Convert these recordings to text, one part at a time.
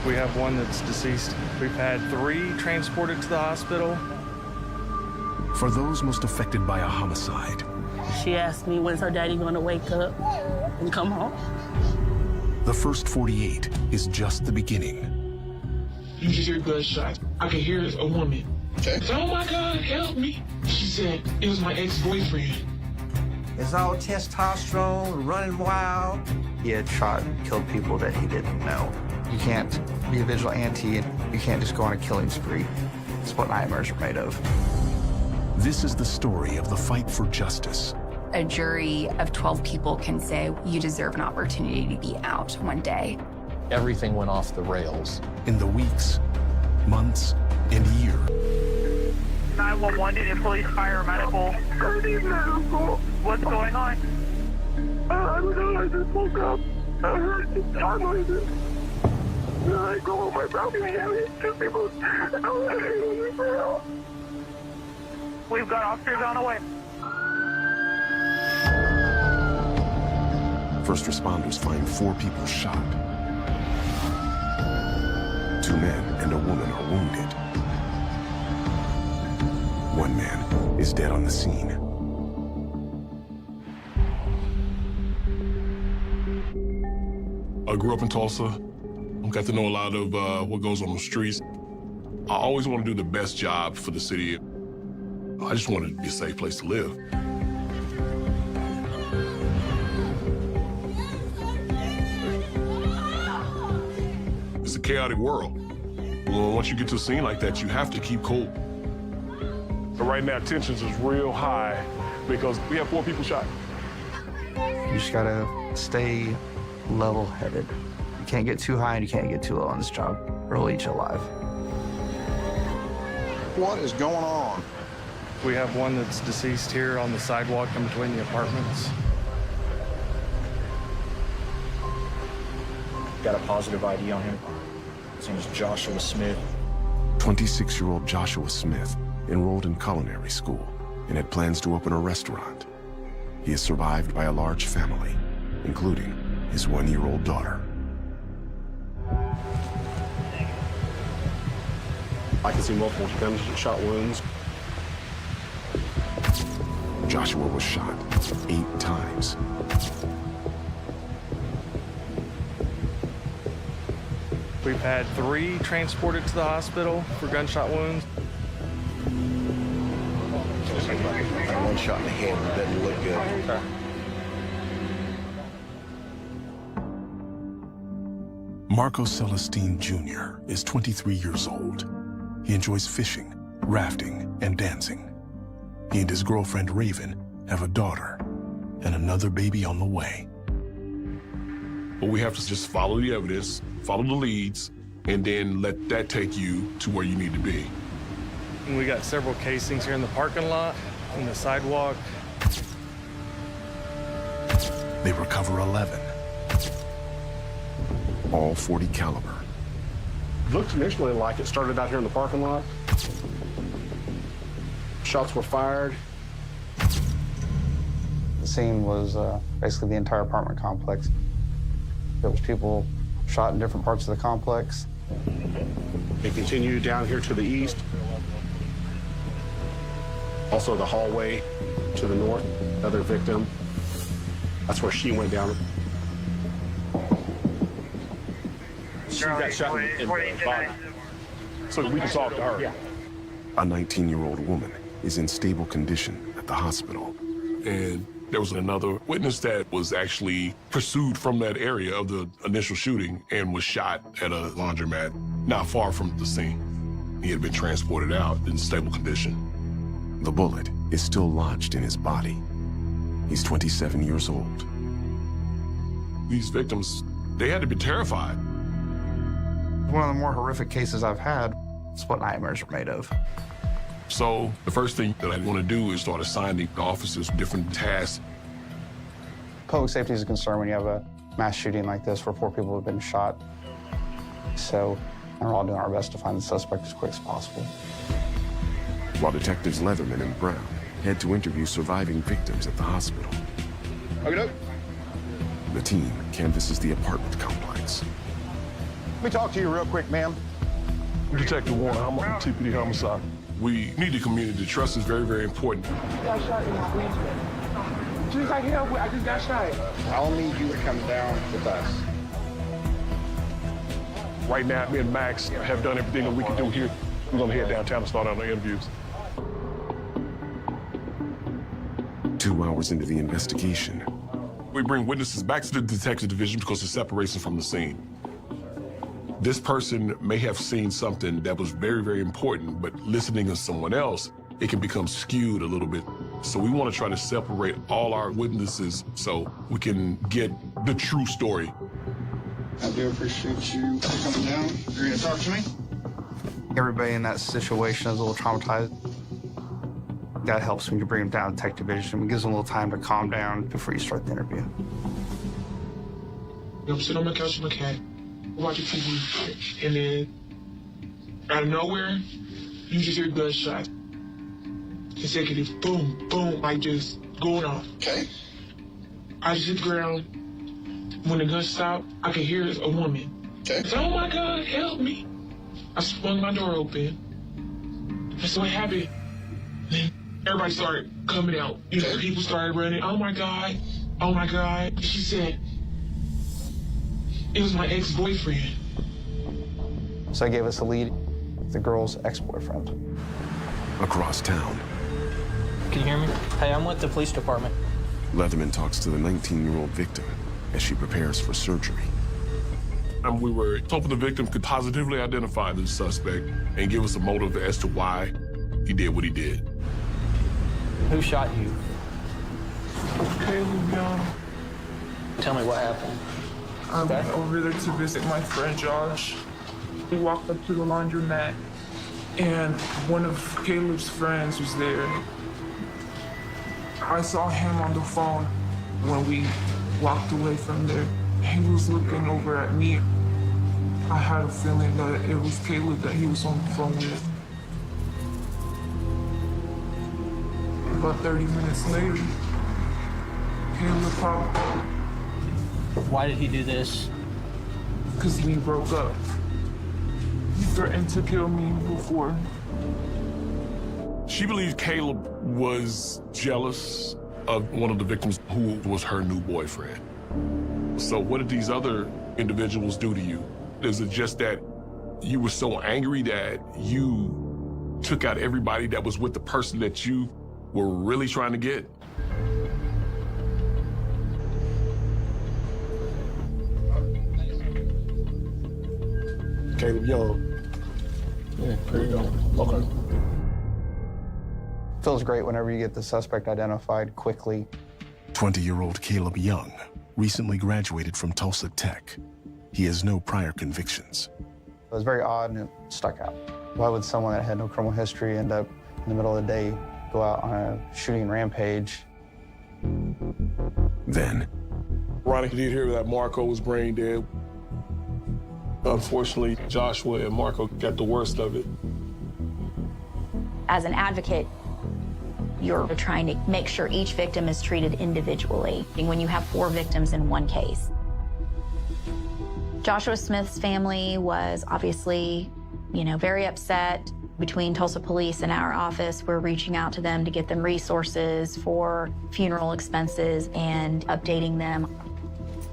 We have one that's deceased. We've had 3 transported to the hospital. For those most affected by a homicide, She asked me, when's her daddy gonna wake up and come home? the first 48 is just the beginning. You just hear gunshots. I could hear a woman. Okay. Oh my God, help me. She said it was my ex-boyfriend. It's all testosterone, running wild. He had shot and killed people that he didn't know. You can't be a vigilante and you can't just go on a killing spree. It's what nightmares are made of. This is the story of the fight for justice. A jury of 12 people can say, you deserve an opportunity to be out one day. Everything went off the rails. In the weeks, months, and year. 911, did you police fire medical? I need medical. What's going on? I don't know, I just woke up. I heard the shot noises. And I go on my balcony and it's 2 people. We've got officers on the way. First responders find 4 people shot. 2 men and a woman are wounded. 1 man is dead on the scene. I grew up in Tulsa. Got to know a lot of what goes on the streets. I always want to do the best job for the city. I just wanted it to be a safe place to live. It's a chaotic world. Well, once you get to a scene like that, you have to keep cool. But right now, tensions is real high because we have 4 people shot. You just gotta stay level-headed. You can't get too high and you can't get too low on this job, or we'll eat you alive. What is going on? We have one that's deceased here on the sidewalk in between the apartments. Got a positive ID on him. His name is Joshua Smith. 26-year-old Joshua Smith enrolled in culinary school and had plans to open a restaurant. He is survived by a large family, including his 1-year-old daughter. I can see multiple gunshot wounds. Joshua was shot 8 times. We've had 3 transported to the hospital for gunshot wounds. One shot in the head doesn't look good. Marco Celestine Jr. is 23 years old. He enjoys fishing, rafting, and dancing. He and his girlfriend Raven have a daughter and another baby on the way. But we have to just follow the evidence, follow the leads, and then let that take you to where you need to be. And we got several casings here in the parking lot, on the sidewalk. They recover 11, all .40 caliber. Looked initially like it started out here in the parking lot. Shots were fired. The scene was basically the entire apartment complex. There was people shot in different parts of the complex. They continued down here to the east. Also the hallway to the north, another victim. That's where she went down. She got shot in the body. So we can talk to her. Yeah. A 19-year-old woman is in stable condition at the hospital. And there was another witness that was actually pursued from that area of the initial shooting and was shot at a laundromat not far from the scene. He had been transported out in stable condition. The bullet is still lodged in his body. He's 27 years old. These victims, they had to be terrified. One of the more horrific cases I've had. It's what nightmares are made of. So the first thing that I want to do is start assigning the officers different tasks. Public safety is a concern when you have a mass shooting like this where 4 people have been shot. So we're all doing our best to find the suspect as quick as possible. While detectives Leatherman and Brown head to interview surviving victims at the hospital. Okay, The team canvasses the apartment complex. Let me talk to you real quick, ma'am. Detective Warner, I'm on TPD homicide. We need the community. Trust is very, very important. I got shot in my basement. Just like hell, I just got shot. I'll need you to come down with us. Right now, me and Max have done everything that we can do here. We're gonna head downtown and start on the interviews. 2 hours into the investigation, We bring witnesses back to the detective division because it separates them from the scene. This person may have seen something that was very, very important, but listening to someone else, it can become skewed a little bit. So we want to try to separate all our witnesses so we can get the true story. I do appreciate you coming down. You're gonna talk to me? Everybody in that situation is a little traumatized. That helps when you bring them down to detective division. It gives them a little time to calm down before you start the interview. I'm sitting on my couch with my cat, watching TV, and then out of nowhere, you just hear gunshots. Consecutive boom, boom, like just going off. Okay. I just hit the ground. When the gun stopped, I could hear a woman. Okay. I said, oh my God, help me. I swung my door open. That's what happened. Then everybody started coming out. You know, people started running. Oh my God. Oh my God. She said, it was my ex-boyfriend. So they gave us a lead, the girl's ex-boyfriend. across town, Can you hear me? Hey, I'm with the police department. Leatherman talks to the 19-year-old victim as she prepares for surgery. And we were hoping the victim could positively identify the suspect and give us a motive as to why he did what he did. Who shot you? Caleb Young. Tell me what happened. I went over there to visit my friend Josh. We walked up to the laundromat, and one of Caleb's friends was there. I saw him on the phone when we walked away from there. He was looking over at me. I had a feeling that it was Caleb that he was on the phone with. About 30 minutes later, Caleb popped up. Why did he do this? Because we broke up. He threatened to kill me before. She believes Caleb was jealous of one of the victims who was her new boyfriend. So what did these other individuals do to you? Is it just that you were so angry that you took out everybody that was with the person that you were really trying to get? Caleb Young. Yeah, There you go. Okay. Feels great whenever you get the suspect identified quickly. 20-year-old Caleb Young recently graduated from Tulsa Tech. He has no prior convictions. It was very odd and it stuck out. Why would someone that had no criminal history end up in the middle of the day, go out on a shooting rampage? Then, Ronnie did hear that Marco was brain dead. Unfortunately, Joshua and Marco got the worst of it. As an advocate, you're trying to make sure each victim is treated individually when you have 4 victims in one case. Joshua Smith's family was obviously, very upset. Between Tulsa Police and our office, we're reaching out to them to get them resources for funeral expenses and updating them.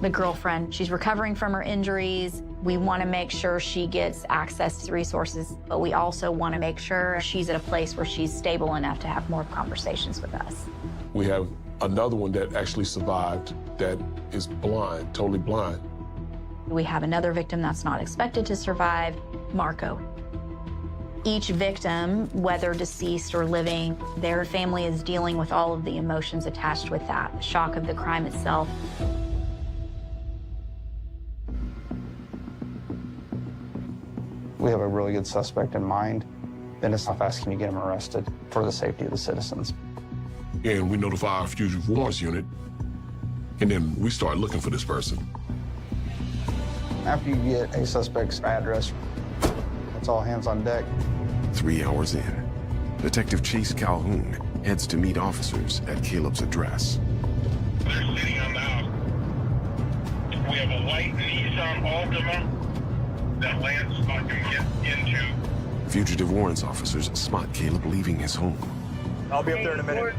The girlfriend, she's recovering from her injuries. We want to make sure she gets access to resources, but we also want to make sure she's at a place where she's stable enough to have more conversations with us. We have another one that actually survived that is blind, totally blind. We have another victim that's not expected to survive, Marco. Each victim, whether deceased or living, their family is dealing with all of the emotions attached with that, the shock of the crime itself. We have a really good suspect in mind, then it's not asking to get him arrested for the safety of the citizens. And we notify our fugitive warrants unit, and then we start looking for this person. After you get a suspect's address, it's all hands on deck. 3 hours in, Detective Chase Calhoun heads to meet officers at Caleb's address. They're sitting on the house. We have a white Nissan Altima. that Lance can get into. Fugitive warrants officers spot Caleb leaving his home. I'll be up there in a minute.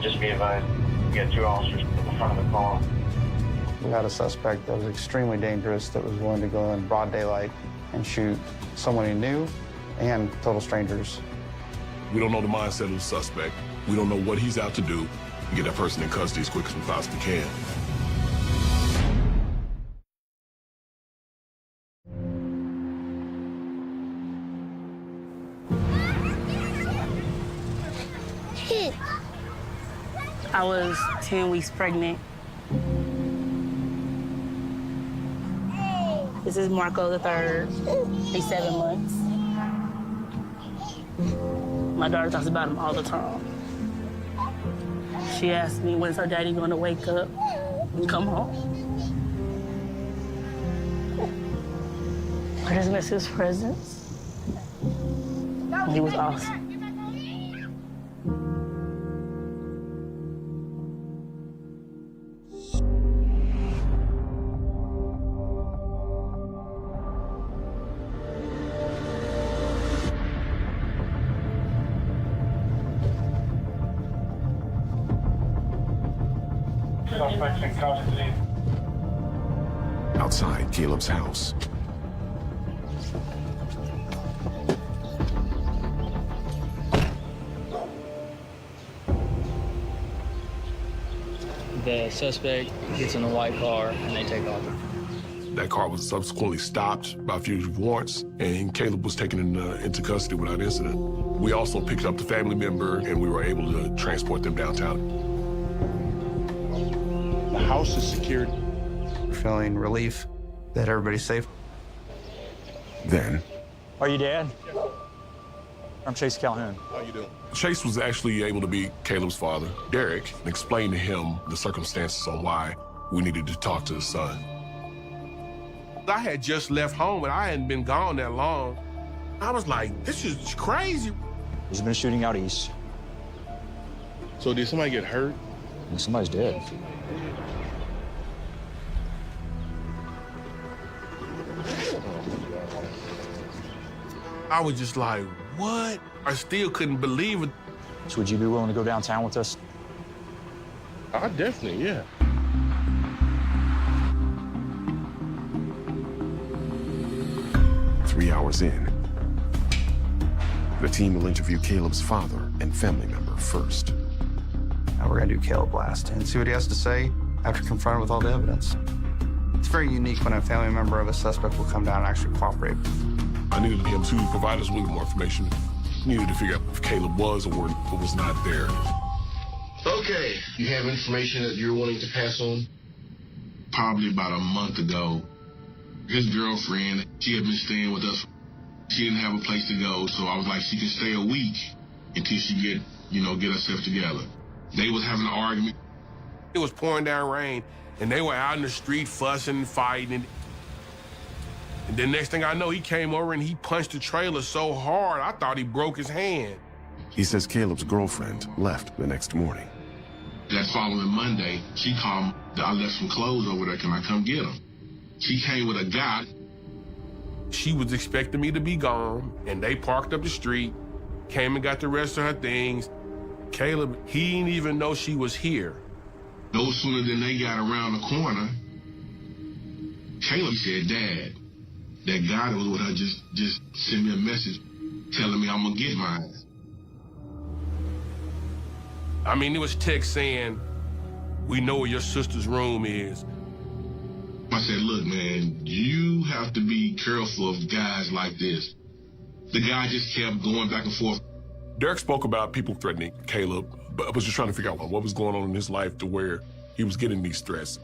Just be advised, we got 2 officers in front of the car. We had a suspect that was extremely dangerous that was willing to go in broad daylight and shoot someone he knew and total strangers. We don't know the mindset of the suspect. We don't know what he's out to do. Get that person in custody as quick as we possibly can. I was 10 weeks pregnant. This is Marco the third. He's 7 months. My daughter talks about him all the time. She asked me, when's her daddy gonna wake up and come home? I just miss his presence. He was awesome. Suspects in custody. Outside Caleb's house, The suspect gets in the white car and they take off. That car was subsequently stopped by fugitive warrants, and Caleb was taken into custody without incident. We also picked up the family member, and we were able to transport them downtown. The house is secured. We're feeling relief that everybody's safe. then Are you Dad? I'm Chase Calhoun. How you doing? Chase was actually able to be Caleb's father, Derek, and explain to him the circumstances on why we needed to talk to his son. I had just left home and I hadn't been gone that long. I was like, this is crazy. There's been a shooting out east. So did somebody get hurt? And somebody's dead. I was just like, what? I still couldn't believe it. So would you be willing to go downtown with us? I definitely, yeah. Three hours in, the team will interview Caleb's father and family member first. Now we're gonna do Caleb last and see what he has to say after confronted with all the evidence. It's very unique when a family member of a suspect will come down and actually cooperate. I needed him to provide us with more information. Needed to figure out if Caleb was or was not there. Okay, you have information that you're wanting to pass on? Probably about a month ago, his girlfriend, she had been staying with us. She didn't have a place to go, so I was like, she can stay a week until she get herself together. They was having an argument. It was pouring down rain and they were out in the street fussing and fighting. And then next thing I know, he came over and he punched the trailer so hard, I thought he broke his hand. He says Caleb's girlfriend left the next morning. That following Monday, she called me. I left some clothes over there. Can I come get them? She came with a guy. She was expecting me to be gone, and they parked up the street, came and got the rest of her things. Caleb, he didn't even know she was here. No sooner than they got around the corner, Caleb said, Dad, that guy that was with her just sent me a message telling me I'm gonna get mine. I mean, it was text saying, we know where your sister's room is. I said, look, man, you have to be careful of guys like this. The guy just kept going back and forth. Derek spoke about people threatening Caleb, but I was just trying to figure out what was going on in his life to where he was getting these threats.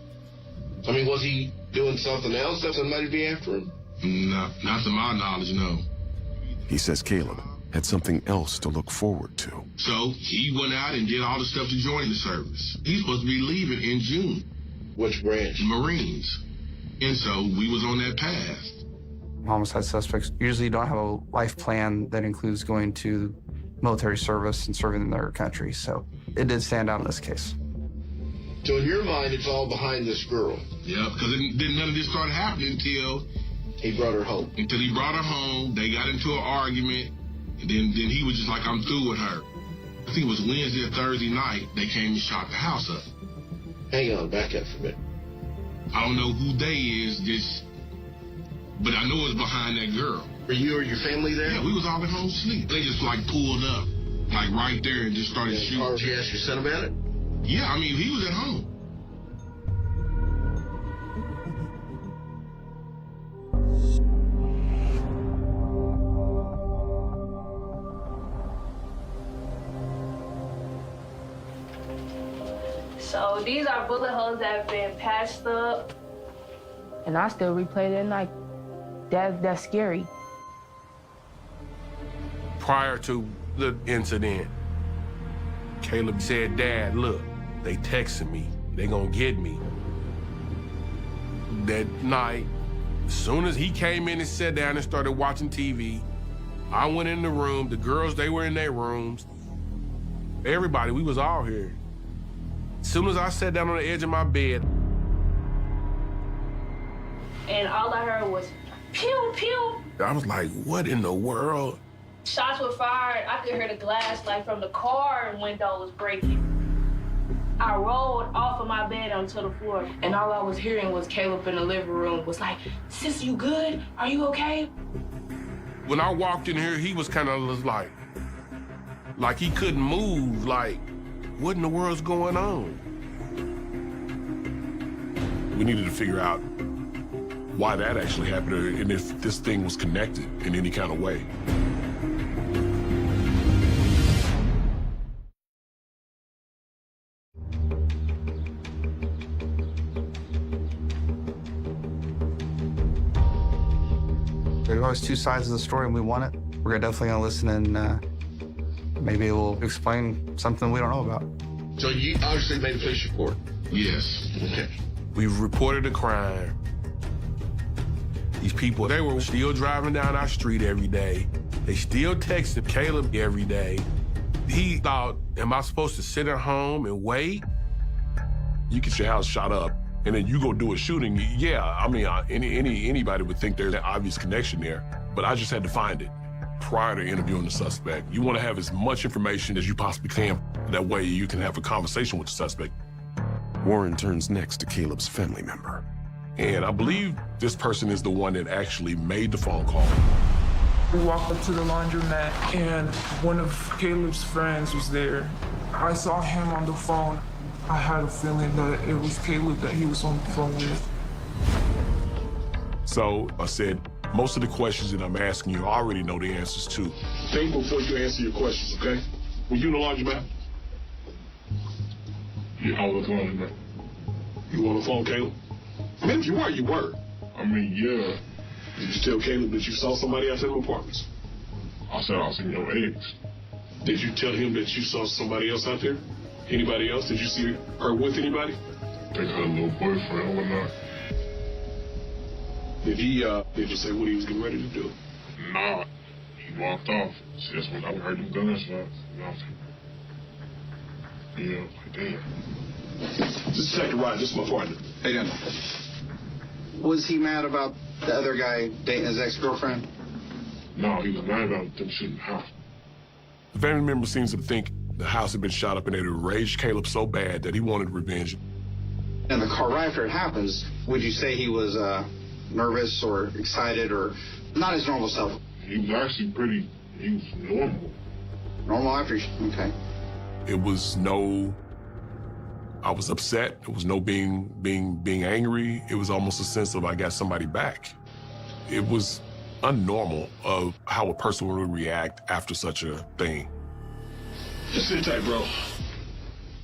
I mean, was he doing something else that somebody be after him? No, not to my knowledge, no. He says Caleb had something else to look forward to. So he went out and did all the stuff to join the service. He's supposed to be leaving in June. Which branch? Marines. And so we was on that path. Homicide suspects usually don't have a life plan that includes going to military service and serving in their country. So it did stand out in this case. So in your mind, it's all behind this girl? Yeah, because none of this started happening until he brought her home. Until he brought her home, they got into an argument, and then he was just like, I'm through with her. I think it was Wednesday or Thursday night, they came and shot the house up. Hang on, back up for a minute. I don't know who they is, but I know it's behind that girl. Were you or your family there? Yeah, we was all at home asleep. They just like pulled up, like right there, and just started shooting. Did you ask your son about it? Yeah, I mean, he was at home. So these are bullet holes that have been patched up. And I still replay that night. That's scary. Prior to the incident, Caleb said, Dad, look, they texting me. They gonna get me. That night, as soon as he came in and sat down and started watching TV, I went in the room. The girls, they were in their rooms. Everybody, we was all here. As soon as I sat down on the edge of my bed, And all I heard was pew, pew. I was like, what in the world? Shots were fired. I could hear the glass like from the car window was breaking. I rolled off of my bed onto the floor, and all I was hearing was Caleb in the living room was like, sis, you good? Are you okay? When I walked in here, he was kind of like he couldn't move, like, what in the world's going on? We needed to figure out why that actually happened and if this thing was connected in any kind of way. There's always two sides of the story, and we want it. We're definitely gonna listen, and maybe it will explain something we don't know about. So you obviously made a police report? Yes. Okay. We've reported a crime. These people, they were still driving down our street every day. They still texted Caleb every day. He thought, am I supposed to sit at home and wait? You get your house shot up, and then you go do a shooting. Yeah, I mean, anybody would think there's an obvious connection there, but I just had to find it prior to interviewing the suspect. You want to have as much information as you possibly can. That way you can have a conversation with the suspect. Warren turns next to Caleb's family member. And I believe this person is the one that actually made the phone call. We walked up to the laundromat, and one of Caleb's friends was there. I saw him on the phone. I had a feeling that it was Caleb that he was on the phone with. So I said, most of the questions that I'm asking you, I already know the answers to. Think before you answer your questions, okay? Were you in the laundromat? Yeah, I was on the laundromat. You on the phone, Caleb? I mean, if you were, you were. I mean, yeah. Did you tell Caleb that you saw somebody outside the apartments? I said I seen your eggs. Did you tell him that you saw somebody else out there? Anybody else? Did you see her with anybody? I think her little boyfriend or whatnot. Did you say what he was getting ready to do? Nah, he walked off. Just when I heard them gunshots, yeah, like damn. Just check the ride. This is my partner. Hey, Dan. Was he mad about the other guy dating his ex-girlfriend? No, he was mad about them shooting the house. The family member seems to think the house had been shot up and it had enraged Caleb so bad that he wanted revenge. In the car right after it happens, would you say he was nervous or excited or not his normal self? He was actually he was normal. Normal after, okay. It was no, I was upset. It was no being angry. It was almost a sense of I got somebody back. It was unnormal of how a person would react after such a thing. Just sit tight, bro.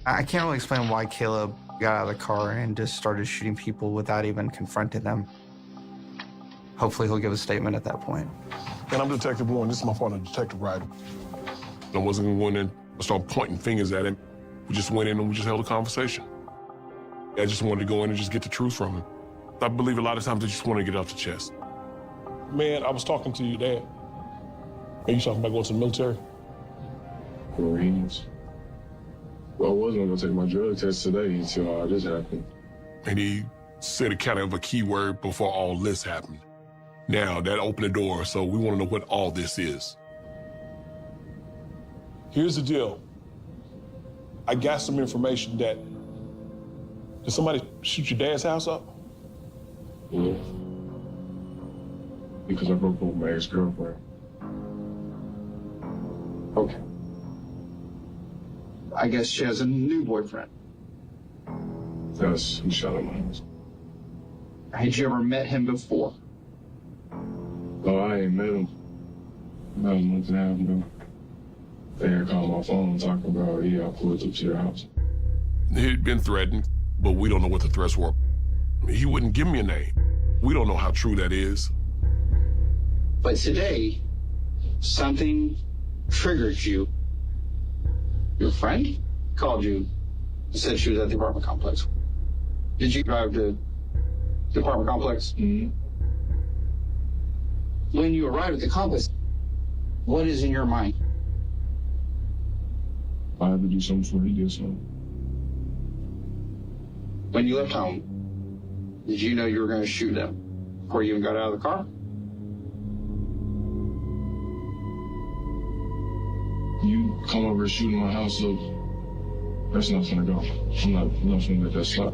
I can't really explain why Caleb got out of the car and just started shooting people without even confronting them. Hopefully he'll give a statement at that point. And I'm Detective Warren. This is my partner, Detective Ryder. I wasn't going to go in and start pointing fingers at him. We just went in and we just held a conversation. I just wanted to go in and just get the truth from him. I believe a lot of times they just want to get it off the chest. Man, I was talking to your dad. Are you talking about going to the military? Marines. Well, I was going to take my drug test today until all this happened. And he said a kind of a key word before all this happened. Now, that opened the door, so we want to know what all this is. Here's the deal. I got some information that... Did somebody shoot your dad's house up? Yeah. Because I broke up with my ex-girlfriend. Okay. I guess she has a new boyfriend. Yes, he shot at my house. Had you ever met him before? Oh, I ain't met him. About a month and a half ago. They had called my phone talking about, yeah, I pulled up to your house. He'd been threatened, but we don't know what the threats were. He wouldn't give me a name. We don't know how true that is. But today, something triggered you. Your friend called you and said she was at the apartment complex. Did you drive to the apartment complex? Mm-hmm. When you arrived at the complex, what is in your mind? I had to do something before he did something. When you left home, did you know you were going to shoot him before you even got out of the car? You come over shooting my house up, that's not gonna go. I'm not gonna let that slap.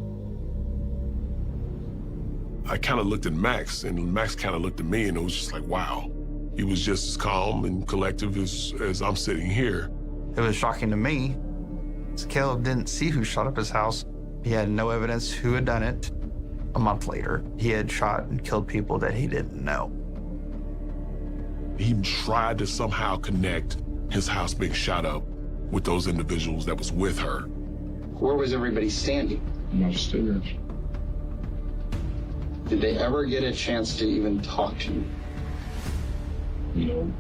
I kind of looked at Max, and Max kind of looked at me, and it was just like, wow. He was just as calm and collective as I'm sitting here. It was shocking to me. Caleb didn't see who shot up his house. He had no evidence who had done it. A month later, he had shot and killed people that he didn't know. He tried to somehow connect his house being shot up with those individuals that was with her. Where was everybody standing? Upstairs. Did they ever get a chance to even talk to you? No.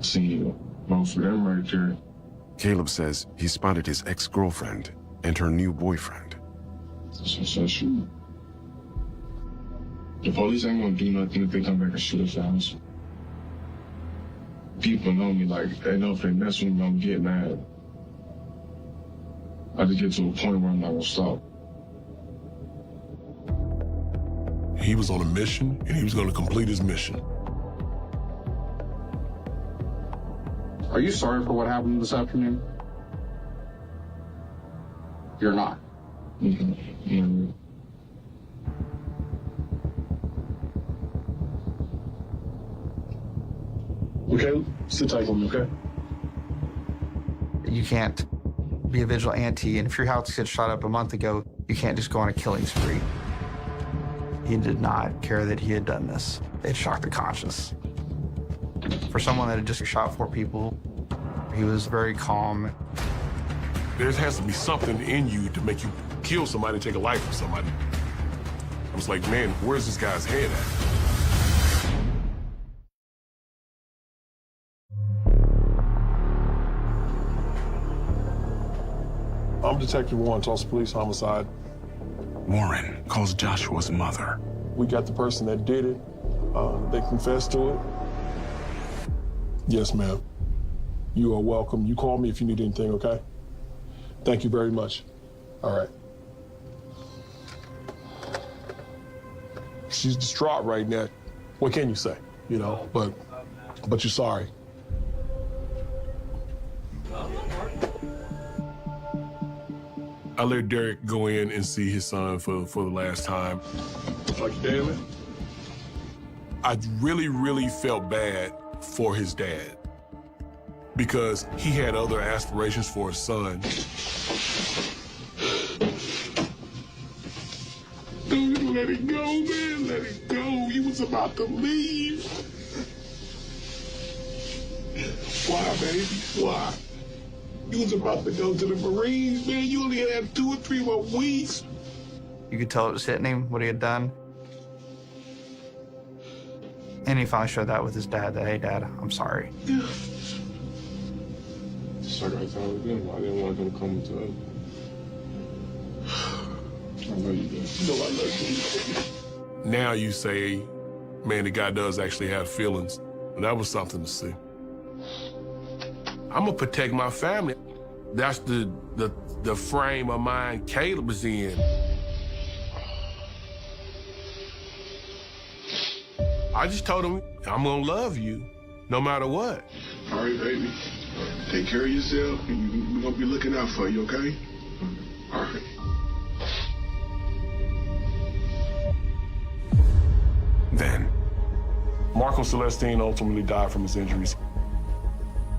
See, most of them right there. Caleb says he spotted his ex-girlfriend and her new boyfriend. So shoot. The police ain't gonna do nothing if they come back and shoot us house. People know me, like, they know if they mess with me, I'm gonna get mad. I just get to a point where I'm not gonna stop. He was on a mission, and he was gonna complete his mission. Are you sorry for what happened this afternoon? You're not. Mm-hmm. Okay, sit tight with me, okay? You can't be a vigilante, and if your house gets shot up a month ago, you can't just go on a killing spree. He did not care that he had done this. It shocked the conscience. For someone that had just shot 4 people, he was very calm. There has to be something in you to make you kill somebody, take a life of somebody. I was like, man, where's this guy's head at? I'm Detective Warren, Tulsa Police Homicide. Warren calls Joshua's mother. We got the person that did it. They confessed to it. Yes, ma'am. You are welcome. You call me if you need anything, okay? Thank you very much. All right. She's distraught right now. What can you say? You know, but you're sorry. I let Derek go in and see his son for the last time. Like your dad? I really, really felt bad for his dad because he had other aspirations for his son. Dude, let it go, man. Let it go. He was about to leave. Why, baby? Why? You was about to go to the Marines, man. You only had 2 or 3 more weeks. You could tell it was hitting him, what he had done. And he finally showed that with his dad, that, hey, Dad, I'm sorry. Just like I told him, I didn't want him to come to us. I love you, man. You know I love you. Now you say, man, the guy does actually have feelings. And that was something to see. I'm gonna protect my family. That's the frame of mind Caleb is in. I just told him, I'm gonna love you no matter what. All right, baby. Take care of yourself, and we're gonna be looking out for you, okay? All right. Then, Marco Celestine ultimately died from his injuries.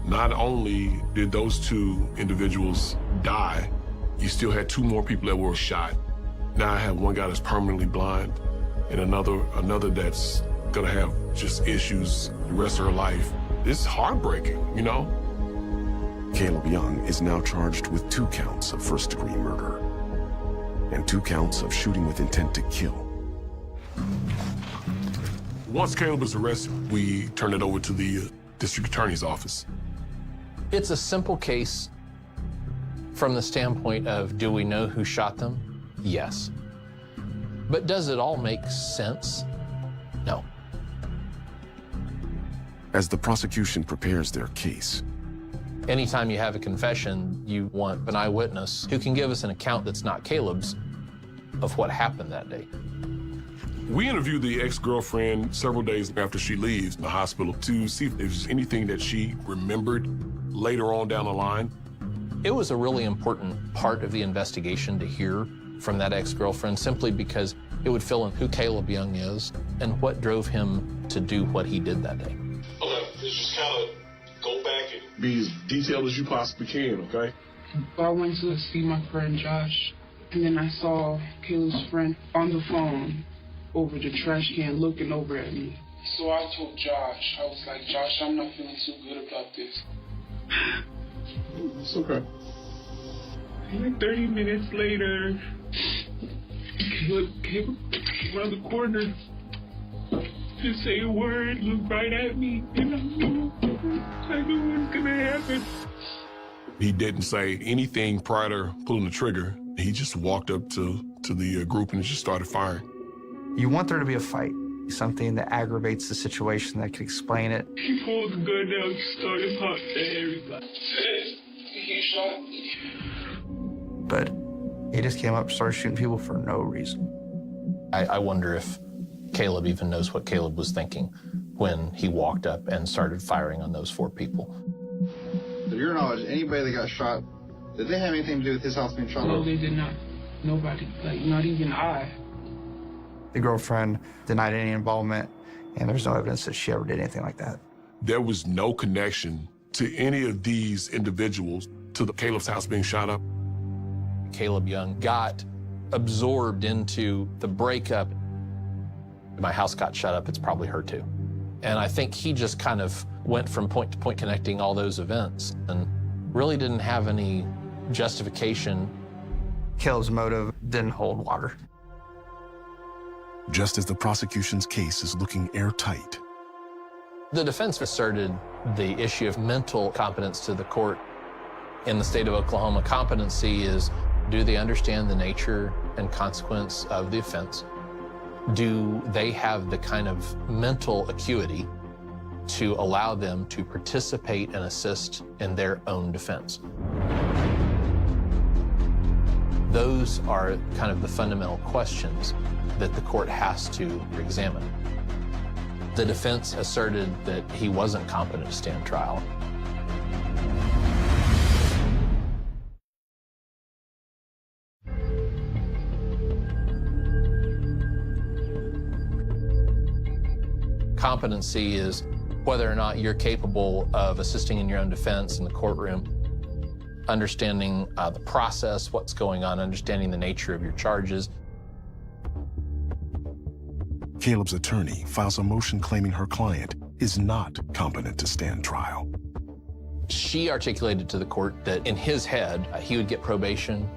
Not only did those two individuals die, you still had two more people that were shot. Now I have one guy that's permanently blind and another that's gonna have just issues the rest of her life. It's heartbreaking, you know? Caleb Young is now charged with 2 counts of first-degree murder and 2 counts of shooting with intent to kill. Once Caleb was arrested, we turned it over to the district attorney's office. It's a simple case from the standpoint of, do we know who shot them? Yes. But does it all make sense? No. As the prosecution prepares their case, Anytime you have a confession, you want an eyewitness who can give us an account that's not Caleb's of what happened that day. We interviewed the ex-girlfriend several days after she leaves the hospital to see if there's anything that she remembered later on down the line. It was a really important part of the investigation to hear from that ex-girlfriend, simply because it would fill in who Caleb Young is and what drove him to do what he did that day. Okay, let's just kind of go back and be as detailed as you possibly can, okay? I went to see my friend Josh, and then I saw Caleb's friend on the phone over the trash can looking over at me. So I told Josh, I was like, Josh, I'm not feeling too good about this. It's okay. Like 30 minutes later, Caleb came around the corner, didn't say a word, looked right at me, and I knew what was gonna happen. He didn't say anything prior to pulling the trigger. He just walked up to the group and just started firing. You want there to be a fight, something that aggravates the situation that can explain it. He pulled the gun out, started talking to everybody. He shot me. But he just came up and started shooting people for no reason. I wonder if Caleb even knows what Caleb was thinking when he walked up and started firing on those 4 people. To your knowledge, anybody that got shot, did they have anything to do with his house being shot up? No, they did not. Nobody, like, not even I. The girlfriend denied any involvement, and there's no evidence that she ever did anything like that. There was no connection to any of these individuals to Caleb's house being shot up. Caleb Young got absorbed into the breakup. My house got shut up, it's probably her too. And I think he just kind of went from point to point connecting all those events and really didn't have any justification. Caleb's motive didn't hold water. Just as the prosecution's case is looking airtight, The defense asserted the issue of mental competence to the court. In the state of Oklahoma, competency is, do they understand the nature and consequence of the offense? Do they have the kind of mental acuity to allow them to participate and assist in their own defense? Those are kind of the fundamental questions that the court has to examine. The defense asserted that he wasn't competent to stand trial. Competency is whether or not you're capable of assisting in your own defense in the courtroom, understanding the process, what's going on, understanding the nature of your charges. Caleb's attorney files a motion claiming her client is not competent to stand trial. She articulated to the court that in his head, he would get probation.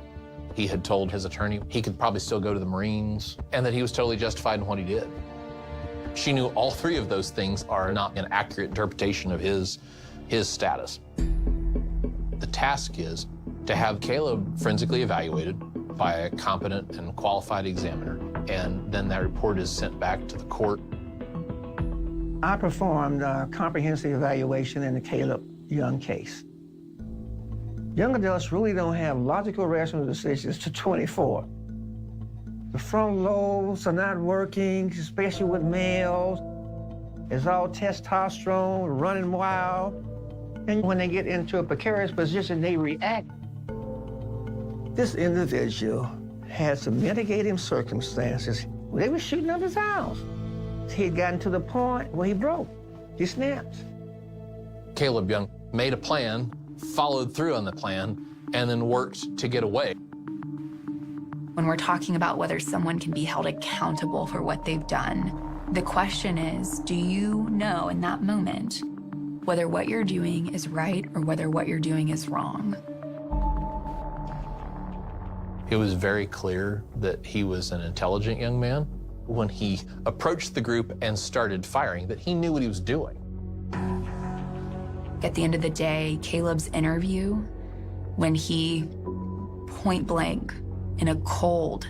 He had told his attorney he could probably still go to the Marines, and that he was totally justified in what he did. She knew all 3 of those things are not an accurate interpretation of his status. The task is to have Caleb forensically evaluated by a competent and qualified examiner, and then that report is sent back to the court. I performed a comprehensive evaluation in the Caleb Young case. Young adults really don't have logical, rational decisions to 24. The front lobes are not working, especially with males. It's all testosterone, running wild. And when they get into a precarious position, they react. This individual had some mitigating circumstances. They were shooting up his house. He had gotten to the point where he broke. He snapped. Caleb Young made a plan, followed through on the plan, and then worked to get away. When we're talking about whether someone can be held accountable for what they've done, the question is, do you know in that moment whether what you're doing is right or whether what you're doing is wrong? It was very clear that he was an intelligent young man. When he approached the group and started firing, that he knew what he was doing. At the end of the day, Caleb's interview, when he point blank, in a cold,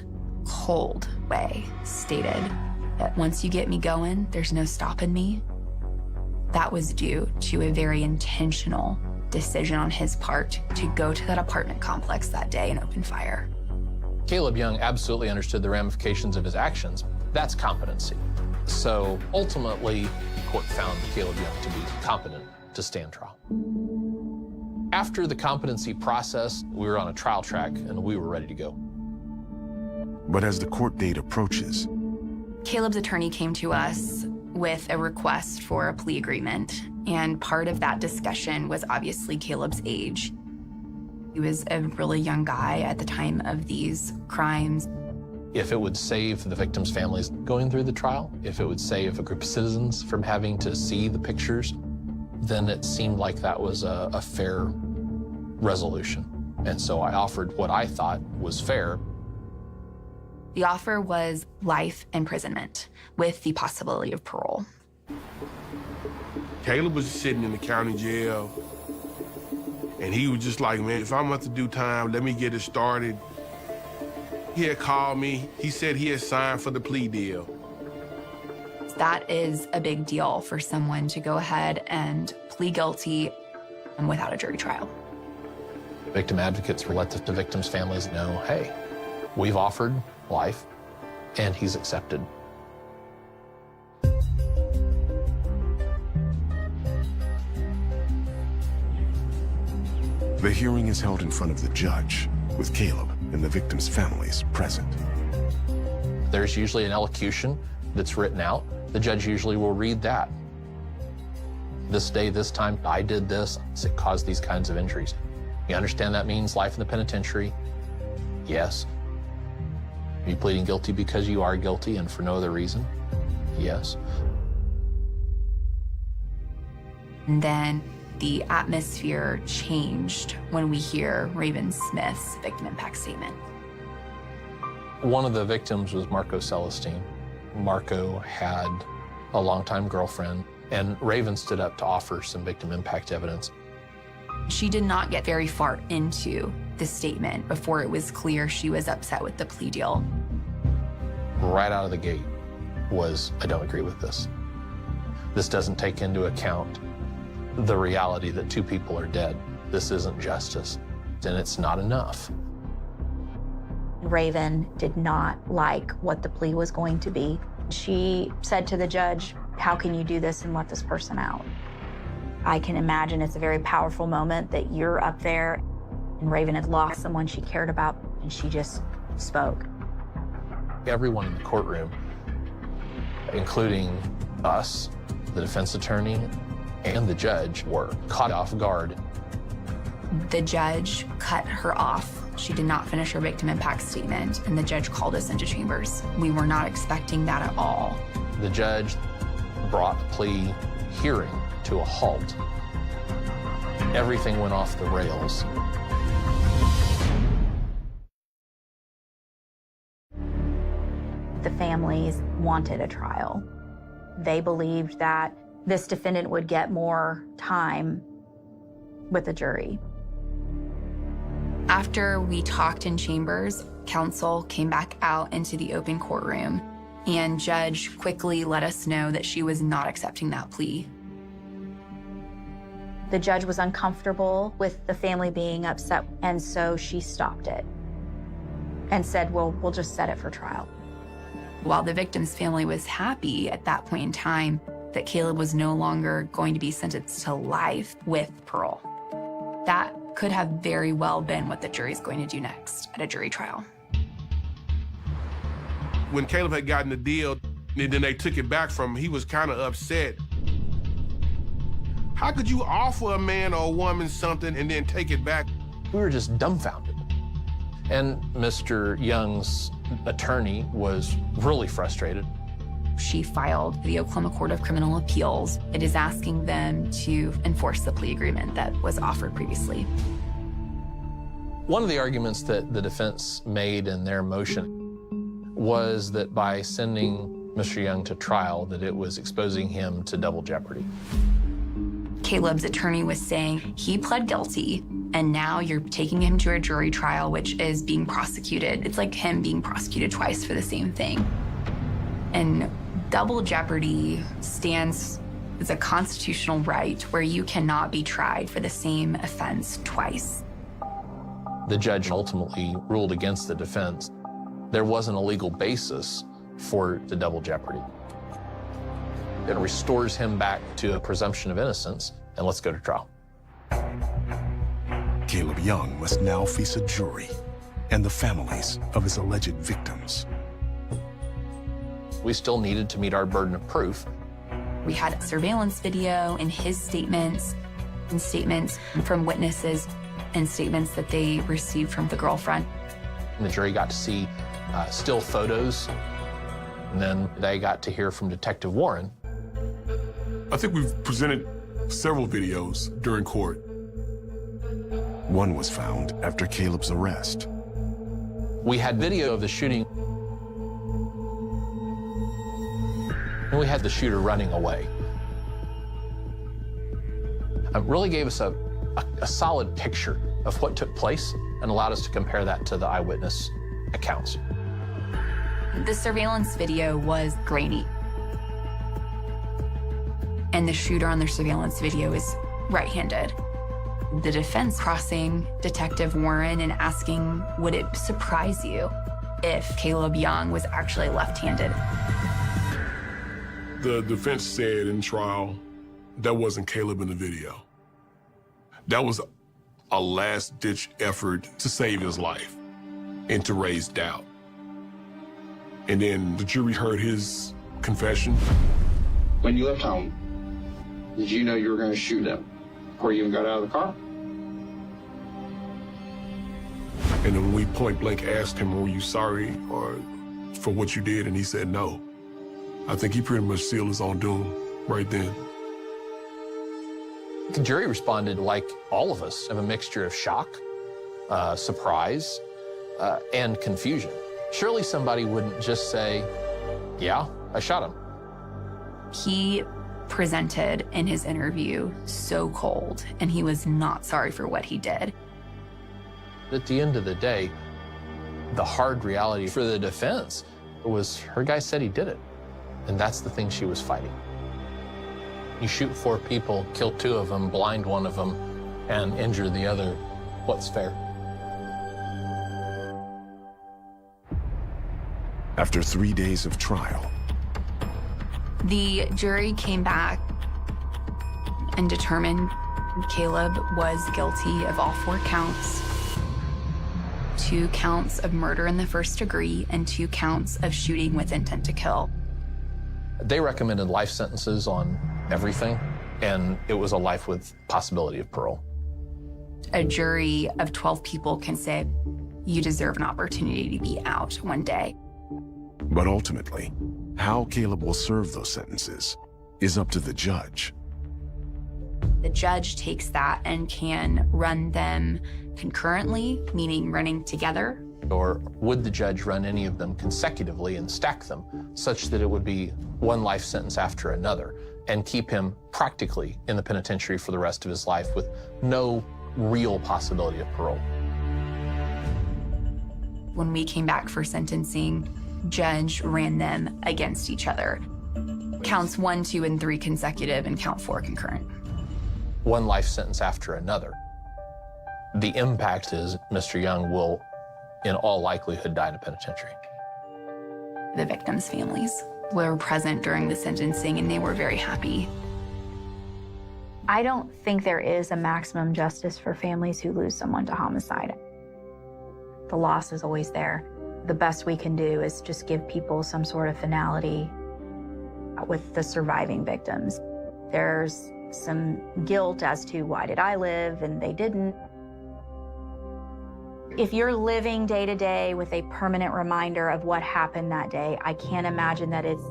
cold way, stated that once you get me going, there's no stopping me, that was due to a very intentional decision on his part to go to that apartment complex that day and open fire. Caleb Young absolutely understood the ramifications of his actions. That's competency. So ultimately, the court found Caleb Young to be competent to stand trial. After the competency process, we were on a trial track and we were ready to go. But as the court date approaches, Caleb's attorney came to us with a request for a plea agreement, and part of that discussion was obviously Caleb's age. He was a really young guy at the time of these crimes. If it would save the victims' families going through the trial, if it would save a group of citizens from having to see the pictures, then it seemed like that was a fair resolution. And so I offered what I thought was fair. The offer was life imprisonment with the possibility of parole. Caleb was sitting in the county jail, and he was just like, man, if I'm about to do time, let me get it started. He had called me. He said he had signed for the plea deal. That is a big deal for someone to go ahead and plead guilty and without a jury trial. Victim advocates let the victims' families know, hey, we've offered life, and he's accepted. the hearing is held in front of the judge, with Caleb and the victims' families present. There's usually an elocution that's written out. The judge usually will read that. This day, this time, I did this. It caused these kinds of injuries. You understand that means life in the penitentiary? Yes. Are you pleading guilty because you are guilty and for no other reason? Yes. And then the atmosphere changed when we hear Raven Smith's victim impact statement. One of the victims was Marco Celestine. Marco had a longtime girlfriend, and Raven stood up to offer some victim impact evidence. She did not get very far into the statement before it was clear she was upset with the plea deal. Right out of the gate was, I don't agree with this. This doesn't take into account the reality that 2 people are dead. This isn't justice, and it's not enough. Raven did not like what the plea was going to be. She said to the judge, "How can you do this and let this person out?" I can imagine it's a very powerful moment that you're up there, and Raven had lost someone she cared about, and she just spoke. Everyone in the courtroom, including us, the defense attorney, and the judge, were caught off guard. The judge cut her off. She did not finish her victim impact statement, and the judge called us into chambers. We were not expecting that at all. The judge brought the plea hearing to a halt. Everything went off the rails. The families wanted a trial. They believed that this defendant would get more time with the jury. After we talked in chambers, counsel came back out into the open courtroom, and judge quickly let us know that she was not accepting that plea. The judge was uncomfortable with the family being upset, and so she stopped it and said, "Well, we'll just set it for trial." While the victim's family was happy at that point in time, that Caleb was no longer going to be sentenced to life with parole. That could have very well been what the jury's going to do next at a jury trial. When Caleb had gotten the deal, and then they took it back from him, he was kind of upset. How could you offer a man or a woman something and then take it back? We were just dumbfounded. And Mr. Young's attorney was really frustrated. She filed the Oklahoma Court of Criminal Appeals. It is asking them to enforce the plea agreement that was offered previously. One of the arguments that the defense made in their motion was that by sending Mr. Young to trial, that it was exposing him to double jeopardy. Caleb's attorney was saying he pled guilty, and now you're taking him to a jury trial, which is being prosecuted. It's like him being prosecuted twice for the same thing. And double jeopardy stands as a constitutional right where you cannot be tried for the same offense twice. The judge ultimately ruled against the defense. There wasn't a legal basis for the double jeopardy. It restores him back to a presumption of innocence, and let's go to trial. Caleb Young must now face a jury and the families of his alleged victims. We still needed to meet our burden of proof. We had surveillance video and his statements and statements from witnesses and statements that they received from the girlfriend. And the jury got to see still photos, and then they got to hear from Detective Warren. I think we've presented several videos during court. One was found after Caleb's arrest. We had video of the shooting, and we had the shooter running away. It really gave us a solid picture of what took place and allowed us to compare that to the eyewitness accounts. The surveillance video was grainy. And the shooter on the surveillance video is right-handed. The defense crossing Detective Warren and asking, would it surprise you if Caleb Young was actually left-handed? The defense said in trial that wasn't Caleb in the video. That was a last-ditch effort to save his life and to raise doubt. And then the jury heard his confession. When you left home, did you know you were going to shoot him before you even got out of the car? And then when we point blank asked him, were you sorry or for what you did? And he said no. I think he pretty much sealed his own doom right then. The jury responded like all of us, of a mixture of shock, surprise, and confusion. Surely somebody wouldn't just say, yeah, I shot him. He presented in his interview so cold, and he was not sorry for what he did. At the end of the day, the hard reality for the defense was her guy said he did it, and that's the thing she was fighting. You shoot 4 people, kill 2 of them, blind 1 of them, and injure the other. What's fair? After 3 days of trial, the jury came back and determined Caleb was guilty of all 4 counts. 2 counts of murder in the first degree and 2 counts of shooting with intent to kill. They recommended life sentences on everything, and it was a life with possibility of parole. A jury of 12 people can say, you deserve an opportunity to be out one day. but ultimately, how Caleb will serve those sentences is up to the judge. The judge takes that and can run them concurrently, meaning running together. Or would the judge run any of them consecutively and stack them such that it would be one life sentence after another and keep him practically in the penitentiary for the rest of his life with no real possibility of parole? When we came back for sentencing, judge ran them against each other. Counts 1, 2, and 3 consecutive and count 4 concurrent. One life sentence after another. The impact is Mr. Young will, in all likelihood, die in a penitentiary. The victims' families were present during the sentencing, and they were very happy. I don't think there is a maximum justice for families who lose someone to homicide. The loss is always there. The best we can do is just give people some sort of finality with the surviving victims. There's some guilt as to why did I live and they didn't. If you're living day to day with a permanent reminder of what happened that day, I can't imagine that it's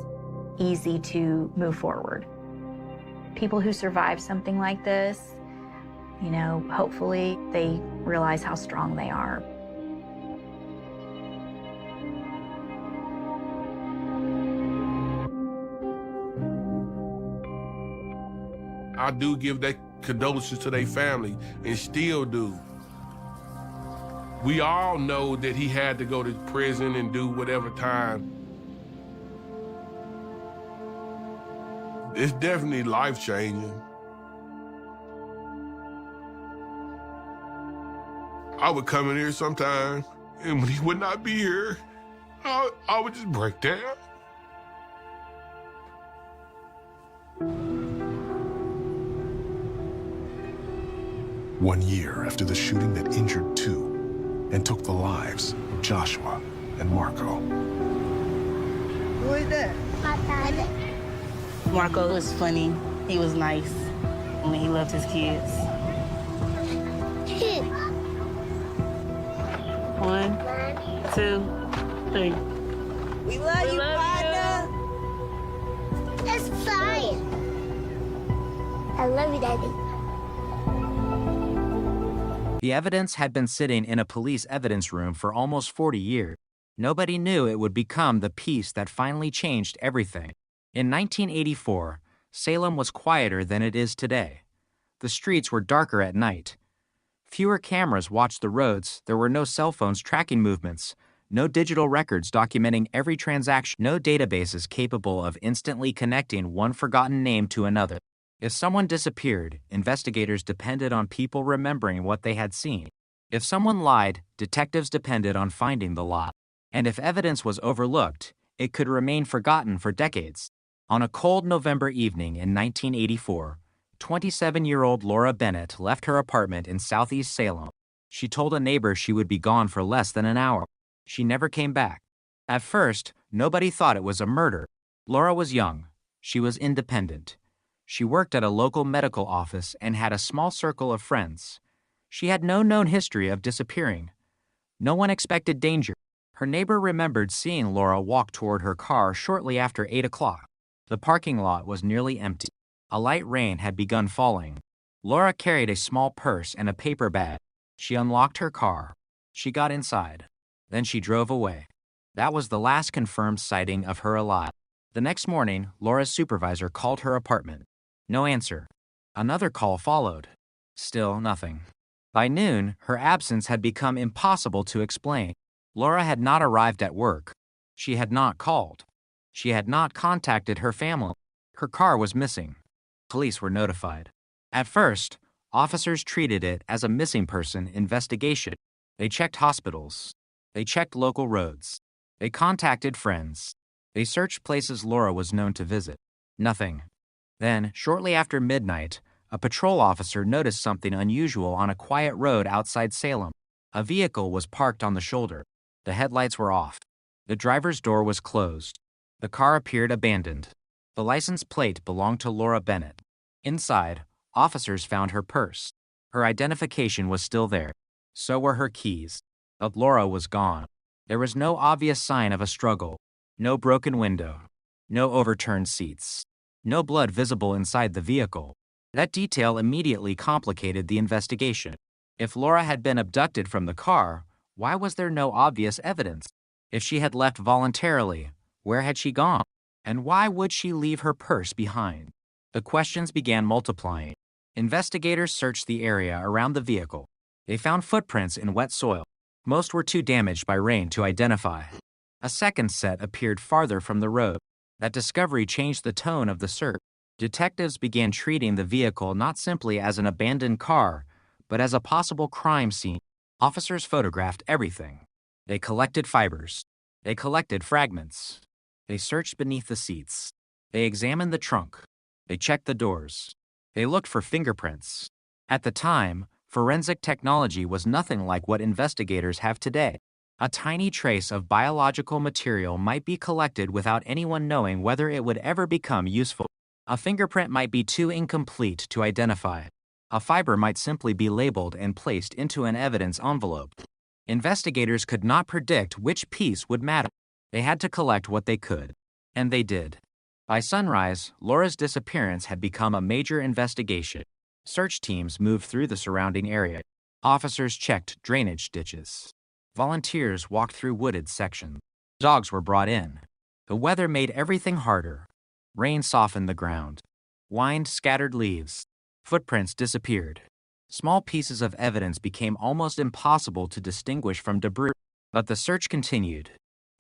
easy to move forward. People who survive something like this, you know, hopefully they realize how strong they are. I do give that condolences to their family, and still do. We all know that he had to go to prison and do whatever time. It's definitely life-changing. I would come in here sometime, and when he would not be here, I would just break down. One year after the shooting that injured two and took the lives of Joshua and Marco. Who is that? My dad. Marco was funny. He was nice. I mean, he loved his kids. 1, 2, 3. We love you, partner. It's fine. I love you, Daddy. The evidence had been sitting in a police evidence room for almost 40 years. Nobody knew it would become the piece that finally changed everything. In 1984, Salem was quieter than it is today. The streets were darker at night. Fewer cameras watched the roads. There were no cell phones tracking movements, no digital records documenting every transaction, no databases capable of instantly connecting one forgotten name to another. If someone disappeared, investigators depended on people remembering what they had seen. If someone lied, detectives depended on finding the lie. And if evidence was overlooked, it could remain forgotten for decades. On a cold November evening in 1984, 27-year-old Laura Bennett left her apartment in Southeast Salem. She told a neighbor she would be gone for less than an hour. She never came back. At first, nobody thought it was a murder. Laura was young. She was independent. She worked at a local medical office and had a small circle of friends. She had no known history of disappearing. No one expected danger. Her neighbor remembered seeing Laura walk toward her car shortly after 8 o'clock. The parking lot was nearly empty. A light rain had begun falling. Laura carried a small purse and a paper bag. She unlocked her car. She got inside. Then she drove away. That was the last confirmed sighting of her alive. The next morning, Laura's supervisor called her apartment. No answer. Another call followed. Still nothing. By noon, her absence had become impossible to explain. Laura had not arrived at work. She had not called. She had not contacted her family. Her car was missing. Police were notified. At first, officers treated it as a missing person investigation. They checked hospitals. They checked local roads. They contacted friends. They searched places Laura was known to visit. Nothing. Then, shortly after midnight, a patrol officer noticed something unusual on a quiet road outside Salem. A vehicle was parked on the shoulder. The headlights were off. The driver's door was closed. The car appeared abandoned. The license plate belonged to Laura Bennett. Inside, officers found her purse. Her identification was still there. So were her keys. But Laura was gone. There was no obvious sign of a struggle. No broken window. No overturned seats. No blood visible inside the vehicle. That detail immediately complicated the investigation. If Laura had been abducted from the car, why was there no obvious evidence? If she had left voluntarily, where had she gone? And why would she leave her purse behind? The questions began multiplying. Investigators searched the area around the vehicle. They found footprints in wet soil. Most were too damaged by rain to identify. A second set appeared farther from the road. That discovery changed the tone of the search. Detectives began treating the vehicle not simply as an abandoned car, but as a possible crime scene. Officers photographed everything. They collected fibers. They collected fragments. They searched beneath the seats. They examined the trunk. They checked the doors. They looked for fingerprints. At the time, forensic technology was nothing like what investigators have today. A tiny trace of biological material might be collected without anyone knowing whether it would ever become useful. A fingerprint might be too incomplete to identify. A fiber might simply be labeled and placed into an evidence envelope. Investigators could not predict which piece would matter. They had to collect what they could. And they did. By sunrise, Laura's disappearance had become a major investigation. Search teams moved through the surrounding area. Officers checked drainage ditches. Volunteers walked through wooded sections. Dogs were brought in. The weather made everything harder. Rain softened the ground. Wind scattered leaves. Footprints disappeared. Small pieces of evidence became almost impossible to distinguish from debris. But the search continued.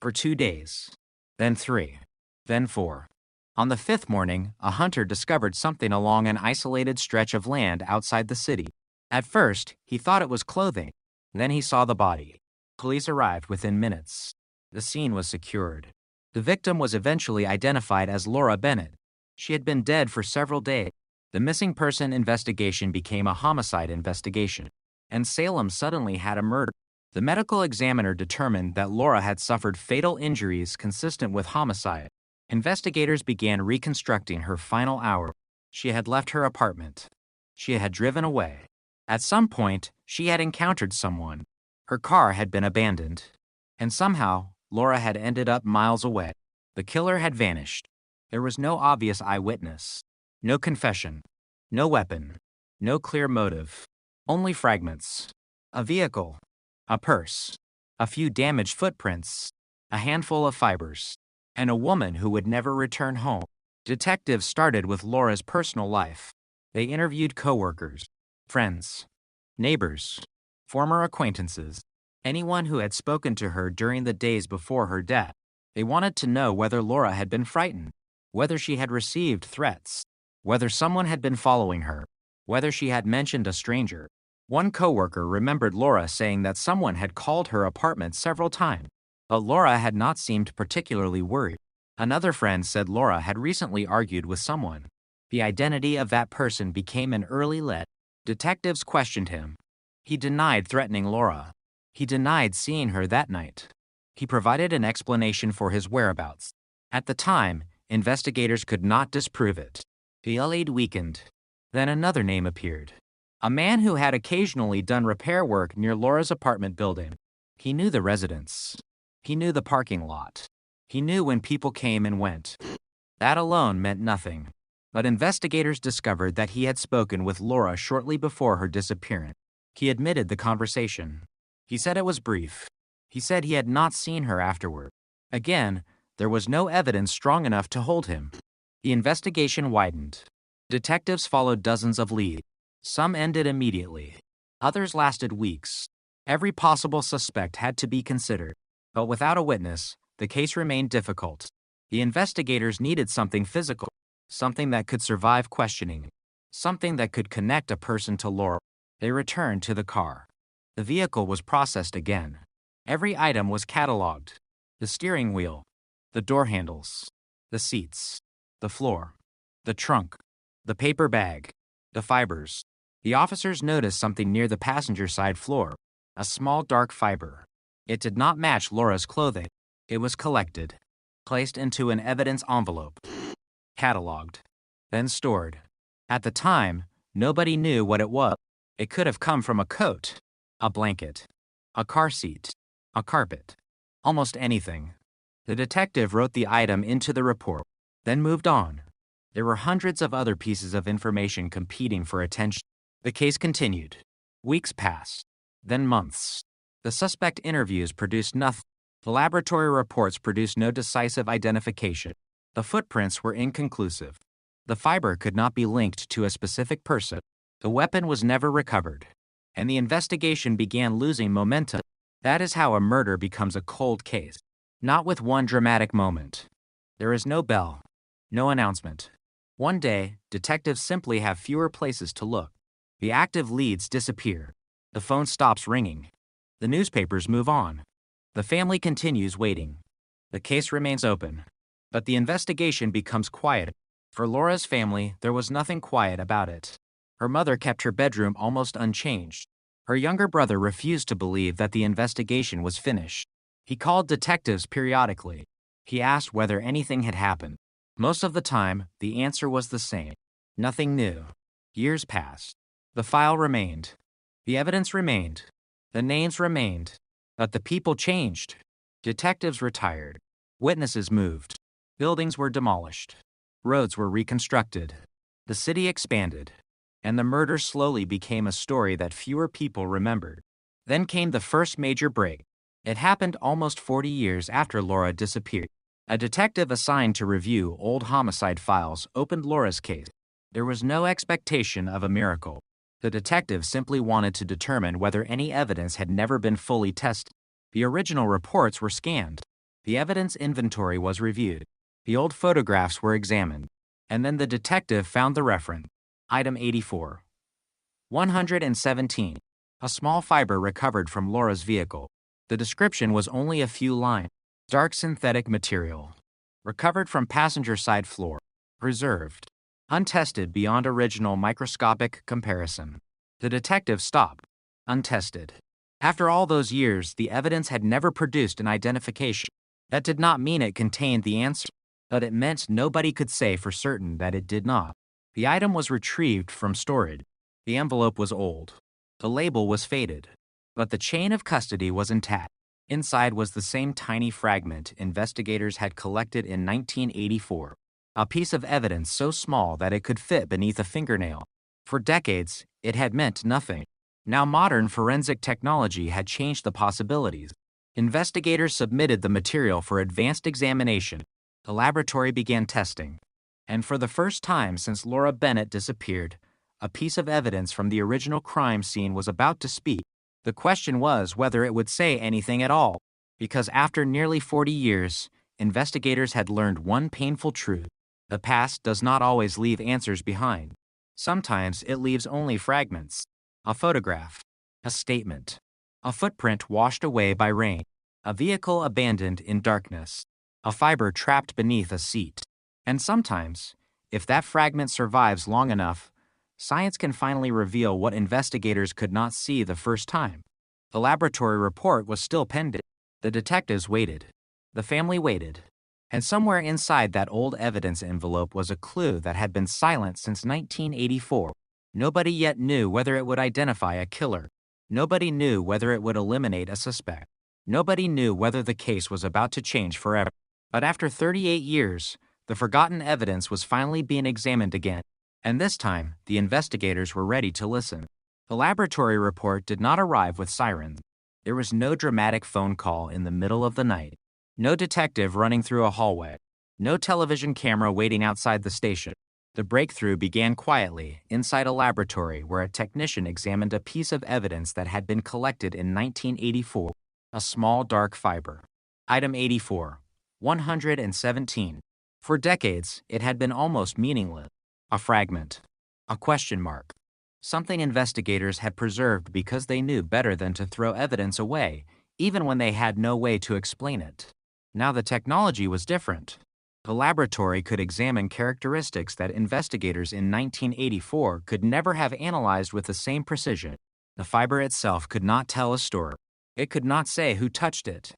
For 2 days. Then 3. Then 4. On the 5th morning, a hunter discovered something along an isolated stretch of land outside the city. At first, he thought it was clothing. Then he saw the body. Police arrived within minutes. The scene was secured. The victim was eventually identified as Laura Bennett. She had been dead for several days. The missing person investigation became a homicide investigation. And Salem suddenly had a murder. The medical examiner determined that Laura had suffered fatal injuries consistent with homicide. Investigators began reconstructing her final hour. She had left her apartment. She had driven away. At some point, she had encountered someone. Her car had been abandoned. And somehow, Laura had ended up miles away. The killer had vanished. There was no obvious eyewitness. No confession. No weapon. No clear motive. Only fragments. A vehicle. A purse. A few damaged footprints. A handful of fibers. And a woman who would never return home. Detectives started with Laura's personal life. They interviewed coworkers, friends, neighbors, former acquaintances, anyone who had spoken to her during the days before her death. They wanted to know whether Laura had been frightened, whether she had received threats, whether someone had been following her, whether she had mentioned a stranger. One coworker remembered Laura saying that someone had called her apartment several times. But Laura had not seemed particularly worried. Another friend said Laura had recently argued with someone. The identity of that person became an early lead. Detectives questioned him. He denied threatening Laura. He denied seeing her that night. He provided an explanation for his whereabouts. At the time, investigators could not disprove it. The lead weakened. Then another name appeared. A man who had occasionally done repair work near Laura's apartment building. He knew the residence. He knew the parking lot. He knew when people came and went. That alone meant nothing. But investigators discovered that he had spoken with Laura shortly before her disappearance. He admitted the conversation. He said it was brief. He said he had not seen her afterward. Again, there was no evidence strong enough to hold him. The investigation widened. Detectives followed dozens of leads. Some ended immediately. Others lasted weeks. Every possible suspect had to be considered. But without a witness, the case remained difficult. The investigators needed something physical, something that could survive questioning, something that could connect a person to Laura. They returned to the car. The vehicle was processed again. Every item was cataloged. The steering wheel, the door handles, the seats, the floor, the trunk, the paper bag, the fibers. The officers noticed something near the passenger side floor, a small dark fiber. It did not match Laura's clothing. It was collected, placed into an evidence envelope, cataloged, then stored. At the time, nobody knew what it was. It could have come from a coat, a blanket, a car seat, a carpet, almost anything. The detective wrote the item into the report, then moved on. There were hundreds of other pieces of information competing for attention. The case continued. Weeks passed, then months. The suspect interviews produced nothing. The laboratory reports produced no decisive identification. The footprints were inconclusive. The fiber could not be linked to a specific person. The weapon was never recovered. And the investigation began losing momentum. That is how a murder becomes a cold case. Not with one dramatic moment. There is no bell, no announcement. One day, detectives simply have fewer places to look. The active leads disappear. The phone stops ringing. The newspapers move on. The family continues waiting. The case remains open. But the investigation becomes quiet. For Laura's family, there was nothing quiet about it. Her mother kept her bedroom almost unchanged. Her younger brother refused to believe that the investigation was finished. He called detectives periodically. He asked whether anything had happened. Most of the time, the answer was the same. Nothing new. Years passed. The file remained. The evidence remained. The names remained. But the people changed. Detectives retired. Witnesses moved. Buildings were demolished. Roads were reconstructed. The city expanded. And the murder slowly became a story that fewer people remembered. Then came the first major break. It happened almost 40 years after Laura disappeared. A detective assigned to review old homicide files opened Laura's case. There was no expectation of a miracle. The detective simply wanted to determine whether any evidence had never been fully tested. The original reports were scanned. The evidence inventory was reviewed. The old photographs were examined. And then the detective found the reference. Item 84. 117. A small fiber recovered from Laura's vehicle. The description was only a few lines. Dark synthetic material. Recovered from passenger side floor. Preserved. Untested beyond original microscopic comparison. The detective stopped. Untested. After all those years, the evidence had never produced an identification. That did not mean it contained the answer, but it meant nobody could say for certain that it did not. The item was retrieved from storage. The envelope was old. The label was faded. But the chain of custody was intact. Inside was the same tiny fragment investigators had collected in 1984. A piece of evidence so small that it could fit beneath a fingernail. For decades, it had meant nothing. Now modern forensic technology had changed the possibilities. Investigators submitted the material for advanced examination. The laboratory began testing. And for the first time since Laura Bennett disappeared, a piece of evidence from the original crime scene was about to speak. The question was whether it would say anything at all, because after nearly 40 years, investigators had learned one painful truth. The past does not always leave answers behind. Sometimes it leaves only fragments. A photograph, a statement, a footprint washed away by rain, a vehicle abandoned in darkness, a fiber trapped beneath a seat. And sometimes, if that fragment survives long enough, science can finally reveal what investigators could not see the first time. The laboratory report was still pending. The detectives waited. The family waited. And somewhere inside that old evidence envelope was a clue that had been silent since 1984. Nobody yet knew whether it would identify a killer. Nobody knew whether it would eliminate a suspect. Nobody knew whether the case was about to change forever. But after 38 years, the forgotten evidence was finally being examined again. And this time, the investigators were ready to listen. The laboratory report did not arrive with sirens. There was no dramatic phone call in the middle of the night. No detective running through a hallway. No television camera waiting outside the station. The breakthrough began quietly inside a laboratory where a technician examined a piece of evidence that had been collected in 1984. A small dark fiber. Item 84. 117. For decades, it had been almost meaningless. A fragment. A question mark. Something investigators had preserved because they knew better than to throw evidence away, even when they had no way to explain it. Now the technology was different. The laboratory could examine characteristics that investigators in 1984 could never have analyzed with the same precision. The fiber itself could not tell a story. It could not say who touched it.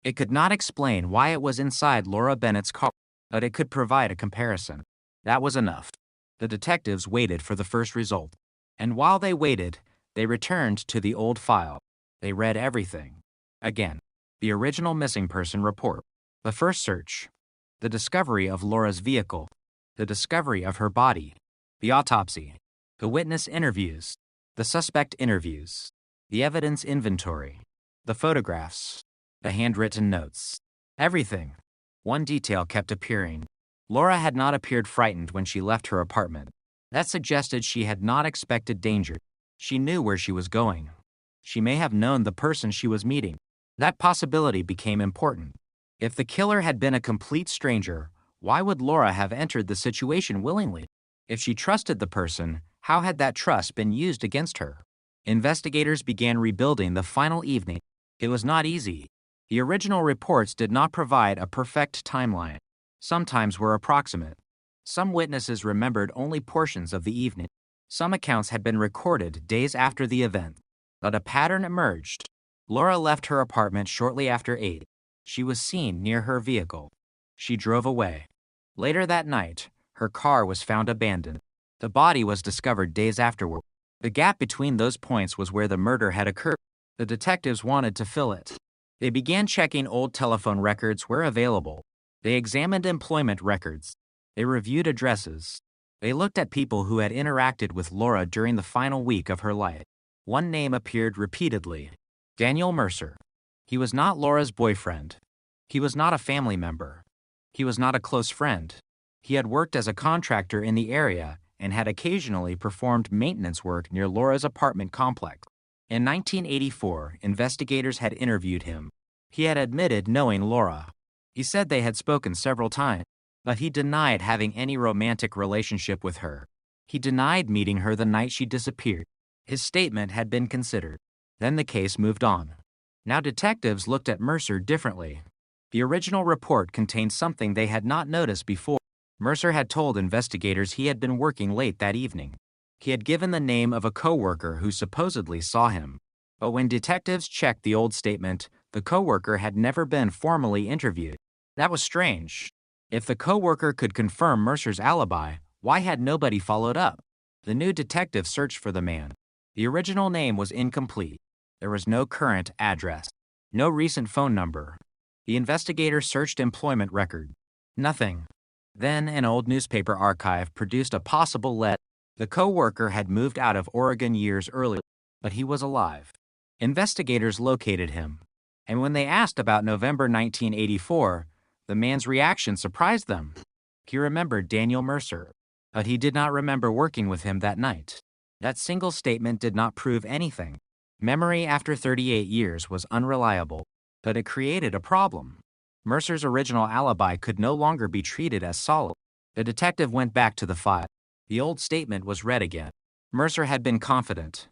It could not explain why it was inside Laura Bennett's car, but it could provide a comparison. That was enough. The detectives waited for the first result. And while they waited, they returned to the old file. They read everything. Again, the original missing person report, the first search, the discovery of Laura's vehicle, the discovery of her body, the autopsy, the witness interviews, the suspect interviews, the evidence inventory, the photographs, the handwritten notes. Everything. One detail kept appearing. Laura had not appeared frightened when she left her apartment. That suggested she had not expected danger. She knew where she was going. She may have known the person she was meeting. That possibility became important. If the killer had been a complete stranger, why would Laura have entered the situation willingly? If she trusted the person, how had that trust been used against her? Investigators began rebuilding the final evening. It was not easy. The original reports did not provide a perfect timeline. sometimes were approximate. Some witnesses remembered only portions of the evening. Some accounts had been recorded days after the event. But a pattern emerged. Laura left her apartment shortly after 8. She was seen near her vehicle. She drove away. Later that night, her car was found abandoned. The body was discovered days afterward. The gap between those points was where the murder had occurred. The detectives wanted to fill it. They began checking old telephone records where available. They examined employment records. They reviewed addresses. They looked at people who had interacted with Laura during the final week of her life. One name appeared repeatedly: Daniel Mercer. He was not Laura's boyfriend. He was not a family member. He was not a close friend. He had worked as a contractor in the area and had occasionally performed maintenance work near Laura's apartment complex. In 1984, investigators had interviewed him. He had admitted knowing Laura. He said they had spoken several times, but he denied having any romantic relationship with her. He denied meeting her the night she disappeared. His statement had been considered. Then the case moved on. Now detectives looked at Mercer differently. The original report contained something they had not noticed before. Mercer had told investigators he had been working late that evening. He had given the name of a coworker who supposedly saw him. But when detectives checked the old statement, the coworker had never been formally interviewed. That was strange. If the coworker could confirm Mercer's alibi, why had nobody followed up? The new detective searched for the man. The original name was incomplete. There was no current address, no recent phone number. The investigator searched employment record. Nothing. Then an old newspaper archive produced a possible lead. The co-worker had moved out of Oregon years earlier, but he was alive. Investigators located him, and when they asked about November 1984, the man's reaction surprised them. He remembered Daniel Mercer, but he did not remember working with him that night. That single statement did not prove anything. Memory after 38 years was unreliable, but it created a problem. Mercer's original alibi could no longer be treated as solid. The detective went back to the file. The old statement was read again. Mercer had been confident.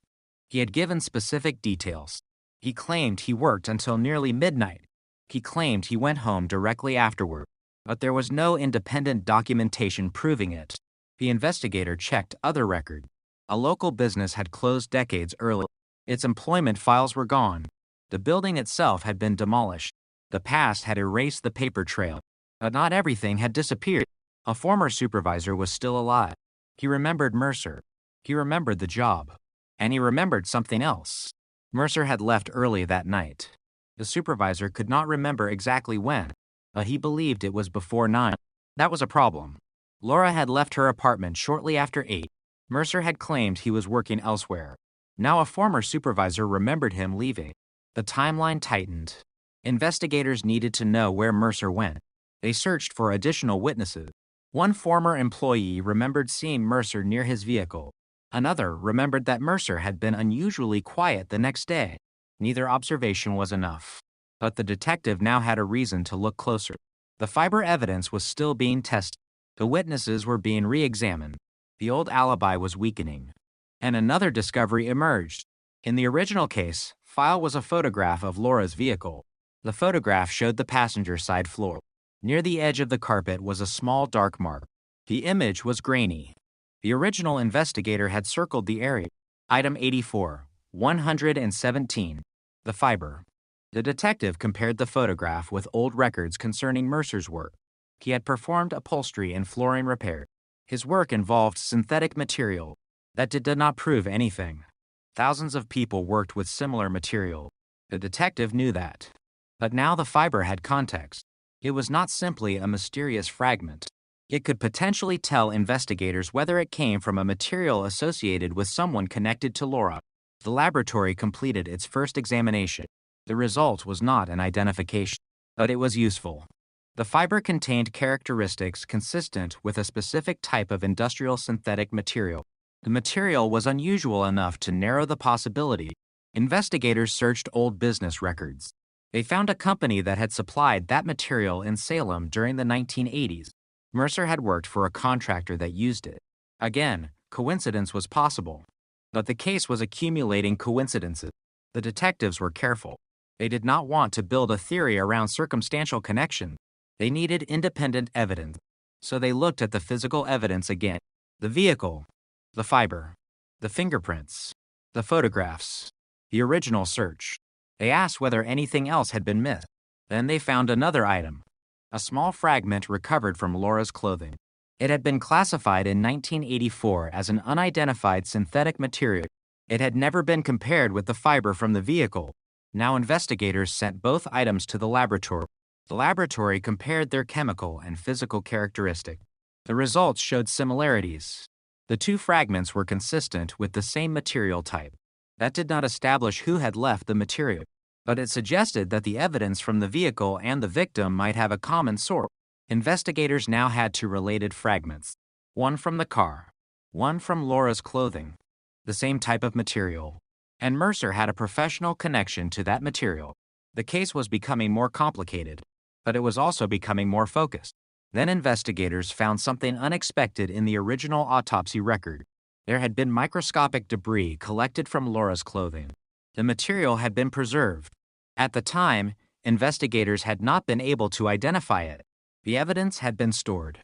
He had given specific details. He claimed he worked until nearly midnight. He claimed he went home directly afterward, but there was no independent documentation proving it. The investigator checked other records. A local business had closed decades earlier. Its employment files were gone. The building itself had been demolished. The past had erased the paper trail, but not everything had disappeared. A former supervisor was still alive. He remembered Mercer. He remembered the job. And he remembered something else. Mercer had left early that night. The supervisor could not remember exactly when, but he believed it was before 9. That was a problem. Laura had left her apartment shortly after 8. Mercer had claimed he was working elsewhere. Now a former supervisor remembered him leaving. The timeline tightened. Investigators needed to know where Mercer went. They searched for additional witnesses. One former employee remembered seeing Mercer near his vehicle. Another remembered that Mercer had been unusually quiet the next day. Neither observation was enough. But the detective now had a reason to look closer. The fiber evidence was still being tested. The witnesses were being re-examined. The old alibi was weakening. And another discovery emerged. In the original case, file was a photograph of Laura's vehicle. The photograph showed the passenger side floor. Near the edge of the carpet was a small dark mark. The image was grainy. The original investigator had circled the area. Item 84, 117. The fiber. The detective compared the photograph with old records concerning Mercer's work. He had performed upholstery and flooring repair. His work involved synthetic material. That did not prove anything. Thousands of people worked with similar material. The detective knew that. But now the fiber had context. It was not simply a mysterious fragment. It could potentially tell investigators whether it came from a material associated with someone connected to Laura. The laboratory completed its first examination. The result was not an identification, but it was useful. The fiber contained characteristics consistent with a specific type of industrial synthetic material. The material was unusual enough to narrow the possibility. Investigators searched old business records. They found a company that had supplied that material in Salem during the 1980s. Mercer had worked for a contractor that used it. Again, coincidence was possible. But the case was accumulating coincidences. The detectives were careful. They did not want to build a theory around circumstantial connection. They needed independent evidence, so they looked at the physical evidence again. The vehicle, the fiber, the fingerprints, the photographs, the original search. They asked whether anything else had been missed. Then they found another item, a small fragment recovered from Laura's clothing. It had been classified in 1984 as an unidentified synthetic material. It had never been compared with the fiber from the vehicle. Now investigators sent both items to the laboratory. The laboratory compared their chemical and physical characteristics. The results showed similarities. The two fragments were consistent with the same material type. That did not establish who had left the material, but it suggested that the evidence from the vehicle and the victim might have a common source. Investigators now had two related fragments, one from the car, one from Laura's clothing, the same type of material, and Mercer had a professional connection to that material. The case was becoming more complicated, but it was also becoming more focused. Then investigators found something unexpected in the original autopsy record. There had been microscopic debris collected from Laura's clothing. The material had been preserved. At the time, investigators had not been able to identify it. The evidence had been stored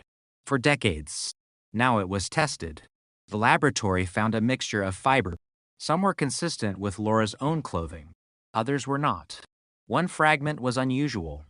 for decades. Now it was tested. The laboratory found a mixture of fiber. Some were consistent with Laura's own clothing. Others were not. One fragment was unusual.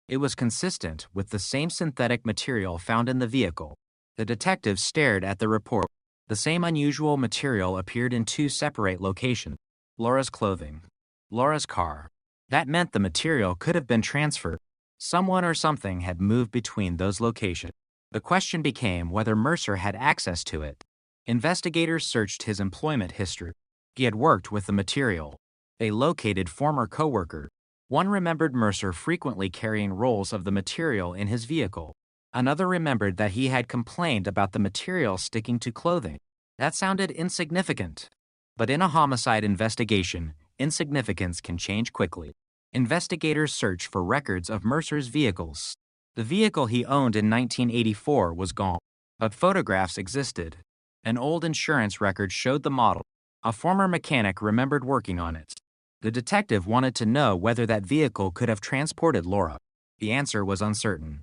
It was consistent with the same synthetic material found in the vehicle. The detectives stared at the report. The same unusual material appeared in two separate locations. Laura's clothing, Laura's car. That meant the material could have been transferred. Someone or something had moved between those locations. The question became whether Mercer had access to it. Investigators searched his employment history. He had worked with the material. They located former coworkers. One remembered Mercer frequently carrying rolls of the material in his vehicle. Another remembered that he had complained about the material sticking to clothing. That sounded insignificant. But in a homicide investigation, insignificance can change quickly. Investigators searched for records of Mercer's vehicles. The vehicle he owned in 1984 was gone, but photographs existed. An old insurance record showed the model. A former mechanic remembered working on it. The detective wanted to know whether that vehicle could have transported Laura. The answer was uncertain.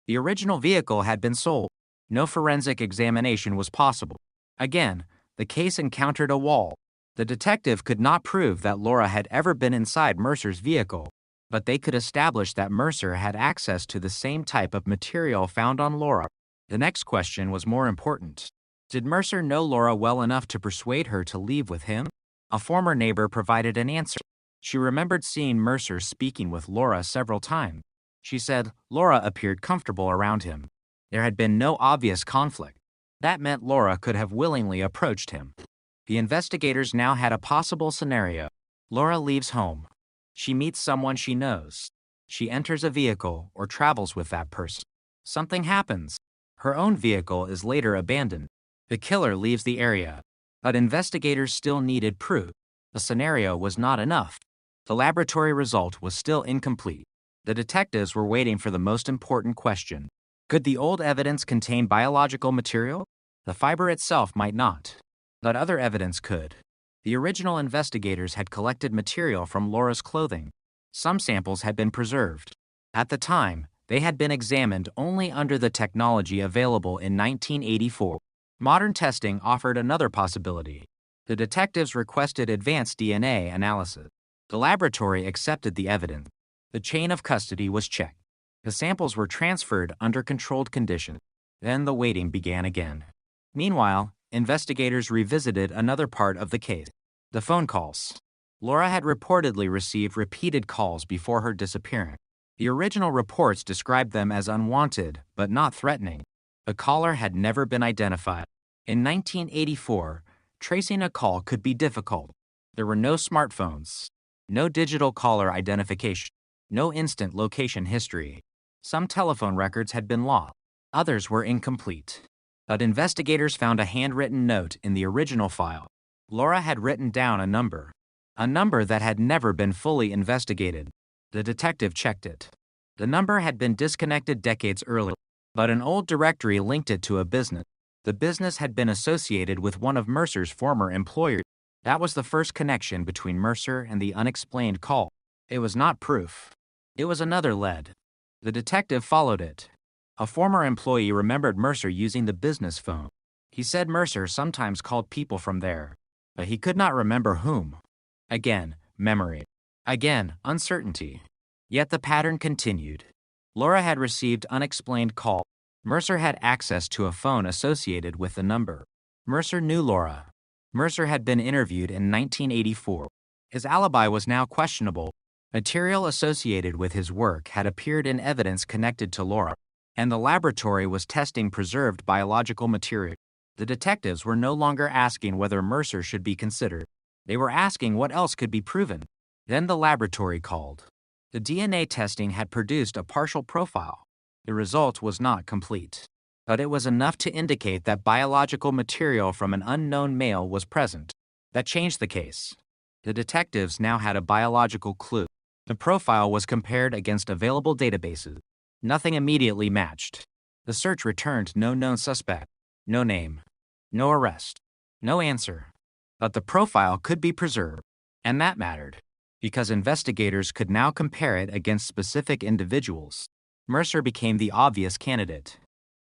The original vehicle had been sold. No forensic examination was possible. Again, the case encountered a wall. The detective could not prove that Laura had ever been inside Mercer's vehicle, but they could establish that Mercer had access to the same type of material found on Laura. The next question was more important. Did Mercer know Laura well enough to persuade her to leave with him? A former neighbor provided an answer. She remembered seeing Mercer speaking with Laura several times. She said Laura appeared comfortable around him. There had been no obvious conflict. That meant Laura could have willingly approached him. The investigators now had a possible scenario. Laura leaves home. She meets someone she knows. She enters a vehicle or travels with that person. Something happens. Her own vehicle is later abandoned. The killer leaves the area. But investigators still needed proof. The scenario was not enough. The laboratory result was still incomplete. The detectives were waiting for the most important question. Could the old evidence contain biological material? The fiber itself might not, but other evidence could. The original investigators had collected material from Laura's clothing. Some samples had been preserved. At the time, they had been examined only under the technology available in 1984. Modern testing offered another possibility. The detectives requested advanced DNA analysis. The laboratory accepted the evidence. The chain of custody was checked. The samples were transferred under controlled conditions. Then the waiting began again. Meanwhile, investigators revisited another part of the case. The phone calls. Laura had reportedly received repeated calls before her disappearance. The original reports described them as unwanted, but not threatening. The caller had never been identified. In 1984, tracing a call could be difficult. There were no smartphones, no digital caller identification, no instant location history. Some telephone records had been lost. Others were incomplete. But investigators found a handwritten note in the original file. Laura had written down a number that had never been fully investigated. The detective checked it. The number had been disconnected decades earlier, but an old directory linked it to a business. The business had been associated with one of Mercer's former employers. That was the first connection between Mercer and the unexplained call. It was not proof. It was another lead. The detective followed it. A former employee remembered Mercer using the business phone. He said Mercer sometimes called people from there, but he could not remember whom. Again, memory. Again, uncertainty. Yet the pattern continued. Laura had received unexplained call. Mercer had access to a phone associated with the number. Mercer knew Laura. Mercer had been interviewed in 1984. His alibi was now questionable. Material associated with his work had appeared in evidence connected to Laura, and the laboratory was testing preserved biological material. The detectives were no longer asking whether Mercer should be considered. They were asking what else could be proven. Then the laboratory called. The DNA testing had produced a partial profile. The result was not complete, but it was enough to indicate that biological material from an unknown male was present. That changed the case. The detectives now had a biological clue. The profile was compared against available databases. Nothing immediately matched. The search returned no known suspect, no name, no arrest, no answer. But the profile could be preserved, and that mattered, because investigators could now compare it against specific individuals. Mercer became the obvious candidate.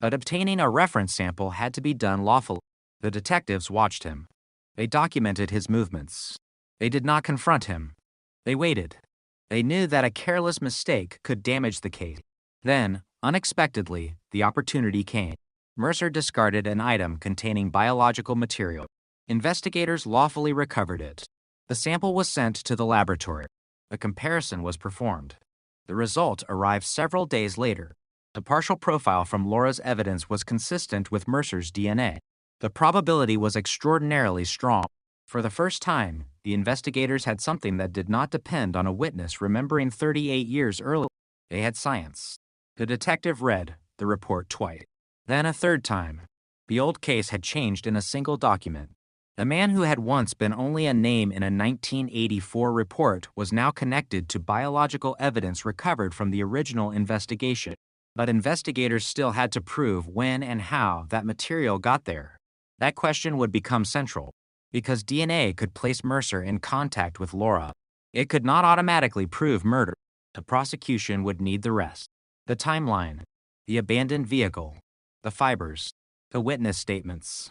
But obtaining a reference sample had to be done lawfully. The detectives watched him. They documented his movements. They did not confront him. They waited. They knew that a careless mistake could damage the case. Then, unexpectedly, the opportunity came. Mercer discarded an item containing biological material. Investigators lawfully recovered it. The sample was sent to the laboratory. A comparison was performed. The result arrived several days later. The partial profile from Laura's evidence was consistent with Mercer's DNA. The probability was extraordinarily strong. For the first time, the investigators had something that did not depend on a witness remembering 38 years earlier. They had science. The detective read the report twice. Then a third time. The old case had changed in a single document. The man who had once been only a name in a 1984 report was now connected to biological evidence recovered from the original investigation. But investigators still had to prove when and how that material got there. That question would become central, because DNA could place Mercer in contact with Laura. It could not automatically prove murder. The prosecution would need the rest. The timeline, the abandoned vehicle, the fibers, the witness statements,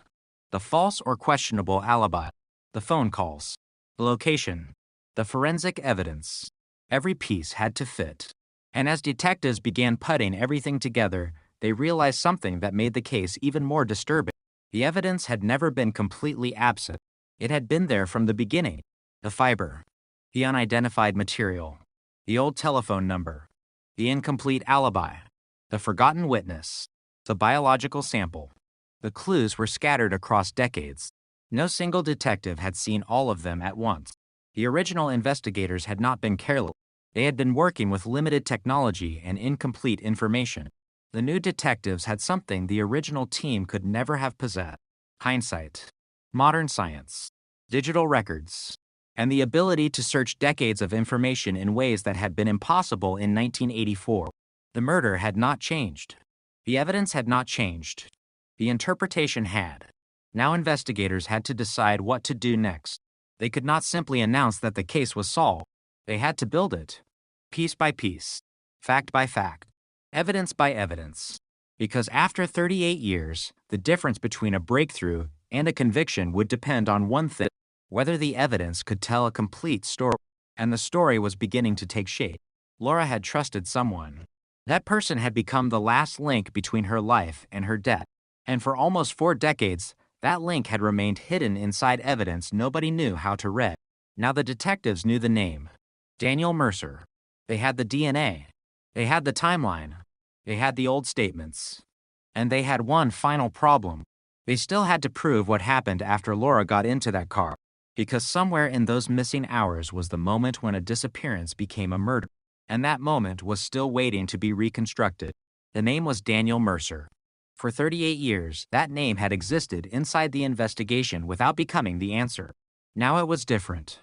the false or questionable alibi, the phone calls, the location, the forensic evidence. Every piece had to fit. And as detectives began putting everything together, they realized something that made the case even more disturbing. The evidence had never been completely absent. It had been there from the beginning. The fiber, the unidentified material, the old telephone number, the incomplete alibi, the forgotten witness, the biological sample. The clues were scattered across decades. No single detective had seen all of them at once. The original investigators had not been careless. They had been working with limited technology and incomplete information. The new detectives had something the original team could never have possessed: hindsight, modern science, digital records, and the ability to search decades of information in ways that had been impossible in 1984. The murder had not changed. The evidence had not changed. The interpretation had. Now investigators had to decide what to do next. They could not simply announce that the case was solved. They had to build it, piece by piece, fact by fact, evidence by evidence. Because after 38 years, the difference between a breakthrough and a conviction would depend on one thing: whether the evidence could tell a complete story. And the story was beginning to take shape. Laura had trusted someone. That person had become the last link between her life and her death. And for almost 4 decades, that link had remained hidden inside evidence nobody knew how to read. Now the detectives knew the name: Daniel Mercer. They had the DNA. They had the timeline. They had the old statements. And they had one final problem. They still had to prove what happened after Laura got into that car. Because somewhere in those missing hours was the moment when a disappearance became a murder. And that moment was still waiting to be reconstructed. The name was Daniel Mercer. For 38 years, that name had existed inside the investigation without becoming the answer. Now it was different.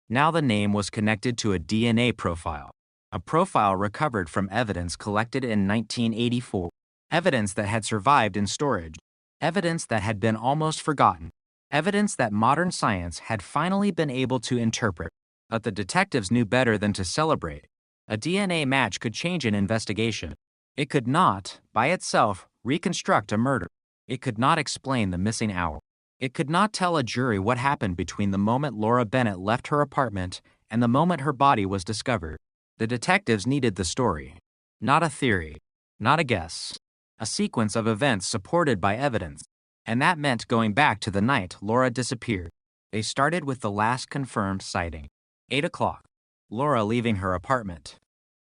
Now the name was connected to a DNA profile. A profile recovered from evidence collected in 1984. Evidence that had survived in storage. Evidence that had been almost forgotten. Evidence that modern science had finally been able to interpret. But the detectives knew better than to celebrate. A DNA match could change an investigation. It could not, by itself, reconstruct a murder. It could not explain the missing hour. It could not tell a jury what happened between the moment Laura Bennett left her apartment and the moment her body was discovered. The detectives needed the story. Not a theory. Not a guess. A sequence of events supported by evidence. And that meant going back to the night Laura disappeared. They started with the last confirmed sighting. 8 o'clock. Laura leaving her apartment.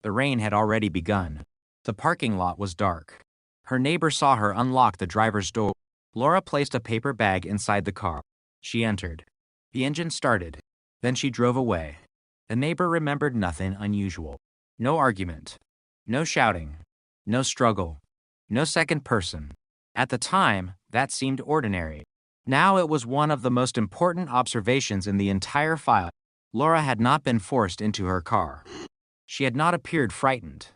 The rain had already begun. The parking lot was dark. Her neighbor saw her unlock the driver's door. Laura placed a paper bag inside the car. She entered. The engine started. Then she drove away. The neighbor remembered nothing unusual. No argument. No shouting. No struggle. No second person. At the time, that seemed ordinary. Now it was one of the most important observations in the entire file. Laura had not been forced into her car. She had not appeared frightened.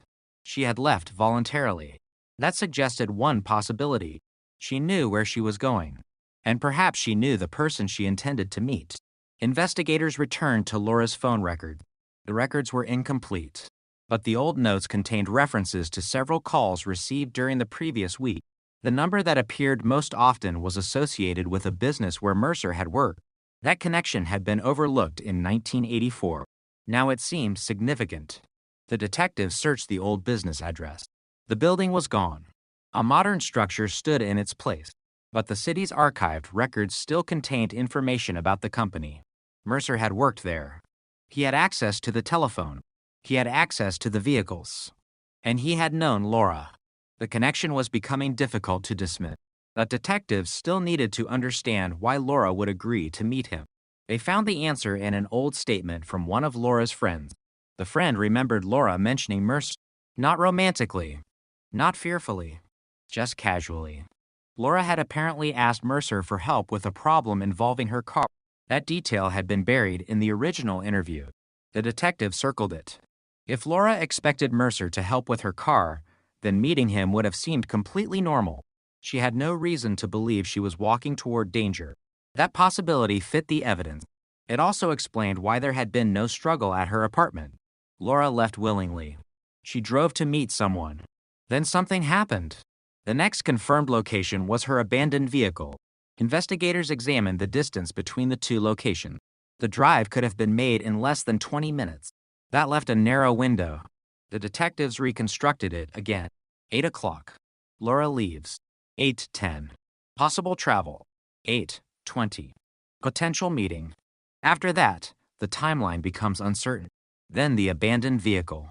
She had left voluntarily. That suggested one possibility. She knew where she was going. And perhaps she knew the person she intended to meet. Investigators returned to Laura's phone record. The records were incomplete, but the old notes contained references to several calls received during the previous week. The number that appeared most often was associated with a business where Mercer had worked. That connection had been overlooked in 1984. Now it seemed significant. The detectives searched the old business address. The building was gone. A modern structure stood in its place, but the city's archived records still contained information about the company. Mercer had worked there. He had access to the telephone. He had access to the vehicles. And he had known Laura. The connection was becoming difficult to dismiss. The detectives still needed to understand why Laura would agree to meet him. They found the answer in an old statement from one of Laura's friends. The friend remembered Laura mentioning Mercer, not romantically, not fearfully, just casually. Laura had apparently asked Mercer for help with a problem involving her car. That detail had been buried in the original interview. The detective circled it. If Laura expected Mercer to help with her car, then meeting him would have seemed completely normal. She had no reason to believe she was walking toward danger. That possibility fit the evidence. It also explained why there had been no struggle at her apartment. Laura left willingly. She drove to meet someone. Then something happened. The next confirmed location was her abandoned vehicle. Investigators examined the distance between the two locations. The drive could have been made in less than 20 minutes. That left a narrow window. The detectives reconstructed it again. 8 o'clock. Laura leaves. 8:10. Possible travel. 8:20. Potential meeting. After that, the timeline becomes uncertain. Then the abandoned vehicle.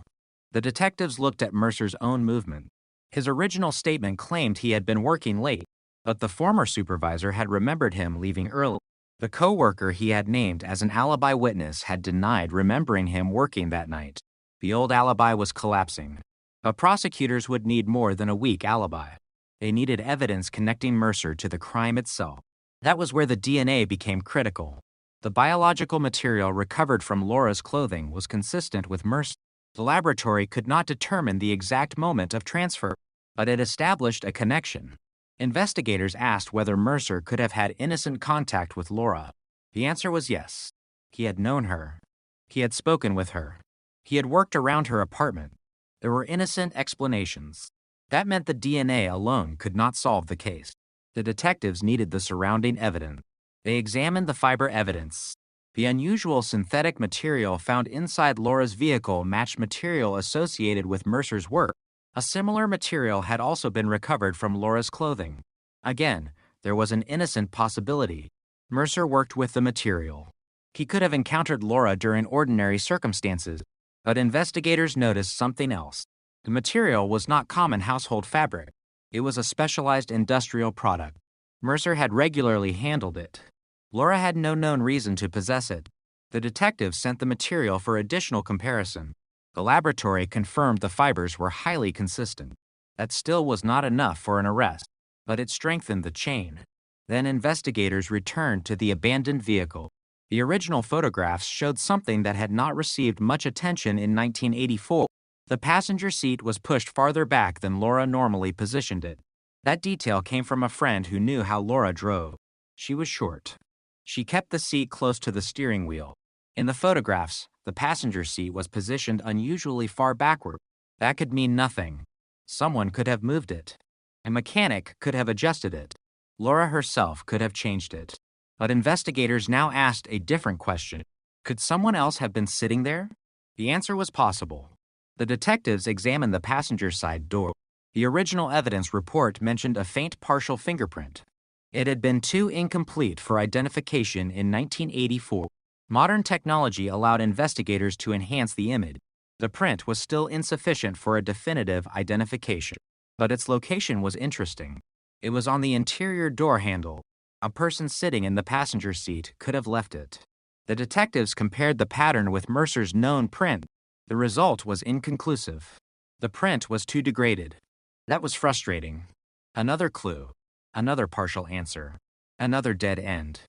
The detectives looked at Mercer's own movement. His original statement claimed he had been working late, but the former supervisor had remembered him leaving early. The co-worker he had named as an alibi witness had denied remembering him working that night. The old alibi was collapsing. But prosecutors would need more than a weak alibi. They needed evidence connecting Mercer to the crime itself. That was where the DNA became critical. The biological material recovered from Laura's clothing was consistent with Mercer. The laboratory could not determine the exact moment of transfer, but it established a connection. Investigators asked whether Mercer could have had innocent contact with Laura. The answer was yes. He had known her. He had spoken with her. He had worked around her apartment. There were innocent explanations. That meant the DNA alone could not solve the case. The detectives needed the surrounding evidence. They examined the fiber evidence. The unusual synthetic material found inside Laura's vehicle matched material associated with Mercer's work. A similar material had also been recovered from Laura's clothing. Again, there was an innocent possibility. Mercer worked with the material. He could have encountered Laura during ordinary circumstances, but investigators noticed something else. The material was not common household fabric. It was a specialized industrial product. Mercer had regularly handled it. Laura had no known reason to possess it. The detectives sent the material for additional comparison. The laboratory confirmed the fibers were highly consistent. That still was not enough for an arrest, but it strengthened the chain. Then investigators returned to the abandoned vehicle. The original photographs showed something that had not received much attention in 1984. The passenger seat was pushed farther back than Laura normally positioned it. That detail came from a friend who knew how Laura drove. She was short. She kept the seat close to the steering wheel. In the photographs, the passenger seat was positioned unusually far backward. That could mean nothing. Someone could have moved it. A mechanic could have adjusted it. Laura herself could have changed it. But investigators now asked a different question. Could someone else have been sitting there? The answer was possible. The detectives examined the passenger side door. The original evidence report mentioned a faint partial fingerprint. It had been too incomplete for identification in 1984. Modern technology allowed investigators to enhance the image. The print was still insufficient for a definitive identification, but its location was interesting. It was on the interior door handle. A person sitting in the passenger seat could have left it. The detectives compared the pattern with Mercer's known print. The result was inconclusive. The print was too degraded. That was frustrating. Another clue. Another partial answer. Another dead end.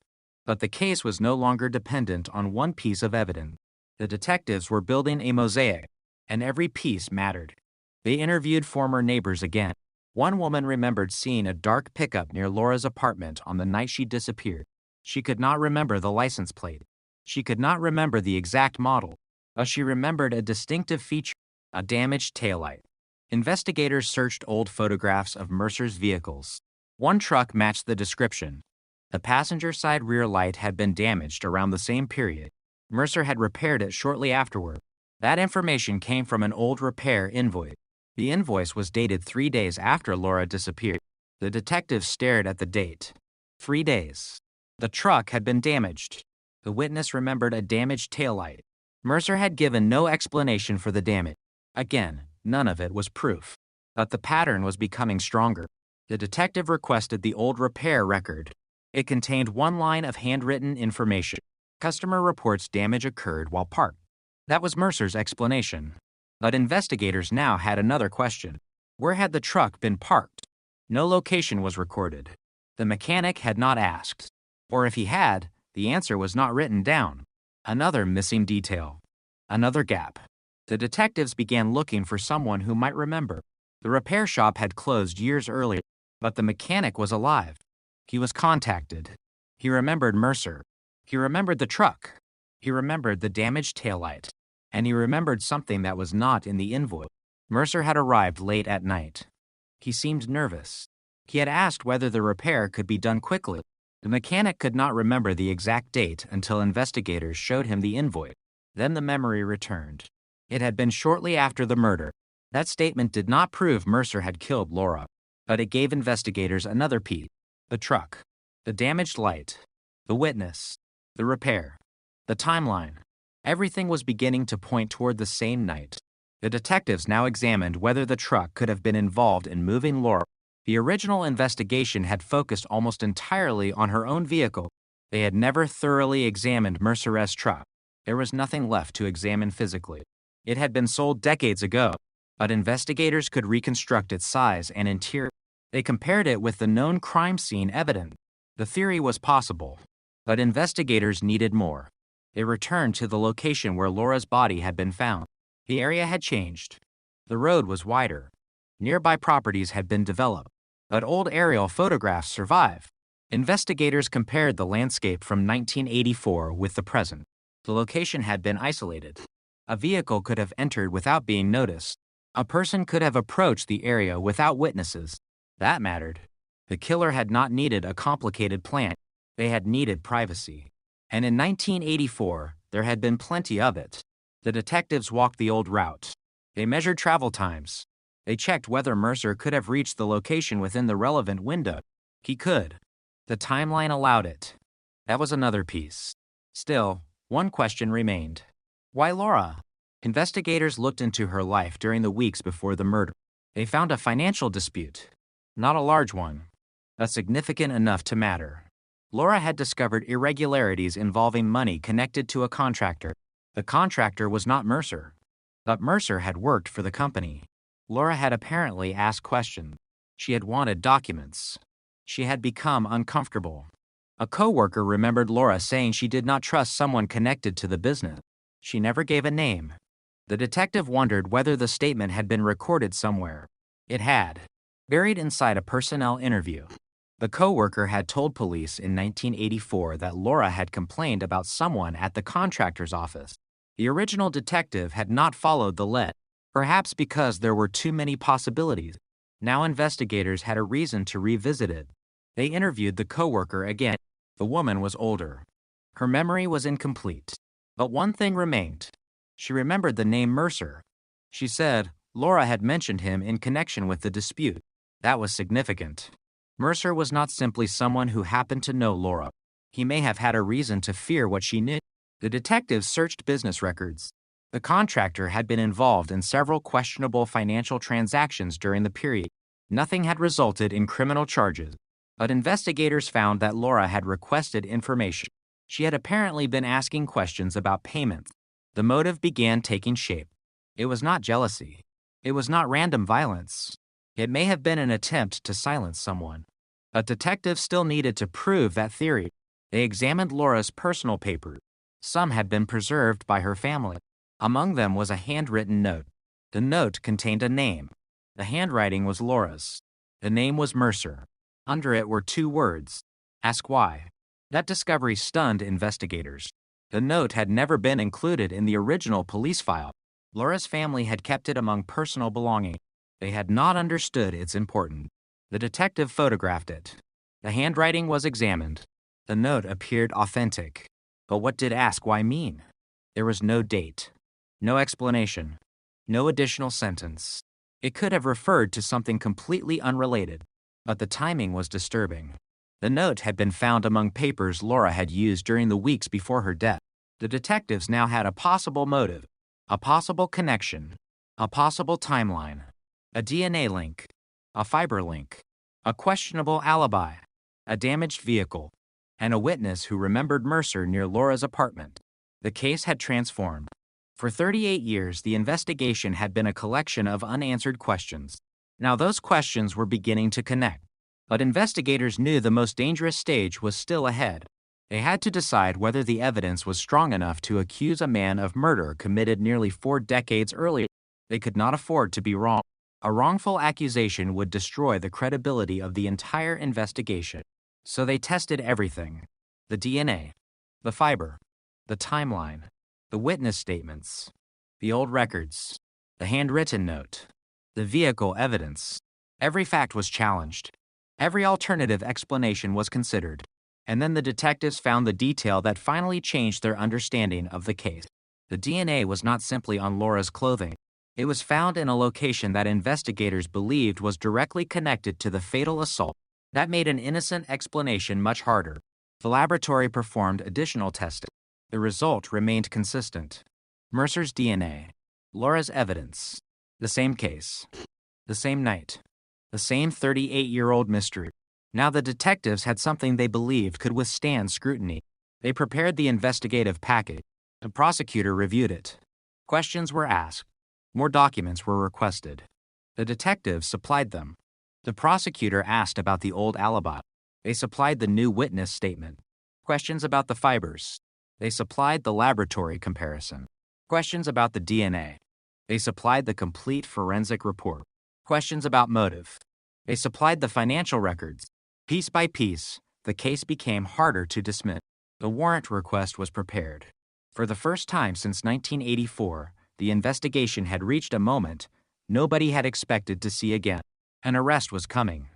But the case was no longer dependent on one piece of evidence. The detectives were building a mosaic, and every piece mattered. They interviewed former neighbors again. One woman remembered seeing a dark pickup near Laura's apartment on the night she disappeared. She could not remember the license plate. She could not remember the exact model, but she remembered a distinctive feature, a damaged taillight. Investigators searched old photographs of Mercer's vehicles. One truck matched the description. The passenger side rear light had been damaged around the same period. Mercer had repaired it shortly afterward. That information came from an old repair invoice. The invoice was dated 3 days after Laura disappeared. The detectives stared at the date. 3 days. The truck had been damaged. The witness remembered a damaged taillight. Mercer had given no explanation for the damage. Again, none of it was proof. But the pattern was becoming stronger. The detective requested the old repair record. It contained one line of handwritten information. Customer reports damage occurred while parked. That was Mercer's explanation. But investigators now had another question. Where had the truck been parked? No location was recorded. The mechanic had not asked. Or if he had, the answer was not written down. Another missing detail. Another gap. The detectives began looking for someone who might remember. The repair shop had closed years earlier, but the mechanic was alive. He was contacted. He remembered Mercer. He remembered the truck. He remembered the damaged taillight. And he remembered something that was not in the invoice. Mercer had arrived late at night. He seemed nervous. He had asked whether the repair could be done quickly. The mechanic could not remember the exact date until investigators showed him the invoice. Then the memory returned. It had been shortly after the murder. That statement did not prove Mercer had killed Laura, but it gave investigators another piece. The truck, the damaged light, the witness, the repair, the timeline. Everything was beginning to point toward the same night. The detectives now examined whether the truck could have been involved in moving Laura. The original investigation had focused almost entirely on her own vehicle. They had never thoroughly examined Mercer's truck. There was nothing left to examine physically. It had been sold decades ago, but investigators could reconstruct its size and interior. They compared it with the known crime scene evidence. The theory was possible, but investigators needed more. They returned to the location where Laura's body had been found. The area had changed. The road was wider. Nearby properties had been developed, but old aerial photographs survived. Investigators compared the landscape from 1984 with the present. The location had been isolated. A vehicle could have entered without being noticed. A person could have approached the area without witnesses. That mattered. The killer had not needed a complicated plan. They had needed privacy. And in 1984, there had been plenty of it. The detectives walked the old route. They measured travel times. They checked whether Mercer could have reached the location within the relevant window. He could. The timeline allowed it. That was another piece. Still, one question remained. Why Laura? Investigators looked into her life during the weeks before the murder. They found a financial dispute. Not a large one, but significant enough to matter. Laura had discovered irregularities involving money connected to a contractor. The contractor was not Mercer, but Mercer had worked for the company. Laura had apparently asked questions. She had wanted documents. She had become uncomfortable. A coworker remembered Laura saying she did not trust someone connected to the business. She never gave a name. The detective wondered whether the statement had been recorded somewhere. It had, buried inside a personnel interview. The co-worker had told police in 1984 that Laura had complained about someone at the contractor's office. The original detective had not followed the lead, perhaps because there were too many possibilities. Now investigators had a reason to revisit it. They interviewed the co-worker again. The woman was older. Her memory was incomplete. But one thing remained. She remembered the name Mercer. She said Laura had mentioned him in connection with the dispute. That was significant. Mercer was not simply someone who happened to know Laura. He may have had a reason to fear what she knew. The detectives searched business records. The contractor had been involved in several questionable financial transactions during the period. Nothing had resulted in criminal charges, but investigators found that Laura had requested information. She had apparently been asking questions about payments. The motive began taking shape. It was not jealousy. It was not random violence. It may have been an attempt to silence someone. But detectives still needed to prove that theory. They examined Laura's personal papers. Some had been preserved by her family. Among them was a handwritten note. The note contained a name. The handwriting was Laura's. The name was Mercer. Under it were 2 words, "Ask why." That discovery stunned investigators. The note had never been included in the original police file. Laura's family had kept it among personal belongings. They had not understood its importance. The detective photographed it. The handwriting was examined. The note appeared authentic. But what did "ask why" mean? There was no date, no explanation, no additional sentence. It could have referred to something completely unrelated, but the timing was disturbing. The note had been found among papers Laura had used during the weeks before her death. The detectives now had a possible motive, a possible connection, a possible timeline, a DNA link, a fiber link, a questionable alibi, a damaged vehicle, and a witness who remembered Mercer near Laura's apartment. The case had transformed. For 38 years, the investigation had been a collection of unanswered questions. Now those questions were beginning to connect. But investigators knew the most dangerous stage was still ahead. They had to decide whether the evidence was strong enough to accuse a man of murder committed nearly 4 decades earlier. They could not afford to be wrong. A wrongful accusation would destroy the credibility of the entire investigation. So they tested everything: the DNA, the fiber, the timeline, the witness statements, the old records, the handwritten note, the vehicle evidence. Every fact was challenged. Every alternative explanation was considered. And then the detectives found the detail that finally changed their understanding of the case. The DNA was not simply on Laura's clothing. It was found in a location that investigators believed was directly connected to the fatal assault. That made an innocent explanation much harder. The laboratory performed additional testing. The result remained consistent. Mercer's DNA, Laura's evidence, the same case, the same night, the same 38-year-old mystery. Now the detectives had something they believed could withstand scrutiny. They prepared the investigative package. The prosecutor reviewed it. Questions were asked. More documents were requested. The detectives supplied them. The prosecutor asked about the old alibi. They supplied the new witness statement. Questions about the fibers. They supplied the laboratory comparison. Questions about the DNA. They supplied the complete forensic report. Questions about motive. They supplied the financial records. Piece by piece, the case became harder to dismiss. The warrant request was prepared. For the first time since 1984, the investigation had reached a moment nobody had expected to see again. An arrest was coming.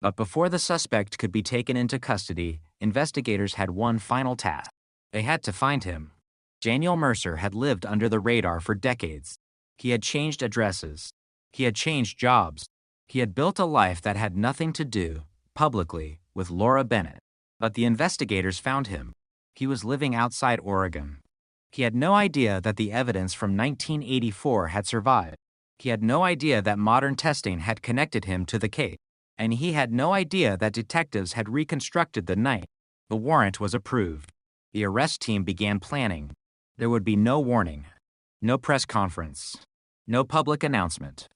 But before the suspect could be taken into custody, investigators had one final task. They had to find him. Daniel Mercer had lived under the radar for decades. He had changed addresses. He had changed jobs. He had built a life that had nothing to do, publicly, with Laura Bennett. But the investigators found him. He was living outside Oregon. He had no idea that the evidence from 1984 had survived. He had no idea that modern testing had connected him to the case. And he had no idea that detectives had reconstructed the night. The warrant was approved. The arrest team began planning. There would be no warning, no press conference, no public announcement.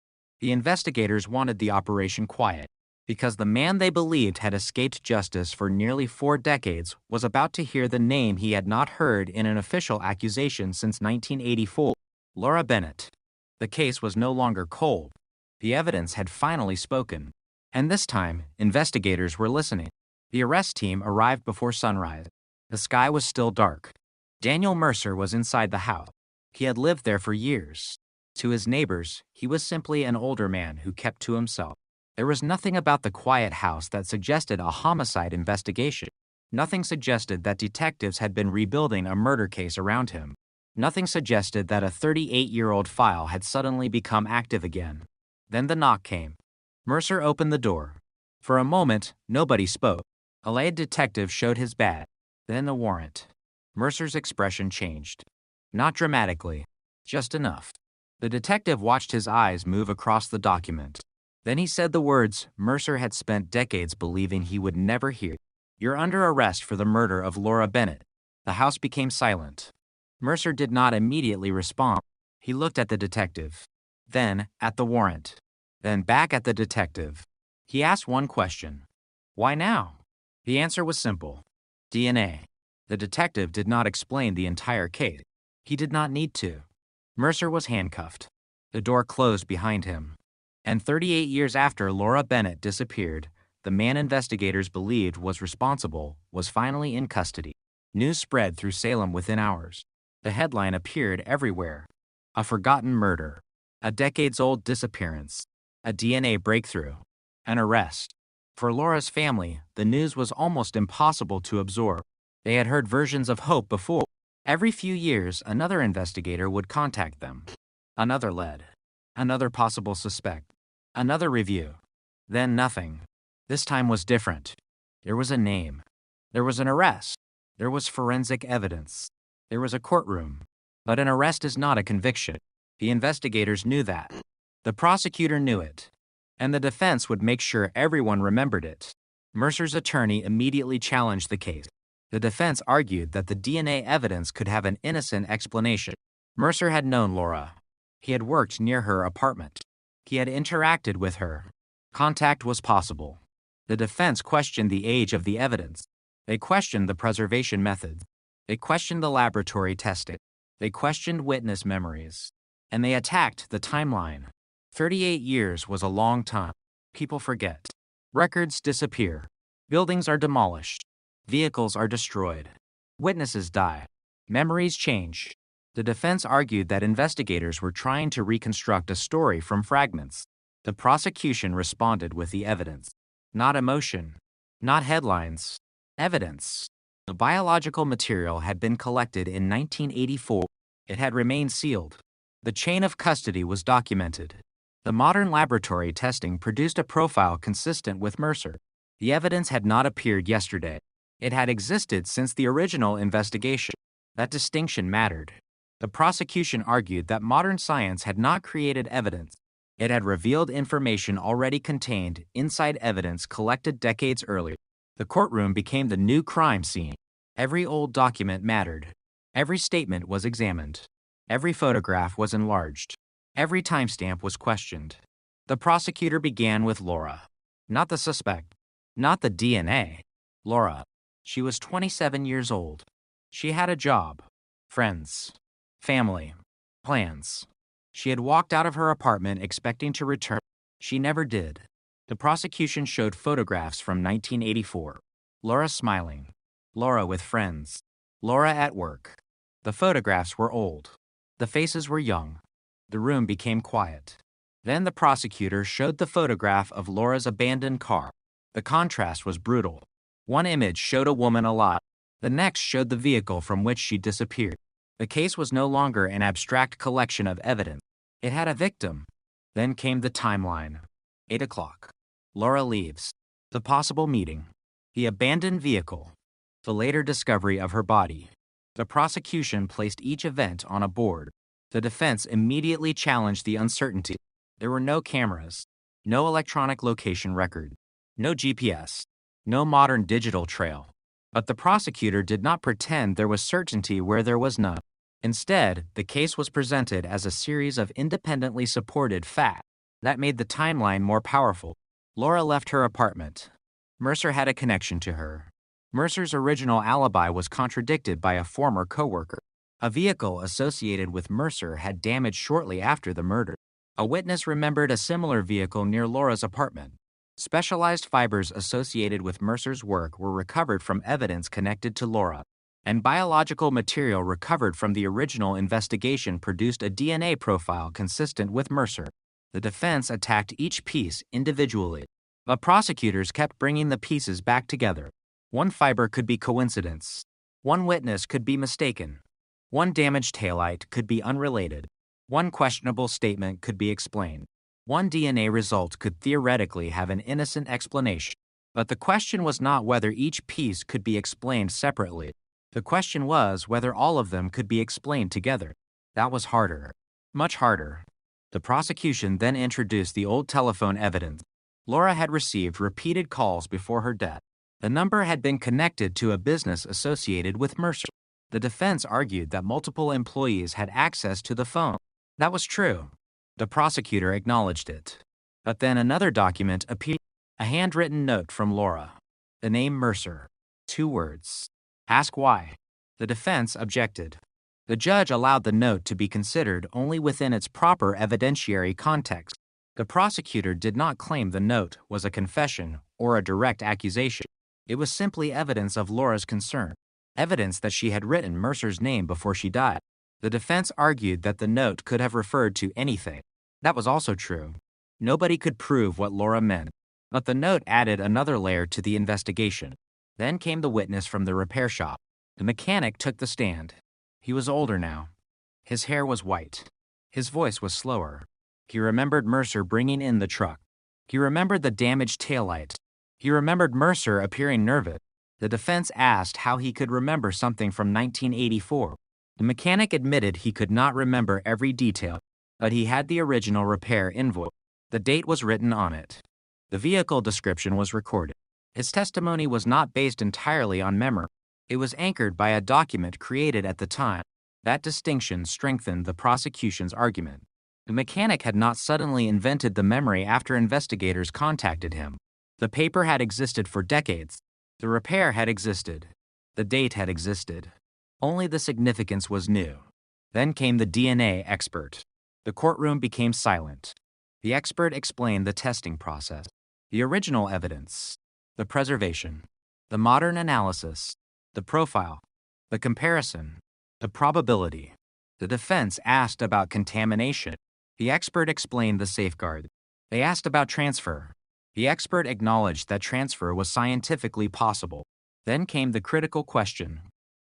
The investigators wanted the operation quiet, because the man they believed had escaped justice for nearly 4 decades was about to hear the name he had not heard in an official accusation since 1984, Laura Bennett. The case was no longer cold. The evidence had finally spoken. And this time, investigators were listening. The arrest team arrived before sunrise. The sky was still dark. Daniel Mercer was inside the house. He had lived there for years. To his neighbors, he was simply an older man who kept to himself. There was nothing about the quiet house that suggested a homicide investigation. Nothing suggested that detectives had been rebuilding a murder case around him. Nothing suggested that a 38-year-old file had suddenly become active again. Then the knock came. Mercer opened the door. For a moment, nobody spoke. A lay detective showed his badge, then the warrant. Mercer's expression changed. Not dramatically, just enough. The detective watched his eyes move across the document. Then he said the words Mercer had spent decades believing he would never hear. "You're under arrest for the murder of Laura Bennett." The house became silent. Mercer did not immediately respond. He looked at the detective, then at the warrant, then back at the detective. He asked one question. Why now? The answer was simple. DNA. The detective did not explain the entire case. He did not need to. Mercer was handcuffed. The door closed behind him. And 38 years after Laura Bennett disappeared, the man investigators believed was responsible was finally in custody. News spread through Salem within hours. The headline appeared everywhere. A forgotten murder. A decades-old disappearance. A DNA breakthrough. An arrest. For Laura's family, the news was almost impossible to absorb. They had heard versions of hope before. Every few years, another investigator would contact them. Another lead. Another possible suspect. Another review. Then nothing. This time was different. There was a name. There was an arrest. There was forensic evidence. There was a courtroom. But an arrest is not a conviction. The investigators knew that. The prosecutor knew it. And the defense would make sure everyone remembered it. Mercer's attorney immediately challenged the case. The defense argued that the DNA evidence could have an innocent explanation. Mercer had known Laura. He had worked near her apartment. He had interacted with her. Contact was possible. The defense questioned the age of the evidence. They questioned the preservation methods. They questioned the laboratory testing. They questioned witness memories. And they attacked the timeline. 38 years was a long time. People forget. Records disappear. Buildings are demolished. Vehicles are destroyed. Witnesses die. Memories change. The defense argued that investigators were trying to reconstruct a story from fragments. The prosecution responded with the evidence. Not emotion. Not headlines. Evidence. The biological material had been collected in 1984. It had remained sealed. The chain of custody was documented. The modern laboratory testing produced a profile consistent with Mercer. The evidence had not appeared yesterday. It had existed since the original investigation. That distinction mattered. The prosecution argued that modern science had not created evidence. It had revealed information already contained inside evidence collected decades earlier. The courtroom became the new crime scene. Every old document mattered. Every statement was examined. Every photograph was enlarged. Every timestamp was questioned. The prosecutor began with Laura. Not the suspect. Not the DNA. Laura. She was 27 years old. She had a job, friends, family, plans. She had walked out of her apartment expecting to return. She never did. The prosecution showed photographs from 1984. Laura smiling. Laura with friends. Laura at work. The photographs were old. The faces were young. The room became quiet. Then the prosecutor showed the photograph of Laura's abandoned car. The contrast was brutal. One image showed a woman alive. The next showed the vehicle from which she disappeared. The case was no longer an abstract collection of evidence. It had a victim. Then came the timeline. 8 o'clock. Laura leaves. The possible meeting. The abandoned vehicle. The later discovery of her body. The prosecution placed each event on a board. The defense immediately challenged the uncertainty. There were no cameras, no electronic location record, no GPS, no modern digital trail. But the prosecutor did not pretend there was certainty where there was none. Instead, the case was presented as a series of independently supported facts. That made the timeline more powerful. Laura left her apartment. Mercer had a connection to her. Mercer's original alibi was contradicted by a former coworker. A vehicle associated with Mercer had damage shortly after the murder. A witness remembered a similar vehicle near Laura's apartment. Specialized fibers associated with Mercer's work were recovered from evidence connected to Laura, and biological material recovered from the original investigation produced a DNA profile consistent with Mercer. The defense attacked each piece individually, but prosecutors kept bringing the pieces back together. One fiber could be coincidence. One witness could be mistaken. One damaged taillight could be unrelated. One questionable statement could be explained. One DNA result could theoretically have an innocent explanation. But the question was not whether each piece could be explained separately. The question was whether all of them could be explained together. That was harder. Much harder. The prosecution then introduced the old telephone evidence. Laura had received repeated calls before her death. The number had been connected to a business associated with Mercer. The defense argued that multiple employees had access to the phone. That was true. The prosecutor acknowledged it. But then another document appeared, a handwritten note from Laura. The name Mercer. 2 words. Ask why. The defense objected. The judge allowed the note to be considered only within its proper evidentiary context. The prosecutor did not claim the note was a confession or a direct accusation. It was simply evidence of Laura's concern, evidence that she had written Mercer's name before she died. The defense argued that the note could have referred to anything. That was also true. Nobody could prove what Laura meant, but the note added another layer to the investigation. Then came the witness from the repair shop. The mechanic took the stand. He was older now. His hair was white. His voice was slower. He remembered Mercer bringing in the truck. He remembered the damaged taillight. He remembered Mercer appearing nervous. The defense asked how he could remember something from 1984. The mechanic admitted he could not remember every detail, but he had the original repair invoice. The date was written on it. The vehicle description was recorded. His testimony was not based entirely on memory. It was anchored by a document created at the time. That distinction strengthened the prosecution's argument. The mechanic had not suddenly invented the memory after investigators contacted him. The paper had existed for decades. The repair had existed. The date had existed. Only the significance was new. Then came the DNA expert. The courtroom became silent. The expert explained the testing process, the original evidence, the preservation, the modern analysis, the profile, the comparison, the probability. The defense asked about contamination. The expert explained the safeguard. They asked about transfer. The expert acknowledged that transfer was scientifically possible. Then came the critical question.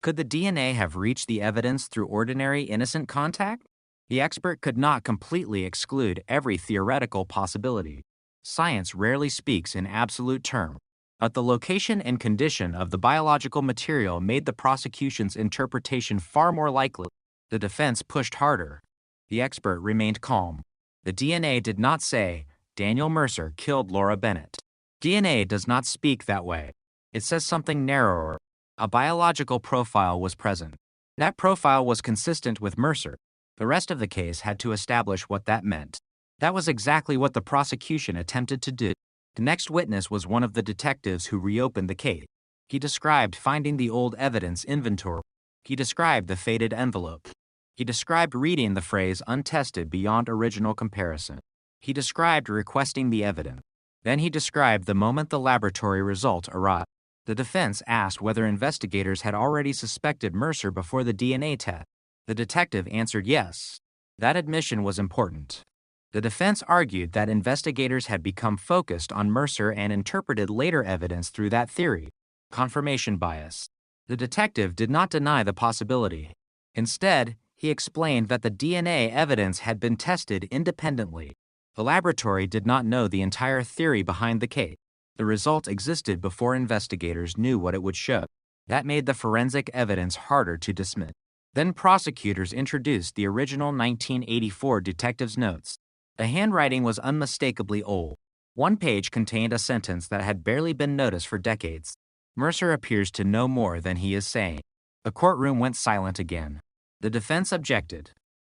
Could the DNA have reached the evidence through ordinary innocent contact? The expert could not completely exclude every theoretical possibility. Science rarely speaks in absolute terms, but the location and condition of the biological material made the prosecution's interpretation far more likely. The defense pushed harder. The expert remained calm. The DNA did not say, Daniel Mercer killed Laura Bennett. DNA does not speak that way. It says something narrower. A biological profile was present. That profile was consistent with Mercer. The rest of the case had to establish what that meant. That was exactly what the prosecution attempted to do. The next witness was one of the detectives who reopened the case. He described finding the old evidence inventory. He described the faded envelope. He described reading the phrase untested beyond original comparison. He described requesting the evidence. Then he described the moment the laboratory result arrived. The defense asked whether investigators had already suspected Mercer before the DNA test. The detective answered yes. That admission was important. The defense argued that investigators had become focused on Mercer and interpreted later evidence through that theory. Confirmation bias. The detective did not deny the possibility. Instead, he explained that the DNA evidence had been tested independently. The laboratory did not know the entire theory behind the case. The result existed before investigators knew what it would show. That made the forensic evidence harder to dismiss. Then prosecutors introduced the original 1984 detective's notes. The handwriting was unmistakably old. One page contained a sentence that had barely been noticed for decades. Mercer appears to know more than he is saying. The courtroom went silent again. The defense objected.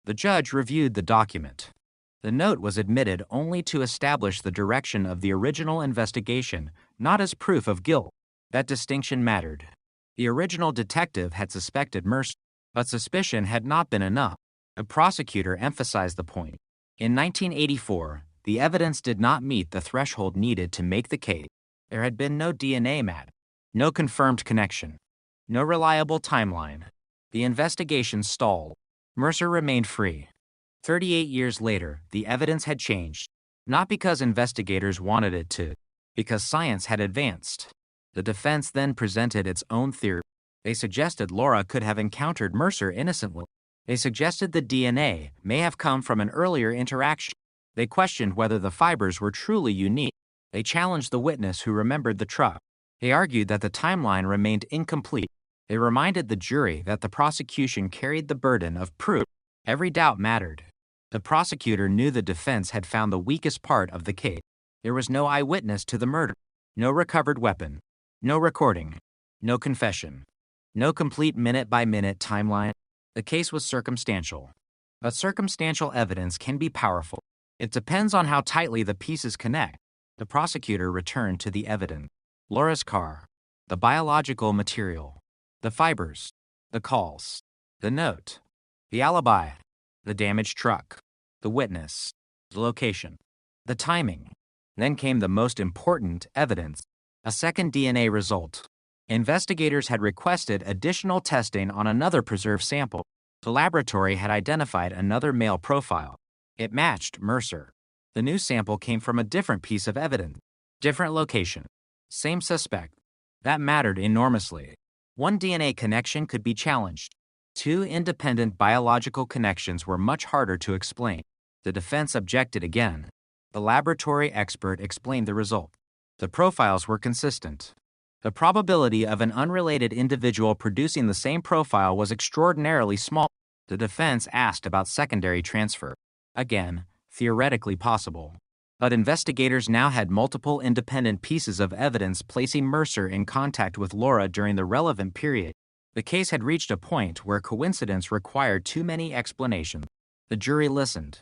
The judge reviewed the document. The note was admitted only to establish the direction of the original investigation, not as proof of guilt. That distinction mattered. The original detective had suspected Mercer, but suspicion had not been enough. The prosecutor emphasized the point. In 1984, the evidence did not meet the threshold needed to make the case. There had been no DNA match, no confirmed connection, no reliable timeline. The investigation stalled. Mercer remained free. 38 years later, the evidence had changed, not because investigators wanted it to, because science had advanced. The defense then presented its own theory. They suggested Laura could have encountered Mercer innocently. They suggested the DNA may have come from an earlier interaction. They questioned whether the fibers were truly unique. They challenged the witness who remembered the truck. They argued that the timeline remained incomplete. They reminded the jury that the prosecution carried the burden of proof. Every doubt mattered. The prosecutor knew the defense had found the weakest part of the case. There was no eyewitness to the murder, no recovered weapon, no recording, no confession, no complete minute-by-minute timeline. The case was circumstantial. But circumstantial evidence can be powerful. It depends on how tightly the pieces connect. The prosecutor returned to the evidence. Laura's car, the biological material, the fibers, the calls, the note, the alibi, the damaged truck, the witness, the location, the timing. Then came the most important evidence, a second DNA result. Investigators had requested additional testing on another preserved sample. The laboratory had identified another male profile. It matched Mercer. The new sample came from a different piece of evidence, different location, same suspect. That mattered enormously. One DNA connection could be challenged. Two independent biological connections were much harder to explain. The defense objected again. The laboratory expert explained the result. The profiles were consistent. The probability of an unrelated individual producing the same profile was extraordinarily small. The defense asked about secondary transfer. Again, theoretically possible. But investigators now had multiple independent pieces of evidence placing Mercer in contact with Laura during the relevant period. The case had reached a point where coincidence required too many explanations. The jury listened.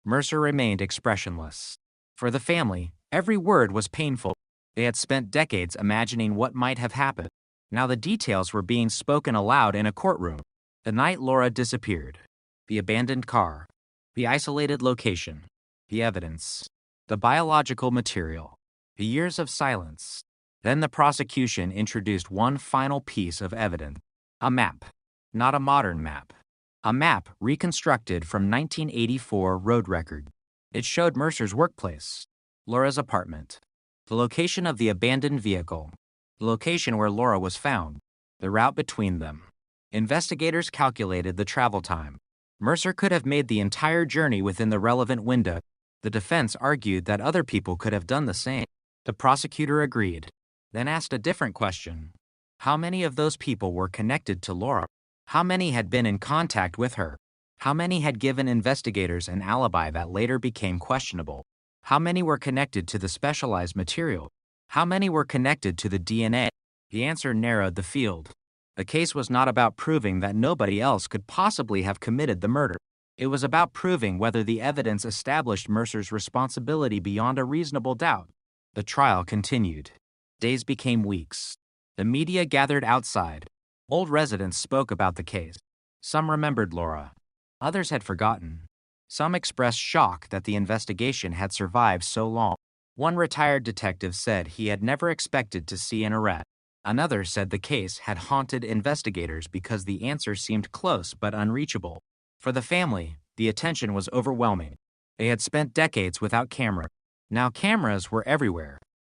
Mercer remained expressionless. For the family, every word was painful. They had spent decades imagining what might have happened. Now the details were being spoken aloud in a courtroom. The night Laura disappeared. The abandoned car. The isolated location. The evidence. The biological material. The years of silence. Then the prosecution introduced one final piece of evidence. A map. Not a modern map. A map reconstructed from 1984 road record. It showed Mercer's workplace, Laura's apartment, the location of the abandoned vehicle, the location where Laura was found, the route between them. Investigators calculated the travel time. Mercer could have made the entire journey within the relevant window. The defense argued that other people could have done the same. The prosecutor agreed, then asked a different question. How many of those people were connected to Laura? How many had been in contact with her? How many had given investigators an alibi that later became questionable? How many were connected to the specialized material? How many were connected to the DNA? The answer narrowed the field. The case was not about proving that nobody else could possibly have committed the murder. It was about proving whether the evidence established Mercer's responsibility beyond a reasonable doubt. The trial continued. Days became weeks. The media gathered outside. Old residents spoke about the case. Some remembered Laura. Others had forgotten. Some expressed shock that the investigation had survived so long. One retired detective said he had never expected to see an arrest. Another said the case had haunted investigators because the answer seemed close but unreachable. For the family, the attention was overwhelming. They had spent decades without camera. Now cameras were everywhere.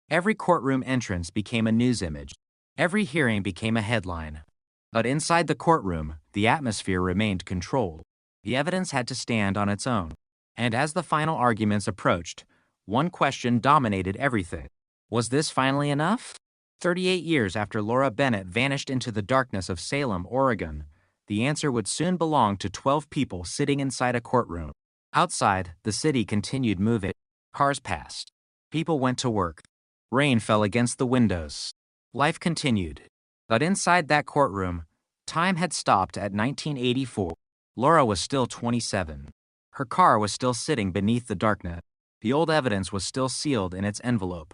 Every courtroom entrance became a news image. Every hearing became a headline. But inside the courtroom, the atmosphere remained controlled. The evidence had to stand on its own. And as the final arguments approached, one question dominated everything. Was this finally enough? 38 years after Laura Bennett vanished into the darkness of Salem, Oregon, the answer would soon belong to 12 people sitting inside a courtroom. Outside, the city continued moving. Cars passed. People went to work. Rain fell against the windows. Life continued. But inside that courtroom, time had stopped at 1984. Laura was still 27. Her car was still sitting beneath the darkness. The old evidence was still sealed in its envelope.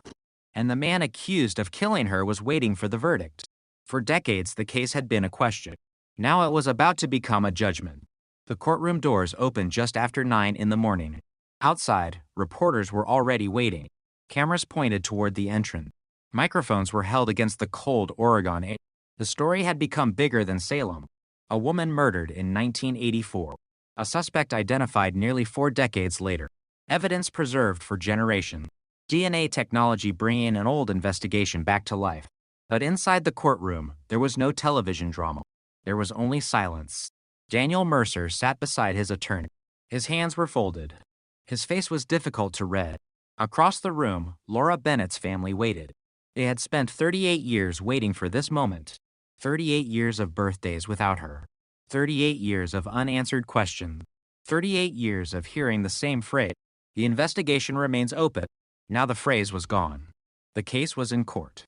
And the man accused of killing her was waiting for the verdict. For decades, the case had been a question. Now it was about to become a judgment. The courtroom doors opened just after 9 in the morning. Outside, reporters were already waiting. Cameras pointed toward the entrance. Microphones were held against the cold Oregon air. The story had become bigger than Salem. A woman murdered in 1984. A suspect identified nearly 4 decades later. Evidence preserved for generations. DNA technology bringing an old investigation back to life. But inside the courtroom, there was no television drama. There was only silence. Daniel Mercer sat beside his attorney. His hands were folded. His face was difficult to read. Across the room, Laura Bennett's family waited. They had spent 38 years waiting for this moment. 38 years of birthdays without her. 38 years of unanswered questions. 38 years of hearing the same phrase. The investigation remains open. Now the phrase was gone. The case was in court.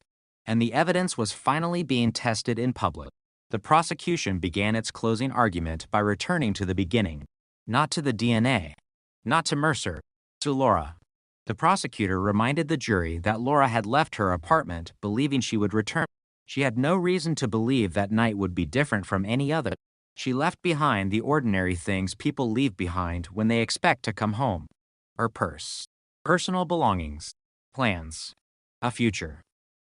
And the evidence was finally being tested in public. The prosecution began its closing argument by returning to the beginning. Not to the DNA. Not to Mercer. To Laura. The prosecutor reminded the jury that Laura had left her apartment believing she would return. She had no reason to believe that night would be different from any other. She left behind the ordinary things people leave behind when they expect to come home. Her purse. Personal belongings. Plans. A future.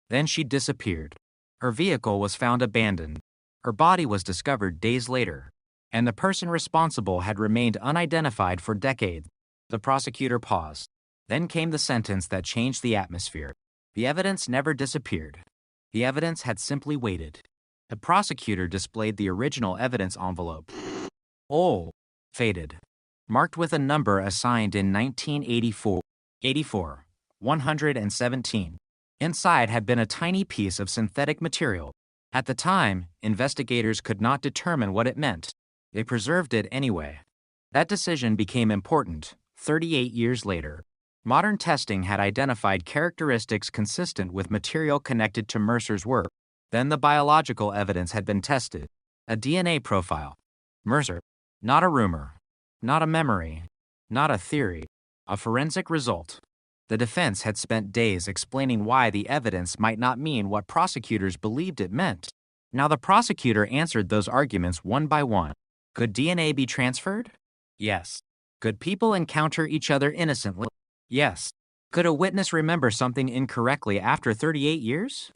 Then she disappeared. Her vehicle was found abandoned. Her body was discovered days later. And the person responsible had remained unidentified for decades. The prosecutor paused. Then came the sentence that changed the atmosphere. The evidence never disappeared. The evidence had simply waited. The prosecutor displayed the original evidence envelope. Old, faded, marked with a number assigned in 1984, 117. Inside had been a tiny piece of synthetic material. At the time, investigators could not determine what it meant. They preserved it anyway. That decision became important 38 years later. Modern testing had identified characteristics consistent with material connected to Mercer's work. Then the biological evidence had been tested. A DNA profile. Mercer. Not a rumor. Not a memory. Not a theory. A forensic result. The defense had spent days explaining why the evidence might not mean what prosecutors believed it meant. Now the prosecutor answered those arguments one by one. Could DNA be transferred? Yes. Could people encounter each other innocently? Yes. Could a witness remember something incorrectly after 38 years?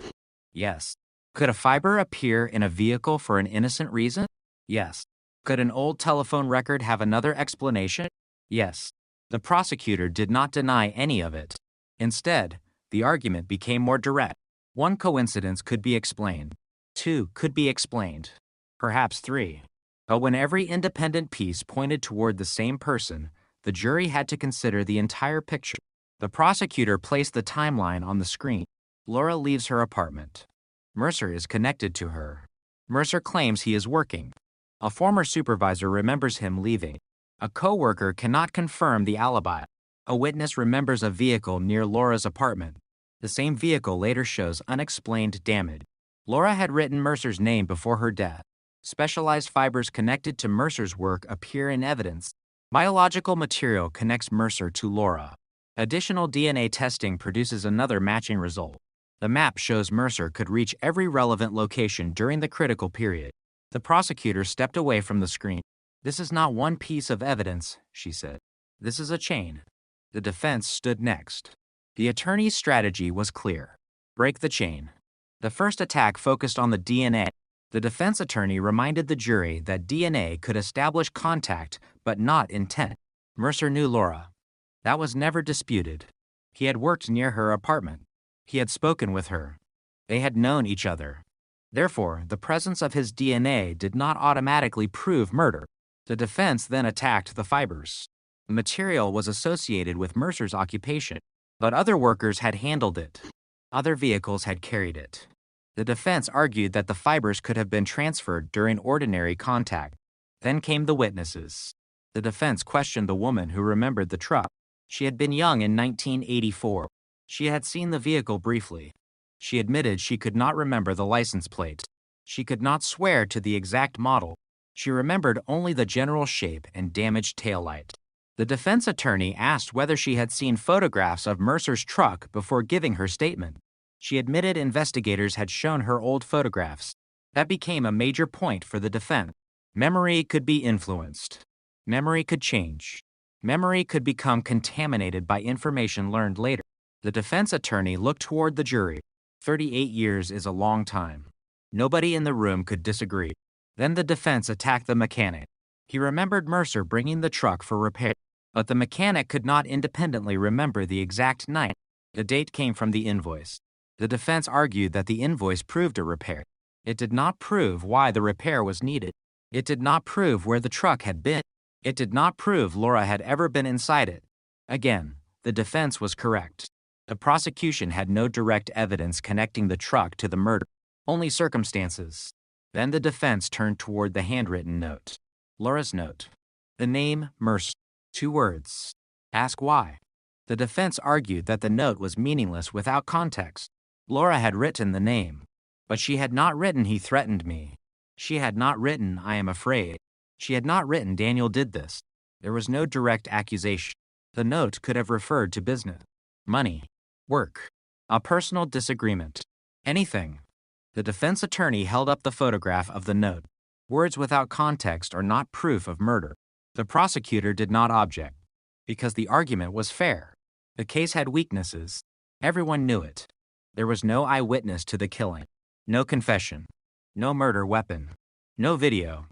Yes. Could a fiber appear in a vehicle for an innocent reason? Yes. Could an old telephone record have another explanation? Yes. The prosecutor did not deny any of it. Instead, the argument became more direct. 1 coincidence could be explained. 2 could be explained. Perhaps 3. But when every independent piece pointed toward the same person, the jury had to consider the entire picture. The prosecutor placed the timeline on the screen. Laura leaves her apartment. Mercer is connected to her. Mercer claims he is working. A former supervisor remembers him leaving. A co-worker cannot confirm the alibi. A witness remembers a vehicle near Laura's apartment. The same vehicle later shows unexplained damage. Laura had written Mercer's name before her death. Specialized fibers connected to Mercer's work appear in evidence. Biological material connects Mercer to Laura. Additional DNA testing produces another matching result. The map shows Mercer could reach every relevant location during the critical period. The prosecutor stepped away from the screen. This is not one piece of evidence, she said. This is a chain. The defense stood next. The attorney's strategy was clear. Break the chain. The first attack focused on the DNA. The defense attorney reminded the jury that DNA could establish contact, but not intent. Mercer knew Laura. That was never disputed. He had worked near her apartment. He had spoken with her. They had known each other. Therefore, the presence of his DNA did not automatically prove murder. The defense then attacked the fibers. The material was associated with Mercer's occupation, but other workers had handled it. Other vehicles had carried it. The defense argued that the fibers could have been transferred during ordinary contact. Then came the witnesses. The defense questioned the woman who remembered the truck. She had been young in 1984. She had seen the vehicle briefly. She admitted she could not remember the license plate. She could not swear to the exact model. She remembered only the general shape and damaged taillight. The defense attorney asked whether she had seen photographs of Mercer's truck before giving her statement. She admitted investigators had shown her old photographs. That became a major point for the defense. Memory could be influenced. Memory could change. Memory could become contaminated by information learned later. The defense attorney looked toward the jury. 38 years is a long time. Nobody in the room could disagree. Then the defense attacked the mechanic. He remembered Mercer bringing the truck for repair, but the mechanic could not independently remember the exact night. The date came from the invoice. The defense argued that the invoice proved a repair. It did not prove why the repair was needed. It did not prove where the truck had been. It did not prove Laura had ever been inside it. Again, the defense was correct. The prosecution had no direct evidence connecting the truck to the murder, only circumstances. Then the defense turned toward the handwritten note. Laura's note. The name, Mercer. 2 words. Ask why. The defense argued that the note was meaningless without context. Laura had written the name, but she had not written "he threatened me." She had not written "I am afraid." She had not written "Daniel did this." There was no direct accusation. The note could have referred to business, money, work, a personal disagreement, anything. The defense attorney held up the photograph of the note. Words without context are not proof of murder. The prosecutor did not object, because the argument was fair. The case had weaknesses. Everyone knew it. There was no eyewitness to the killing, no confession, no murder weapon, no video,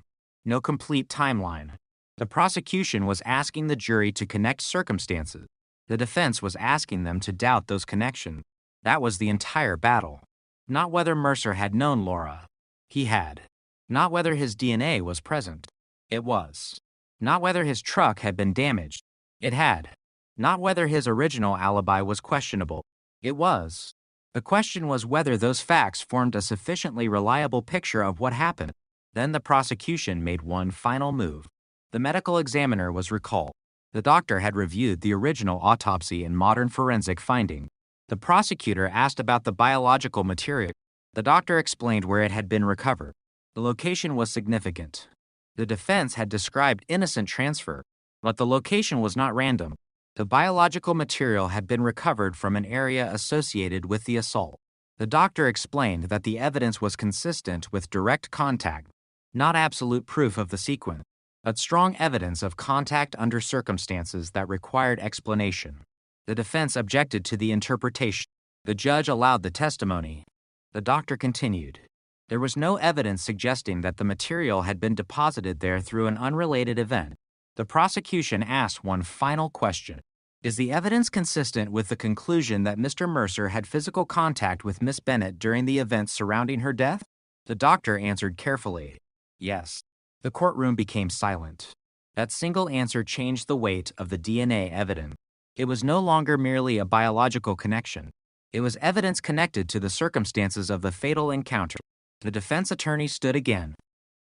no complete timeline. The prosecution was asking the jury to connect circumstances. The defense was asking them to doubt those connections. That was the entire battle. Not whether Mercer had known Laura. He had. Not whether his DNA was present. It was. Not whether his truck had been damaged. It had. Not whether his original alibi was questionable. It was. The question was whether those facts formed a sufficiently reliable picture of what happened. Then the prosecution made one final move. The medical examiner was recalled. The doctor had reviewed the original autopsy and modern forensic finding. The prosecutor asked about the biological material. The doctor explained where it had been recovered. The location was significant. The defense had described innocent transfer, but the location was not random. The biological material had been recovered from an area associated with the assault. The doctor explained that the evidence was consistent with direct contact, not absolute proof of the sequence, but strong evidence of contact under circumstances that required explanation. The defense objected to the interpretation. The judge allowed the testimony. The doctor continued. There was no evidence suggesting that the material had been deposited there through an unrelated event. The prosecution asked one final question. Is the evidence consistent with the conclusion that Mr. Mercer had physical contact with Miss Bennett during the events surrounding her death? The doctor answered carefully. Yes. The courtroom became silent. That single answer changed the weight of the DNA evidence. It was no longer merely a biological connection. It was evidence connected to the circumstances of the fatal encounter. The defense attorney stood again.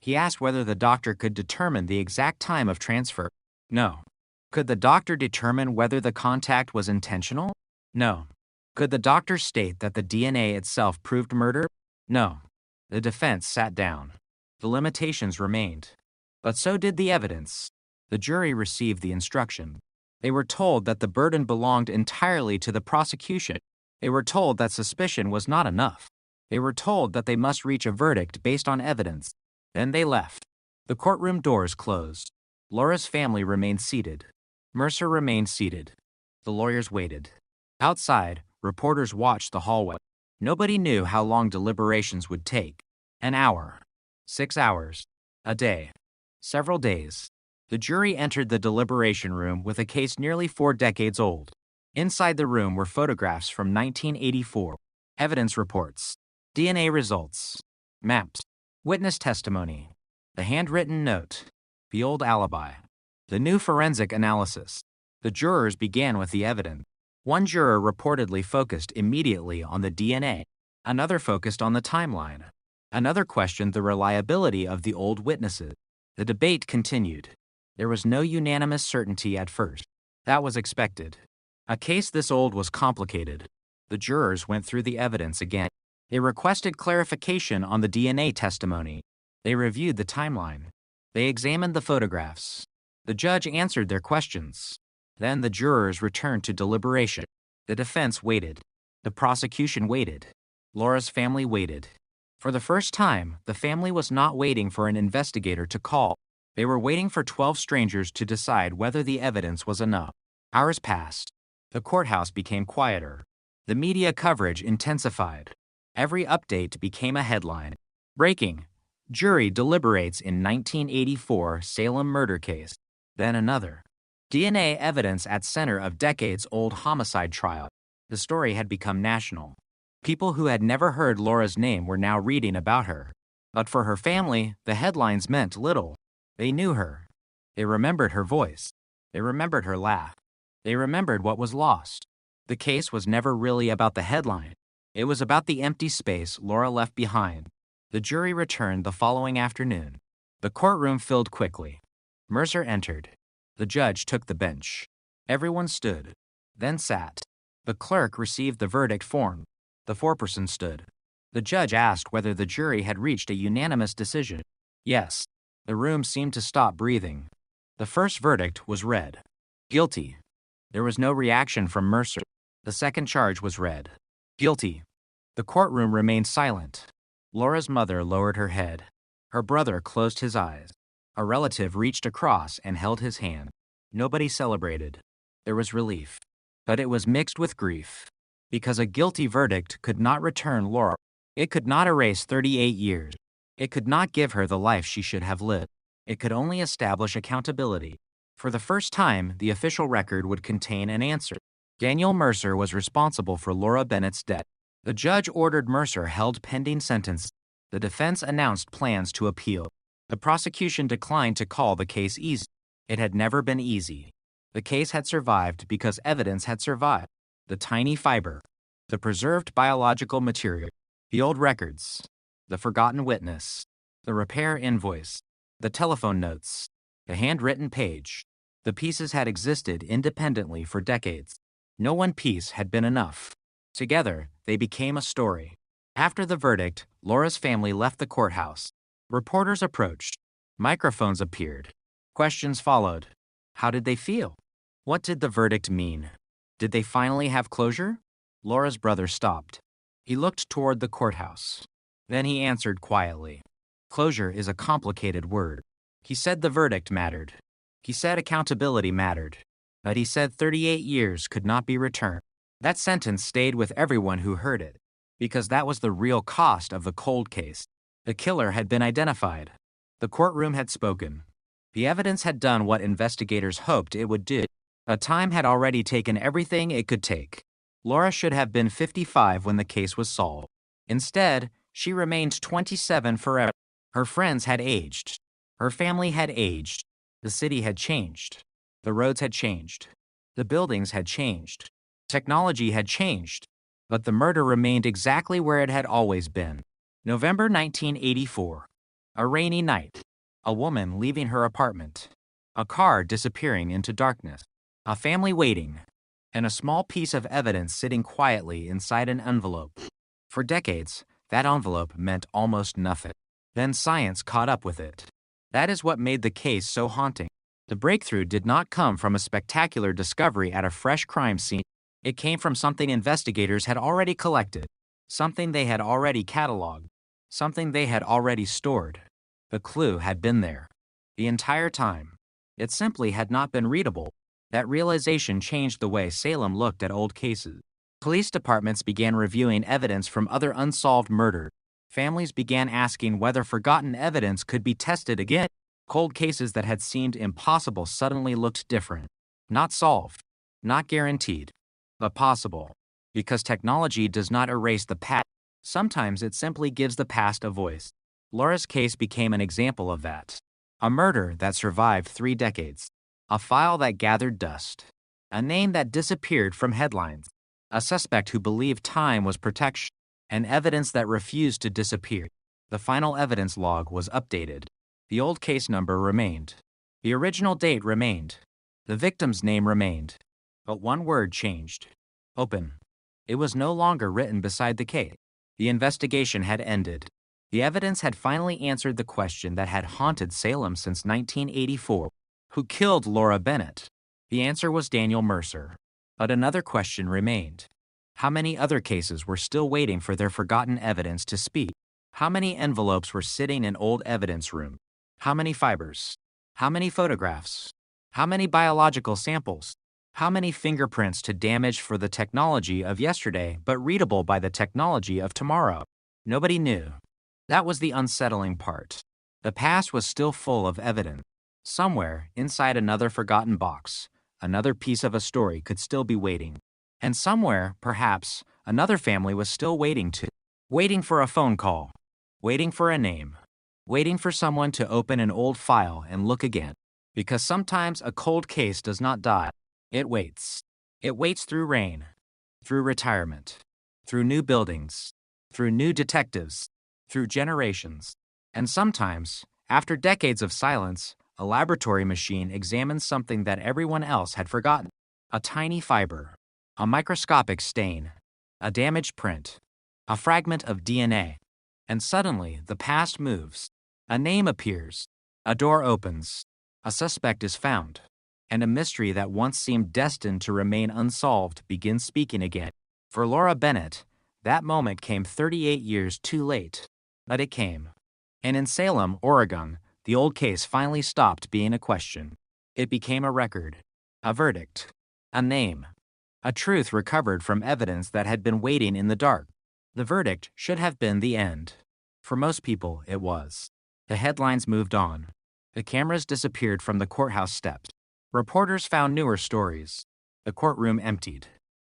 He asked whether the doctor could determine the exact time of transfer. No. Could the doctor determine whether the contact was intentional? No. Could the doctor state that the DNA itself proved murder? No. The defense sat down. The limitations remained. But so did the evidence. The jury received the instruction. They were told that the burden belonged entirely to the prosecution. They were told that suspicion was not enough. They were told that they must reach a verdict based on evidence. Then they left. The courtroom doors closed. Laura's family remained seated. Mercer remained seated. The lawyers waited. Outside, reporters watched the hallway. Nobody knew how long deliberations would take. An hour. 6 hours. A day. Several days. The jury entered the deliberation room with a case nearly 4 decades old. Inside the room were photographs from 1984, evidence reports, DNA results, maps, witness testimony, the handwritten note, the old alibi, the new forensic analysis. The jurors began with the evidence. One juror reportedly focused immediately on the DNA. Another focused on the timeline. Another questioned the reliability of the old witnesses. The debate continued. There was no unanimous certainty at first. That was expected. A case this old was complicated. The jurors went through the evidence again. They requested clarification on the DNA testimony. They reviewed the timeline. They examined the photographs. The judge answered their questions. Then the jurors returned to deliberation. The defense waited. The prosecution waited. Laura's family waited. For the first time, the family was not waiting for an investigator to call. They were waiting for 12 strangers to decide whether the evidence was enough. Hours passed. The courthouse became quieter. The media coverage intensified. Every update became a headline. Breaking. Jury deliberates in 1984 Salem murder case. Then another. DNA evidence at center of decades-old homicide trial. The story had become national. People who had never heard Laura's name were now reading about her. But for her family, the headlines meant little. They knew her. They remembered her voice. They remembered her laugh. They remembered what was lost. The case was never really about the headline. It was about the empty space Laura left behind. The jury returned the following afternoon. The courtroom filled quickly. Mercer entered. The judge took the bench. Everyone stood, then sat. The clerk received the verdict form. The foreperson stood. The judge asked whether the jury had reached a unanimous decision. Yes. The room seemed to stop breathing. The first verdict was read. Guilty. There was no reaction from Mercer. The second charge was read. Guilty. The courtroom remained silent. Laura's mother lowered her head. Her brother closed his eyes. A relative reached across and held his hand. Nobody celebrated. There was relief. But it was mixed with grief. Because a guilty verdict could not return Laura. It could not erase 38 years. It could not give her the life she should have lived. It could only establish accountability. For the first time, the official record would contain an answer. Daniel Mercer was responsible for Laura Bennett's death. The judge ordered Mercer held pending sentence. The defense announced plans to appeal. The prosecution declined to call the case easy. It had never been easy. The case had survived because evidence had survived. The tiny fiber, the preserved biological material, the old records, the forgotten witness, the repair invoice, the telephone notes, the handwritten page. The pieces had existed independently for decades. No one piece had been enough. Together, they became a story. After the verdict, Laura's family left the courthouse. Reporters approached. Microphones appeared. Questions followed. How did they feel? What did the verdict mean? Did they finally have closure? Laura's brother stopped. He looked toward the courthouse. Then he answered quietly. Closure is a complicated word. He said the verdict mattered. He said accountability mattered. But he said 38 years could not be returned. That sentence stayed with everyone who heard it, because that was the real cost of the cold case. The killer had been identified. The courtroom had spoken. The evidence had done what investigators hoped it would do. A time had already taken everything it could take. Laura should have been 55 when the case was solved. Instead, she remained 27 forever. Her friends had aged. Her family had aged. The city had changed. The roads had changed. The buildings had changed. Technology had changed. But the murder remained exactly where it had always been. November 1984. A rainy night. A woman leaving her apartment. A car disappearing into darkness. A family waiting. And a small piece of evidence sitting quietly inside an envelope. For decades, that envelope meant almost nothing. Then science caught up with it. That is what made the case so haunting. The breakthrough did not come from a spectacular discovery at a fresh crime scene. It came from something investigators had already collected, something they had already cataloged, something they had already stored. The clue had been there. The entire time. It simply had not been readable. That realization changed the way Salem looked at old cases. Police departments began reviewing evidence from other unsolved murders. Families began asking whether forgotten evidence could be tested again. Cold cases that had seemed impossible suddenly looked different. Not solved. Not guaranteed. But possible. Because technology does not erase the past. Sometimes it simply gives the past a voice. Laura's case became an example of that. A murder that survived 3 decades. A file that gathered dust. A name that disappeared from headlines. A suspect who believed time was protection. And evidence that refused to disappear. The final evidence log was updated. The old case number remained. The original date remained. The victim's name remained. But one word changed. Open. It was no longer written beside the case. The investigation had ended. The evidence had finally answered the question that had haunted Salem since 1984. Who killed Laura Bennett? The answer was Daniel Mercer. But another question remained. How many other cases were still waiting for their forgotten evidence to speak? How many envelopes were sitting in old evidence rooms? How many fibers? How many photographs? How many biological samples? How many fingerprints to damage for the technology of yesterday but readable by the technology of tomorrow? Nobody knew. That was the unsettling part. The past was still full of evidence. Somewhere, inside another forgotten box, another piece of a story could still be waiting. And somewhere, perhaps, another family was still waiting for a phone call, waiting for a name, waiting for someone to open an old file and look again. Because sometimes a cold case does not die. It waits. It waits through rain, through retirement, through new buildings, through new detectives, through generations. And sometimes, after decades of silence, a laboratory machine examines something that everyone else had forgotten. A tiny fiber, a microscopic stain, a damaged print, a fragment of DNA. And suddenly, the past moves. A name appears. A door opens. A suspect is found. And a mystery that once seemed destined to remain unsolved begins speaking again. For Laura Bennett, that moment came 38 years too late. But it came. And in Salem, Oregon, the old case finally stopped being a question. It became a record, a verdict, a name, a truth recovered from evidence that had been waiting in the dark. The verdict should have been the end. For most people, it was. The headlines moved on. The cameras disappeared from the courthouse steps. Reporters found newer stories. The courtroom emptied.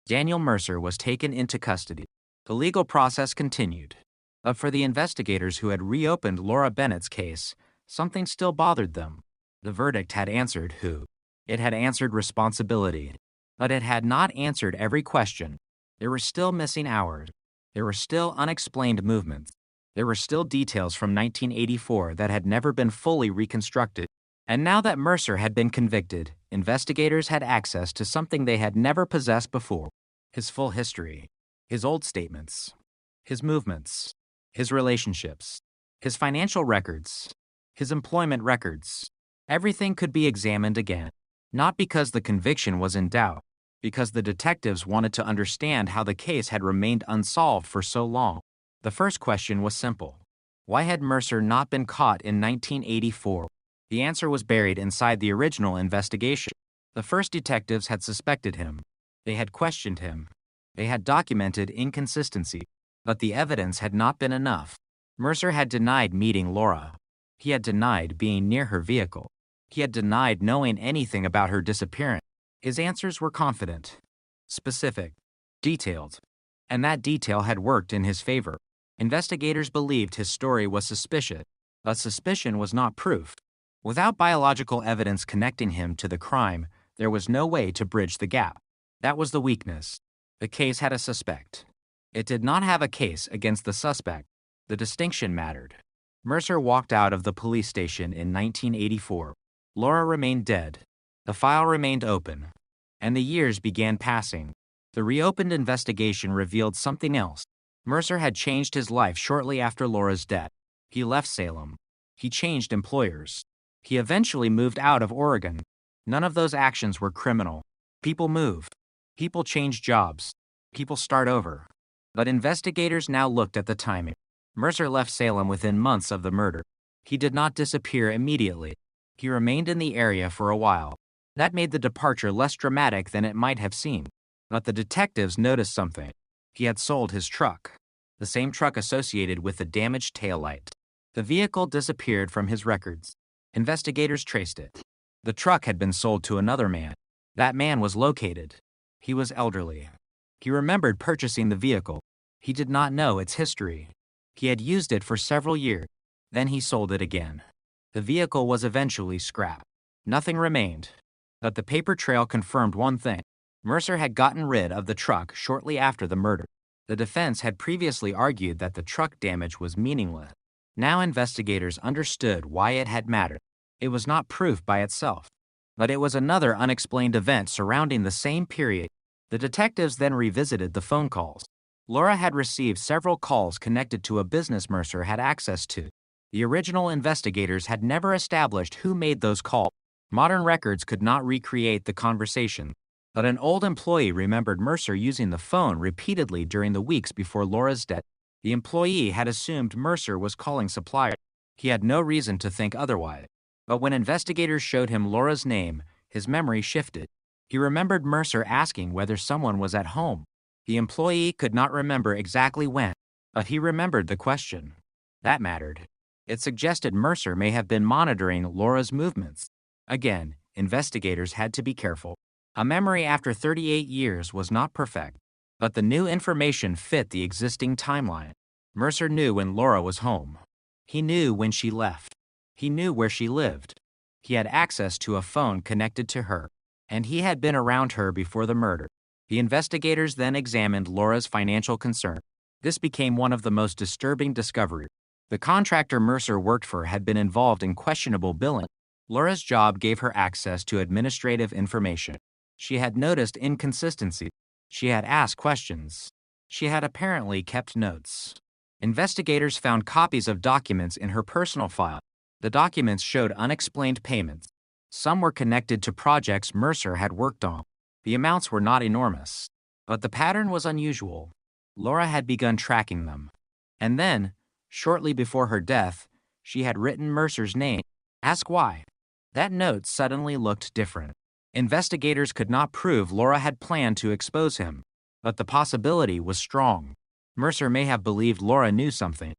Daniel Mercer was taken into custody. The legal process continued. But for the investigators who had reopened Laura Bennett's case, something still bothered them. The verdict had answered who. It had answered responsibility. But it had not answered every question. There were still missing hours. There were still unexplained movements. There were still details from 1984 that had never been fully reconstructed. And now that Mercer had been convicted, investigators had access to something they had never possessed before. His full history. His old statements. His movements. His relationships. His financial records. His employment records. Everything could be examined again. Not because the conviction was in doubt, because the detectives wanted to understand how the case had remained unsolved for so long. The first question was simple. Why had Mercer not been caught in 1984? The answer was buried inside the original investigation. The first detectives had suspected him. They had questioned him. They had documented inconsistency. But the evidence had not been enough. Mercer had denied meeting Laura. He had denied being near her vehicle. He had denied knowing anything about her disappearance. His answers were confident, specific, detailed. And that detail had worked in his favor. Investigators believed his story was suspicious, but suspicion was not proof. Without biological evidence connecting him to the crime, there was no way to bridge the gap. That was the weakness. The case had a suspect. It did not have a case against the suspect. The distinction mattered. Mercer walked out of the police station in 1984. Laura remained dead. The file remained open. And the years began passing. The reopened investigation revealed something else. Mercer had changed his life shortly after Laura's death. He left Salem. He changed employers. He eventually moved out of Oregon. None of those actions were criminal. People move. People change jobs. People start over. But investigators now looked at the timing. Mercer left Salem within months of the murder. He did not disappear immediately. He remained in the area for a while. That made the departure less dramatic than it might have seemed. But the detectives noticed something. He had sold his truck. The same truck associated with the damaged taillight. The vehicle disappeared from his records. Investigators traced it. The truck had been sold to another man. That man was located. He was elderly. He remembered purchasing the vehicle. He did not know its history. He had used it for several years. Then he sold it again. The vehicle was eventually scrapped. Nothing remained. But the paper trail confirmed one thing. Mercer had gotten rid of the truck shortly after the murder. The defense had previously argued that the truck damage was meaningless. Now investigators understood why it had mattered. It was not proof by itself, but it was another unexplained event surrounding the same period. The detectives then revisited the phone calls. Laura had received several calls connected to a business Mercer had access to. The original investigators had never established who made those calls. Modern records could not recreate the conversation, but an old employee remembered Mercer using the phone repeatedly during the weeks before Laura's death. The employee had assumed Mercer was calling suppliers. He had no reason to think otherwise. But when investigators showed him Laura's name, his memory shifted. He remembered Mercer asking whether someone was at home. The employee could not remember exactly when, but he remembered the question. That mattered. It suggested Mercer may have been monitoring Laura's movements. Again, investigators had to be careful. A memory after 38 years was not perfect, but the new information fit the existing timeline. Mercer knew when Laura was home. He knew when she left. He knew where she lived. He had access to a phone connected to her, and he had been around her before the murder. The investigators then examined Laura's financial concern. This became one of the most disturbing discoveries. The contractor Mercer worked for had been involved in questionable billing. Laura's job gave her access to administrative information. She had noticed inconsistencies. She had asked questions. She had apparently kept notes. Investigators found copies of documents in her personal file. The documents showed unexplained payments. Some were connected to projects Mercer had worked on. The amounts were not enormous, but the pattern was unusual. Laura had begun tracking them. And then, shortly before her death, she had written Mercer's name. Ask why. That note suddenly looked different. Investigators could not prove Laura had planned to expose him, but the possibility was strong. Mercer may have believed Laura knew something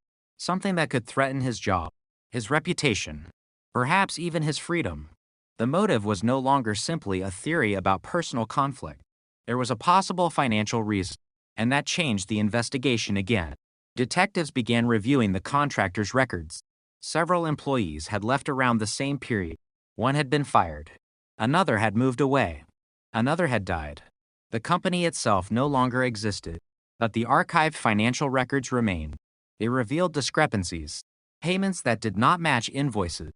that could threaten his job, his reputation, perhaps even his freedom. The motive was no longer simply a theory about personal conflict. There was a possible financial reason, and that changed the investigation again. Detectives began reviewing the contractor's records. Several employees had left around the same period. One had been fired. Another had moved away. Another had died. The company itself no longer existed, but the archived financial records remained. They revealed discrepancies, payments that did not match invoices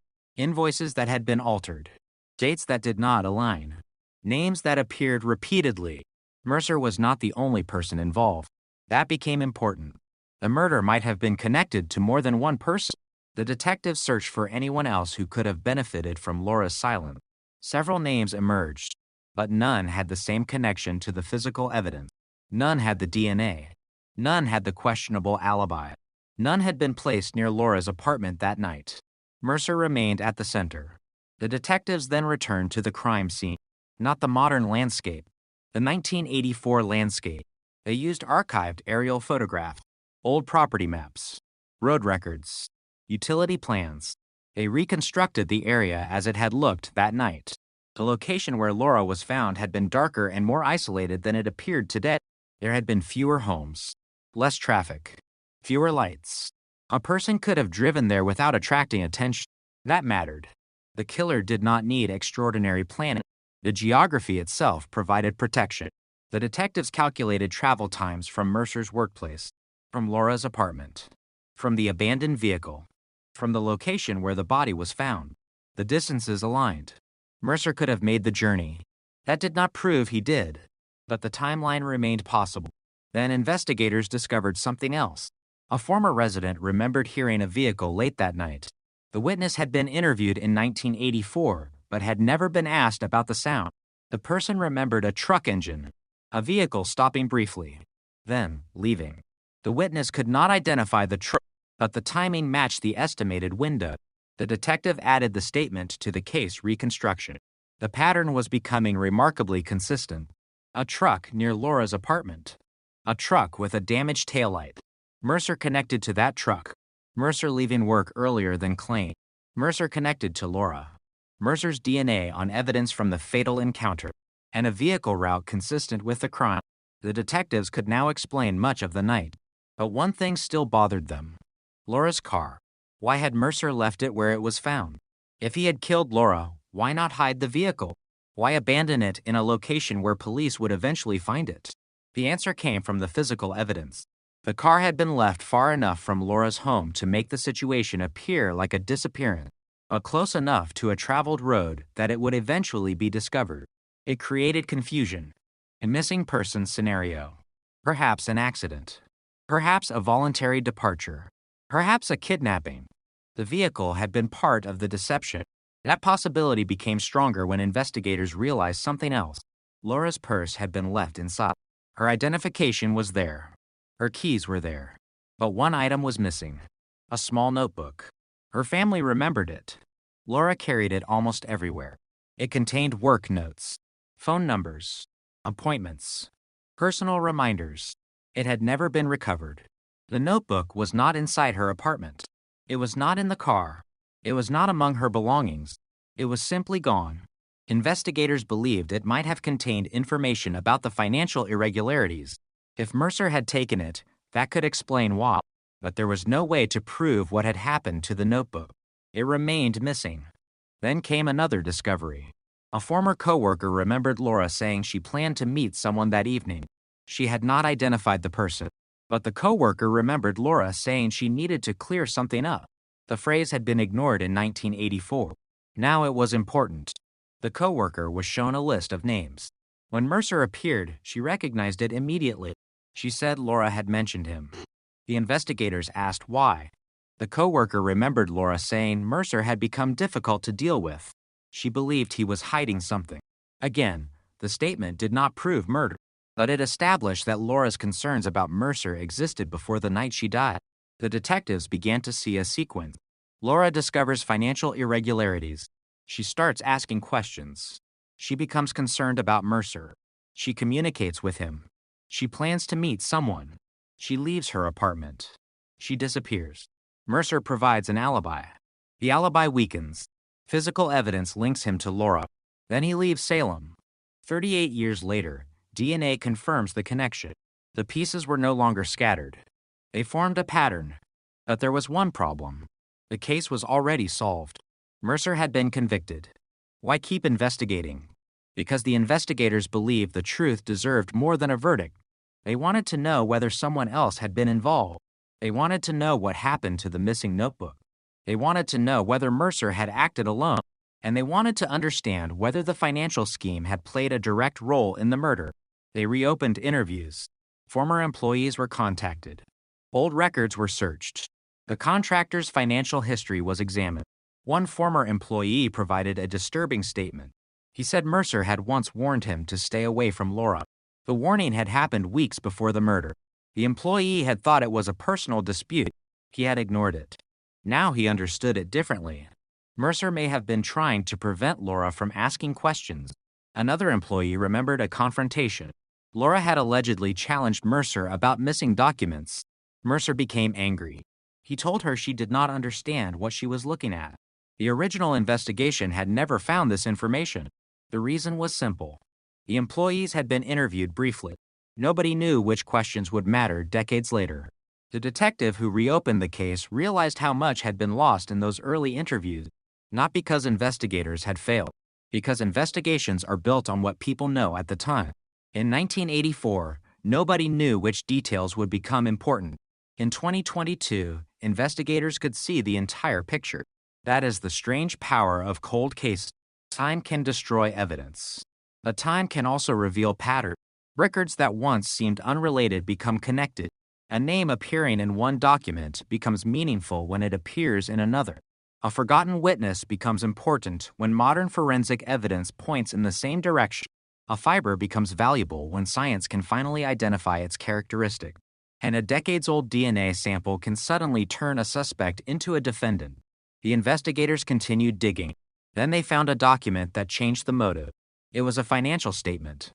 that had been altered, dates that did not align, names that appeared repeatedly. Mercer was not the only person involved. That became important. The murder might have been connected to more than one person. The detectives searched for anyone else who could have benefited from Laura's silence. Several names emerged, but none had the same connection to the physical evidence. None had the DNA. None had the questionable alibi. None had been placed near Laura's apartment that night. Mercer remained at the center. The detectives then returned to the crime scene, not the modern landscape, the 1984 landscape. They used archived aerial photographs, old property maps, road records, utility plans. They reconstructed the area as it had looked that night. The location where Laura was found had been darker and more isolated than it appeared today. There had been fewer homes, less traffic, fewer lights. A person could have driven there without attracting attention. That mattered. The killer did not need extraordinary planning. The geography itself provided protection. The detectives calculated travel times from Mercer's workplace, from Laura's apartment, from the abandoned vehicle, from the location where the body was found. The distances aligned. Mercer could have made the journey. That did not prove he did, but the timeline remained possible. Then investigators discovered something else. A former resident remembered hearing a vehicle late that night. The witness had been interviewed in 1984, but had never been asked about the sound. The person remembered a truck engine, a vehicle stopping briefly, then leaving. The witness could not identify the truck, but the timing matched the estimated window. The detective added the statement to the case reconstruction. The pattern was becoming remarkably consistent. A truck near Laura's apartment. A truck with a damaged taillight. Mercer connected to that truck. Mercer leaving work earlier than claimed. Mercer connected to Laura. Mercer's DNA on evidence from the fatal encounter. And a vehicle route consistent with the crime. The detectives could now explain much of the night. But one thing still bothered them. Laura's car. Why had Mercer left it where it was found? If he had killed Laura, why not hide the vehicle? Why abandon it in a location where police would eventually find it? The answer came from the physical evidence. The car had been left far enough from Laura's home to make the situation appear like a disappearance, but close enough to a traveled road that it would eventually be discovered. It created confusion. A missing person scenario. Perhaps an accident. Perhaps a voluntary departure. Perhaps a kidnapping. The vehicle had been part of the deception. That possibility became stronger when investigators realized something else. Laura's purse had been left inside. Her identification was there. Her keys were there. But one item was missing. A small notebook. Her family remembered it. Laura carried it almost everywhere. It contained work notes, phone numbers, appointments, personal reminders. It had never been recovered. The notebook was not inside her apartment. It was not in the car. It was not among her belongings. It was simply gone. Investigators believed it might have contained information about the financial irregularities. If Mercer had taken it, that could explain why, but there was no way to prove what had happened to the notebook. It remained missing. Then came another discovery. A former coworker remembered Laura saying she planned to meet someone that evening. She had not identified the person, but the coworker remembered Laura saying she needed to clear something up. The phrase had been ignored in 1984. Now it was important. The coworker was shown a list of names. When Mercer appeared, she recognized it immediately. She said Laura had mentioned him. The investigators asked why. The coworker remembered Laura saying Mercer had become difficult to deal with. She believed he was hiding something. Again, the statement did not prove murder, but it established that Laura's concerns about Mercer existed before the night she died. The detectives began to see a sequence. Laura discovers financial irregularities. She starts asking questions. She becomes concerned about Mercer. She communicates with him. She plans to meet someone. She leaves her apartment. She disappears. Mercer provides an alibi. The alibi weakens. Physical evidence links him to Laura. Then he leaves Salem. 38 years later, DNA confirms the connection. The pieces were no longer scattered. They formed a pattern. But there was one problem. The case was already solved. Mercer had been convicted. Why keep investigating? Because the investigators believed the truth deserved more than a verdict. They wanted to know whether someone else had been involved. They wanted to know what happened to the missing notebook. They wanted to know whether Mercer had acted alone, and they wanted to understand whether the financial scheme had played a direct role in the murder. They reopened interviews. Former employees were contacted. Old records were searched. The contractor's financial history was examined. One former employee provided a disturbing statement. He said Mercer had once warned him to stay away from Laura. The warning had happened weeks before the murder. The employee had thought it was a personal dispute. He had ignored it. Now he understood it differently. Mercer may have been trying to prevent Laura from asking questions. Another employee remembered a confrontation. Laura had allegedly challenged Mercer about missing documents. Mercer became angry. He told her she did not understand what she was looking at. The original investigation had never found this information. The reason was simple. The employees had been interviewed briefly. Nobody knew which questions would matter decades later. The detective who reopened the case realized how much had been lost in those early interviews, not because investigators had failed, because investigations are built on what people know at the time. In 1984, nobody knew which details would become important. In 2022, investigators could see the entire picture. That is the strange power of cold cases. Time can destroy evidence. But time can also reveal patterns. Records that once seemed unrelated become connected. A name appearing in one document becomes meaningful when it appears in another. A forgotten witness becomes important when modern forensic evidence points in the same direction. A fiber becomes valuable when science can finally identify its characteristic. And a decades-old DNA sample can suddenly turn a suspect into a defendant. The investigators continued digging. Then they found a document that changed the motive. It was a financial statement.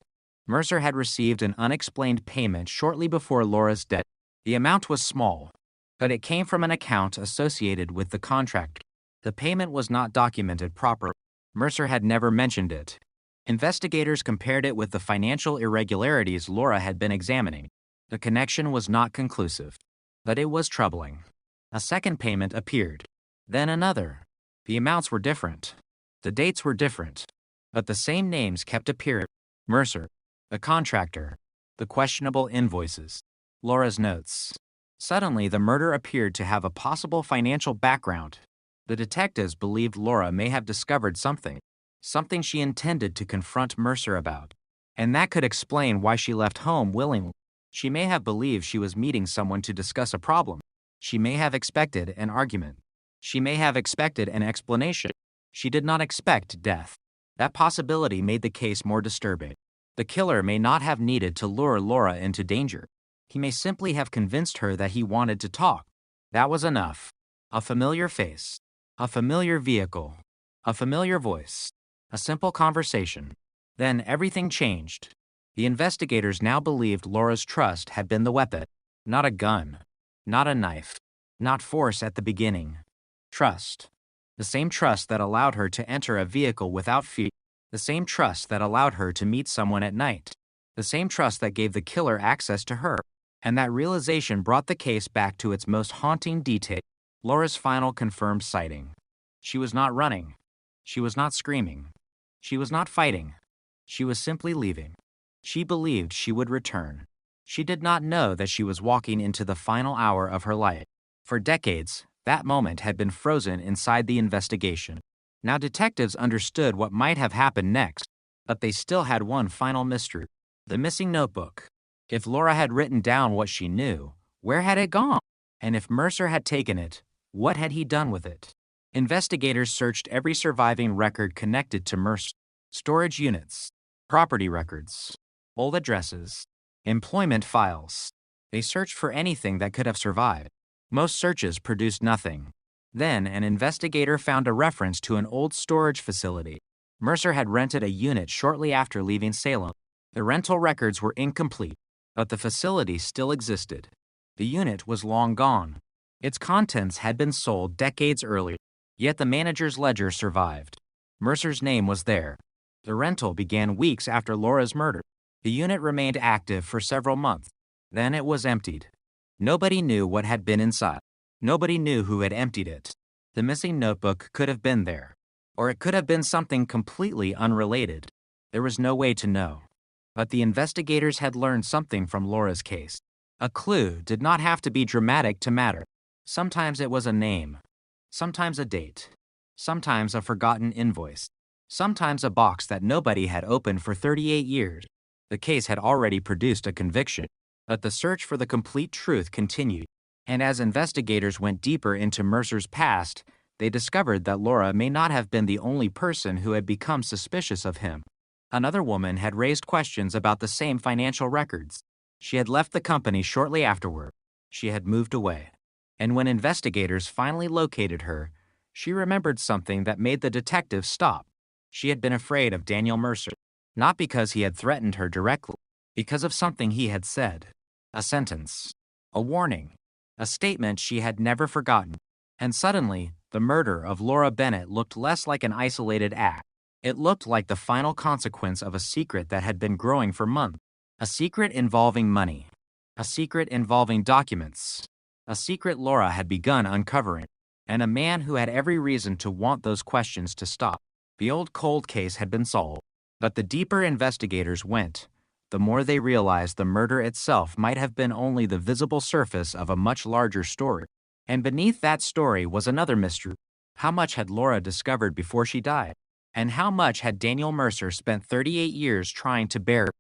Mercer had received an unexplained payment shortly before Laura's death. The amount was small, but it came from an account associated with the contractor. The payment was not documented properly. Mercer had never mentioned it. Investigators compared it with the financial irregularities Laura had been examining. The connection was not conclusive, but it was troubling. A second payment appeared, then another. The amounts were different. The dates were different, but the same names kept appearing. Mercer, the contractor, the questionable invoices, Laura's notes. Suddenly, the murder appeared to have a possible financial background. The detectives believed Laura may have discovered something she intended to confront Mercer about. And that could explain why she left home willingly. She may have believed she was meeting someone to discuss a problem. She may have expected an argument. She may have expected an explanation. She did not expect death. That possibility made the case more disturbing. The killer may not have needed to lure Laura into danger. He may simply have convinced her that he wanted to talk. That was enough. A familiar face. A familiar vehicle. A familiar voice. A simple conversation. Then everything changed. The investigators now believed Laura's trust had been the weapon. Not a gun. Not a knife. Not force at the beginning. Trust. The same trust that allowed her to enter a vehicle without fear. The same trust that allowed her to meet someone at night. The same trust that gave the killer access to her. And that realization brought the case back to its most haunting detail. Laura's final confirmed sighting. She was not running. She was not screaming. She was not fighting. She was simply leaving. She believed she would return. She did not know that she was walking into the final hour of her life. For decades, that moment had been frozen inside the investigation. Now detectives understood what might have happened next, but they still had one final mystery. The missing notebook. If Laura had written down what she knew, where had it gone? And if Mercer had taken it, what had he done with it? Investigators searched every surviving record connected to Mercer. Storage units, property records, old addresses, employment files. They searched for anything that could have survived. Most searches produced nothing. Then an investigator found a reference to an old storage facility. Mercer had rented a unit shortly after leaving Salem. The rental records were incomplete, but the facility still existed. The unit was long gone. Its contents had been sold decades earlier, yet the manager's ledger survived. Mercer's name was there. The rental began weeks after Laura's murder. The unit remained active for several months. Then it was emptied. Nobody knew what had been inside. Nobody knew who had emptied it. The missing notebook could have been there, or it could have been something completely unrelated. There was no way to know. But the investigators had learned something from Laura's case. A clue did not have to be dramatic to matter. Sometimes it was a name, sometimes a date, sometimes a forgotten invoice, sometimes a box that nobody had opened for 38 years. The case had already produced a conviction, but the search for the complete truth continued. And as investigators went deeper into Mercer's past, they discovered that Laura may not have been the only person who had become suspicious of him. Another woman had raised questions about the same financial records. She had left the company shortly afterward. She had moved away. And when investigators finally located her, she remembered something that made the detectives stop. She had been afraid of Daniel Mercer, not because he had threatened her directly, because of something he had said. A sentence, a warning, a statement she had never forgotten. And suddenly, the murder of Laura Bennett looked less like an isolated act. It looked like the final consequence of a secret that had been growing for months. A secret involving money. A secret involving documents. A secret Laura had begun uncovering. And a man who had every reason to want those questions to stop. The old cold case had been solved. But the deeper investigators went, the more they realized the murder itself might have been only the visible surface of a much larger story. And beneath that story was another mystery. How much had Laura discovered before she died? And how much had Daniel Mercer spent 38 years trying to bury?